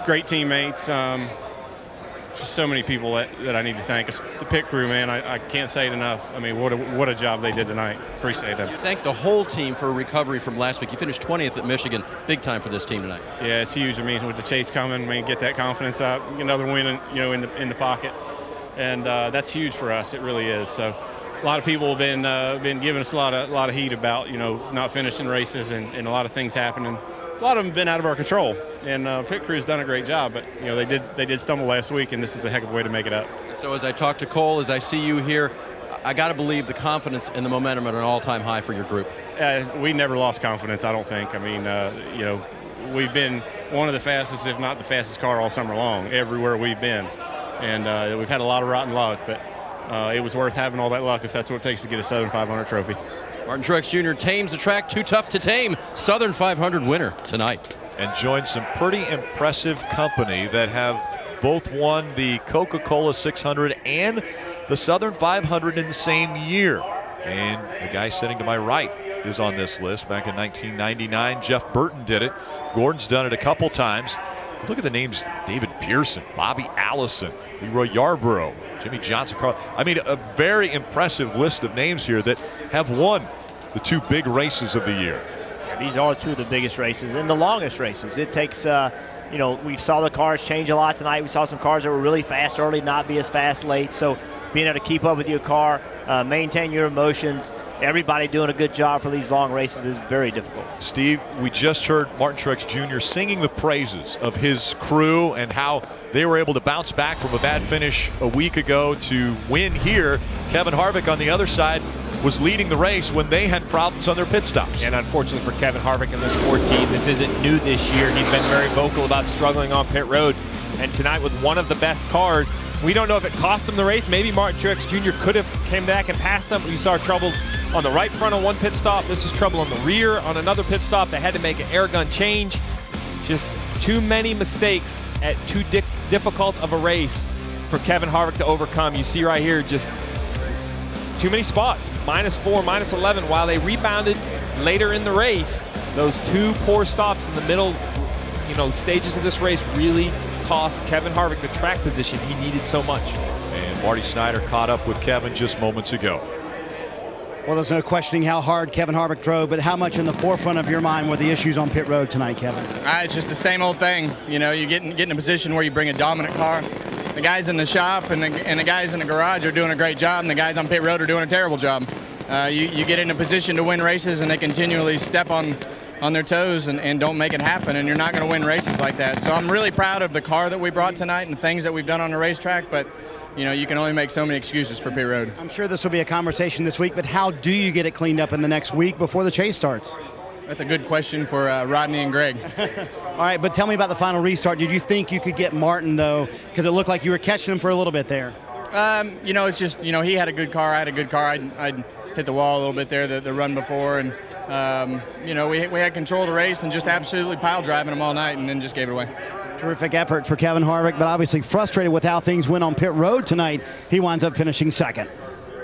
great teammates. Just so many people that I need to thank. The pit crew, man, I can't say it enough. I mean, what a job they did tonight. Appreciate them. Thank the whole team for recovery from last week. You finished 20th at Michigan. Big time for this team tonight. Yeah, it's huge. I mean, with the chase coming, I mean, get that confidence up, get another win, in the pocket, and that's huge for us. It really is. So, a lot of people have been giving us a lot of heat about not finishing races and a lot of things happening. A lot of them have been out of our control, and pit crew's done a great job. But they did stumble last week, and this is a heck of a way to make it up. So as I talk to Cole, as I see you here, I got to believe the confidence and the momentum are at an all-time high for your group. We never lost confidence, I don't think. I mean, we've been one of the fastest, if not the fastest car all summer long, everywhere we've been, and we've had a lot of rotten luck, but it was worth having all that luck if that's what it takes to get a Southern 500 trophy. Martin Truex Jr. tames the track, too tough to tame. Southern 500 winner tonight. And joined some pretty impressive company that have both won the Coca-Cola 600 and the Southern 500 in the same year. And the guy sitting to my right is on this list. Back in 1999, Jeff Burton did it. Gordon's done it a couple times. Look at the names: David Pearson, Bobby Allison, Leroy Yarborough, Jimmy Johnson, Carl. I mean, a very impressive list of names here that have won the two big races of the year. These are two of the biggest races and the longest races. It takes, we saw the cars change a lot tonight. We saw some cars that were really fast early, not be as fast late. So being able to keep up with your car, maintain your emotions, everybody doing a good job for these long races is very difficult. Steve, we just heard Martin Truex Jr. singing the praises of his crew and how they were able to bounce back from a bad finish a week ago to win here. Kevin Harvick on the other side was leading the race when they had problems on their pit stops. And unfortunately for Kevin Harvick and this Ford team, this isn't new this year. He's been very vocal about struggling on pit road. And tonight with one of the best cars, we don't know if it cost him the race. Maybe Martin Truex Jr. could have came back and passed him. We saw trouble on the right front on one pit stop. This is trouble on the rear on another pit stop. They had to make an air gun change. Just too many mistakes at too difficult of a race for Kevin Harvick to overcome. You see right here, just too many spots. -4, -11, while they rebounded later in the race. Those two poor stops in the middle, stages of this race really cost Kevin Harvick the track position he needed so much. And Marty Snyder caught up with Kevin just moments ago. Well, there's no questioning how hard Kevin Harvick drove, but how much in the forefront of your mind were the issues on pit road tonight, Kevin? It's just the same old thing. You get in a position where you bring a dominant car. The guys in the shop and the guys in the garage are doing a great job, and the guys on pit road are doing a terrible job. You get in a position to win races, and they continually step on their toes and don't make it happen, and you're not going to win races like that. So I'm really proud of the car that we brought tonight and the things that we've done on the racetrack, but you can only make so many excuses for pit road. I'm sure this will be a conversation this week, but how do you get it cleaned up in the next week before the chase starts? That's a good question for Rodney and Greg. All right, but tell me about the final restart. Did you think you could get Martin, though? Because it looked like you were catching him for a little bit there. It's just, he had a good car. I had a good car. I'd hit the wall a little bit there the run before, and we had control of the race and just absolutely pile driving them all night and then just gave it away. Terrific effort for Kevin Harvick, but obviously frustrated with how things went on pit road tonight. He winds up finishing second.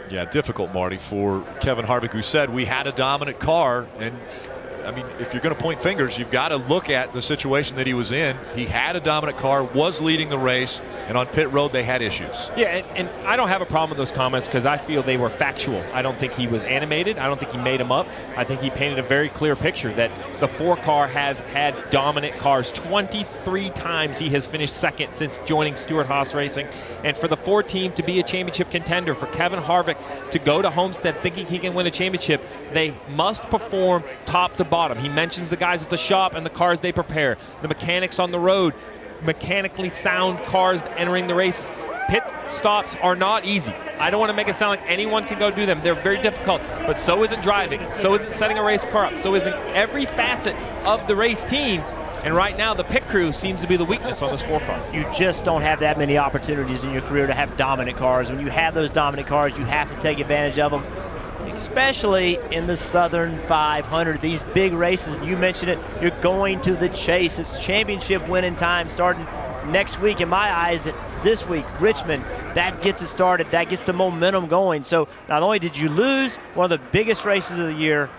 Yeah, difficult, Marty, for Kevin Harvick, who said we had a dominant car. And I mean, if you're going to point fingers, you've got to look at the situation that he was in. He had a dominant car, was leading the race, and on pit road they had issues. Yeah, and I don't have a problem with those comments because I feel they were factual. I don't think he was animated. I don't think he made them up. I think he painted a very clear picture that the 4 car has had dominant cars. 23 times he has finished second since joining Stewart-Haas Racing. And for the 4 team to be a championship contender, for Kevin Harvick to go to Homestead thinking he can win a championship, they must perform top to bottom. He mentions the guys at the shop and the cars they prepare, the mechanics on the road, mechanically sound cars entering the race. Pit stops are not easy. I don't want to make it sound like anyone can go do them. They're very difficult, but so isn't driving. So isn't setting a race car up. So isn't every facet of the race team. And right now, the pit crew seems to be the weakness on this 4 car. You just don't have that many opportunities in your career to have dominant cars. When you have those dominant cars, you have to take advantage of them, especially in the Southern 500. These big races, you mentioned it, you're going to the chase. It's championship winning time starting next week, in my eyes, this week. Richmond, that gets it started. That gets the momentum going. So not only did you lose one of the biggest races of the year,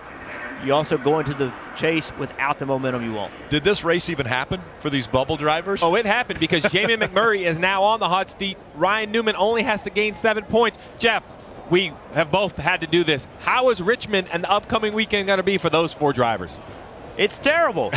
you also go into the chase without the momentum you want. Did this race even happen for these bubble drivers? Oh, it happened because Jamie McMurray is now on the hot seat. Ryan Newman only has to gain 7 points. Jeff, we have both had to do this. How is Richmond and the upcoming weekend going to be for those 4 drivers? It's terrible.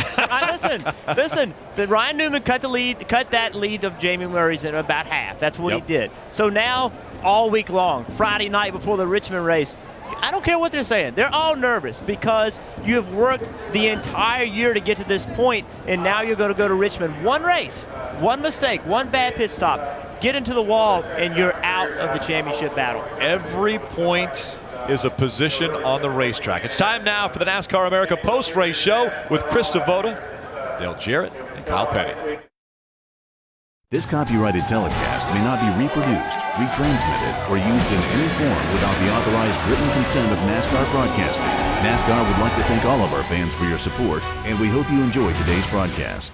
Listen. Ryan Newman cut that lead of Jamie Murray's in about half. That's what he did. So now, all week long, Friday night before the Richmond race, I don't care what they're saying. They're all nervous because you have worked the entire year to get to this point, and now you're going to go to Richmond. One race, one mistake, one bad pit stop, get into the wall, and you're out of the championship battle. Every point is a position on the racetrack. It's time now for the NASCAR America post-race show with Chris Devoda, Dale Jarrett, and Kyle Petty. This copyrighted telecast may not be reproduced, retransmitted, or used in any form without the authorized written consent of NASCAR Broadcasting. NASCAR would like to thank all of our fans for your support, and we hope you enjoy today's broadcast.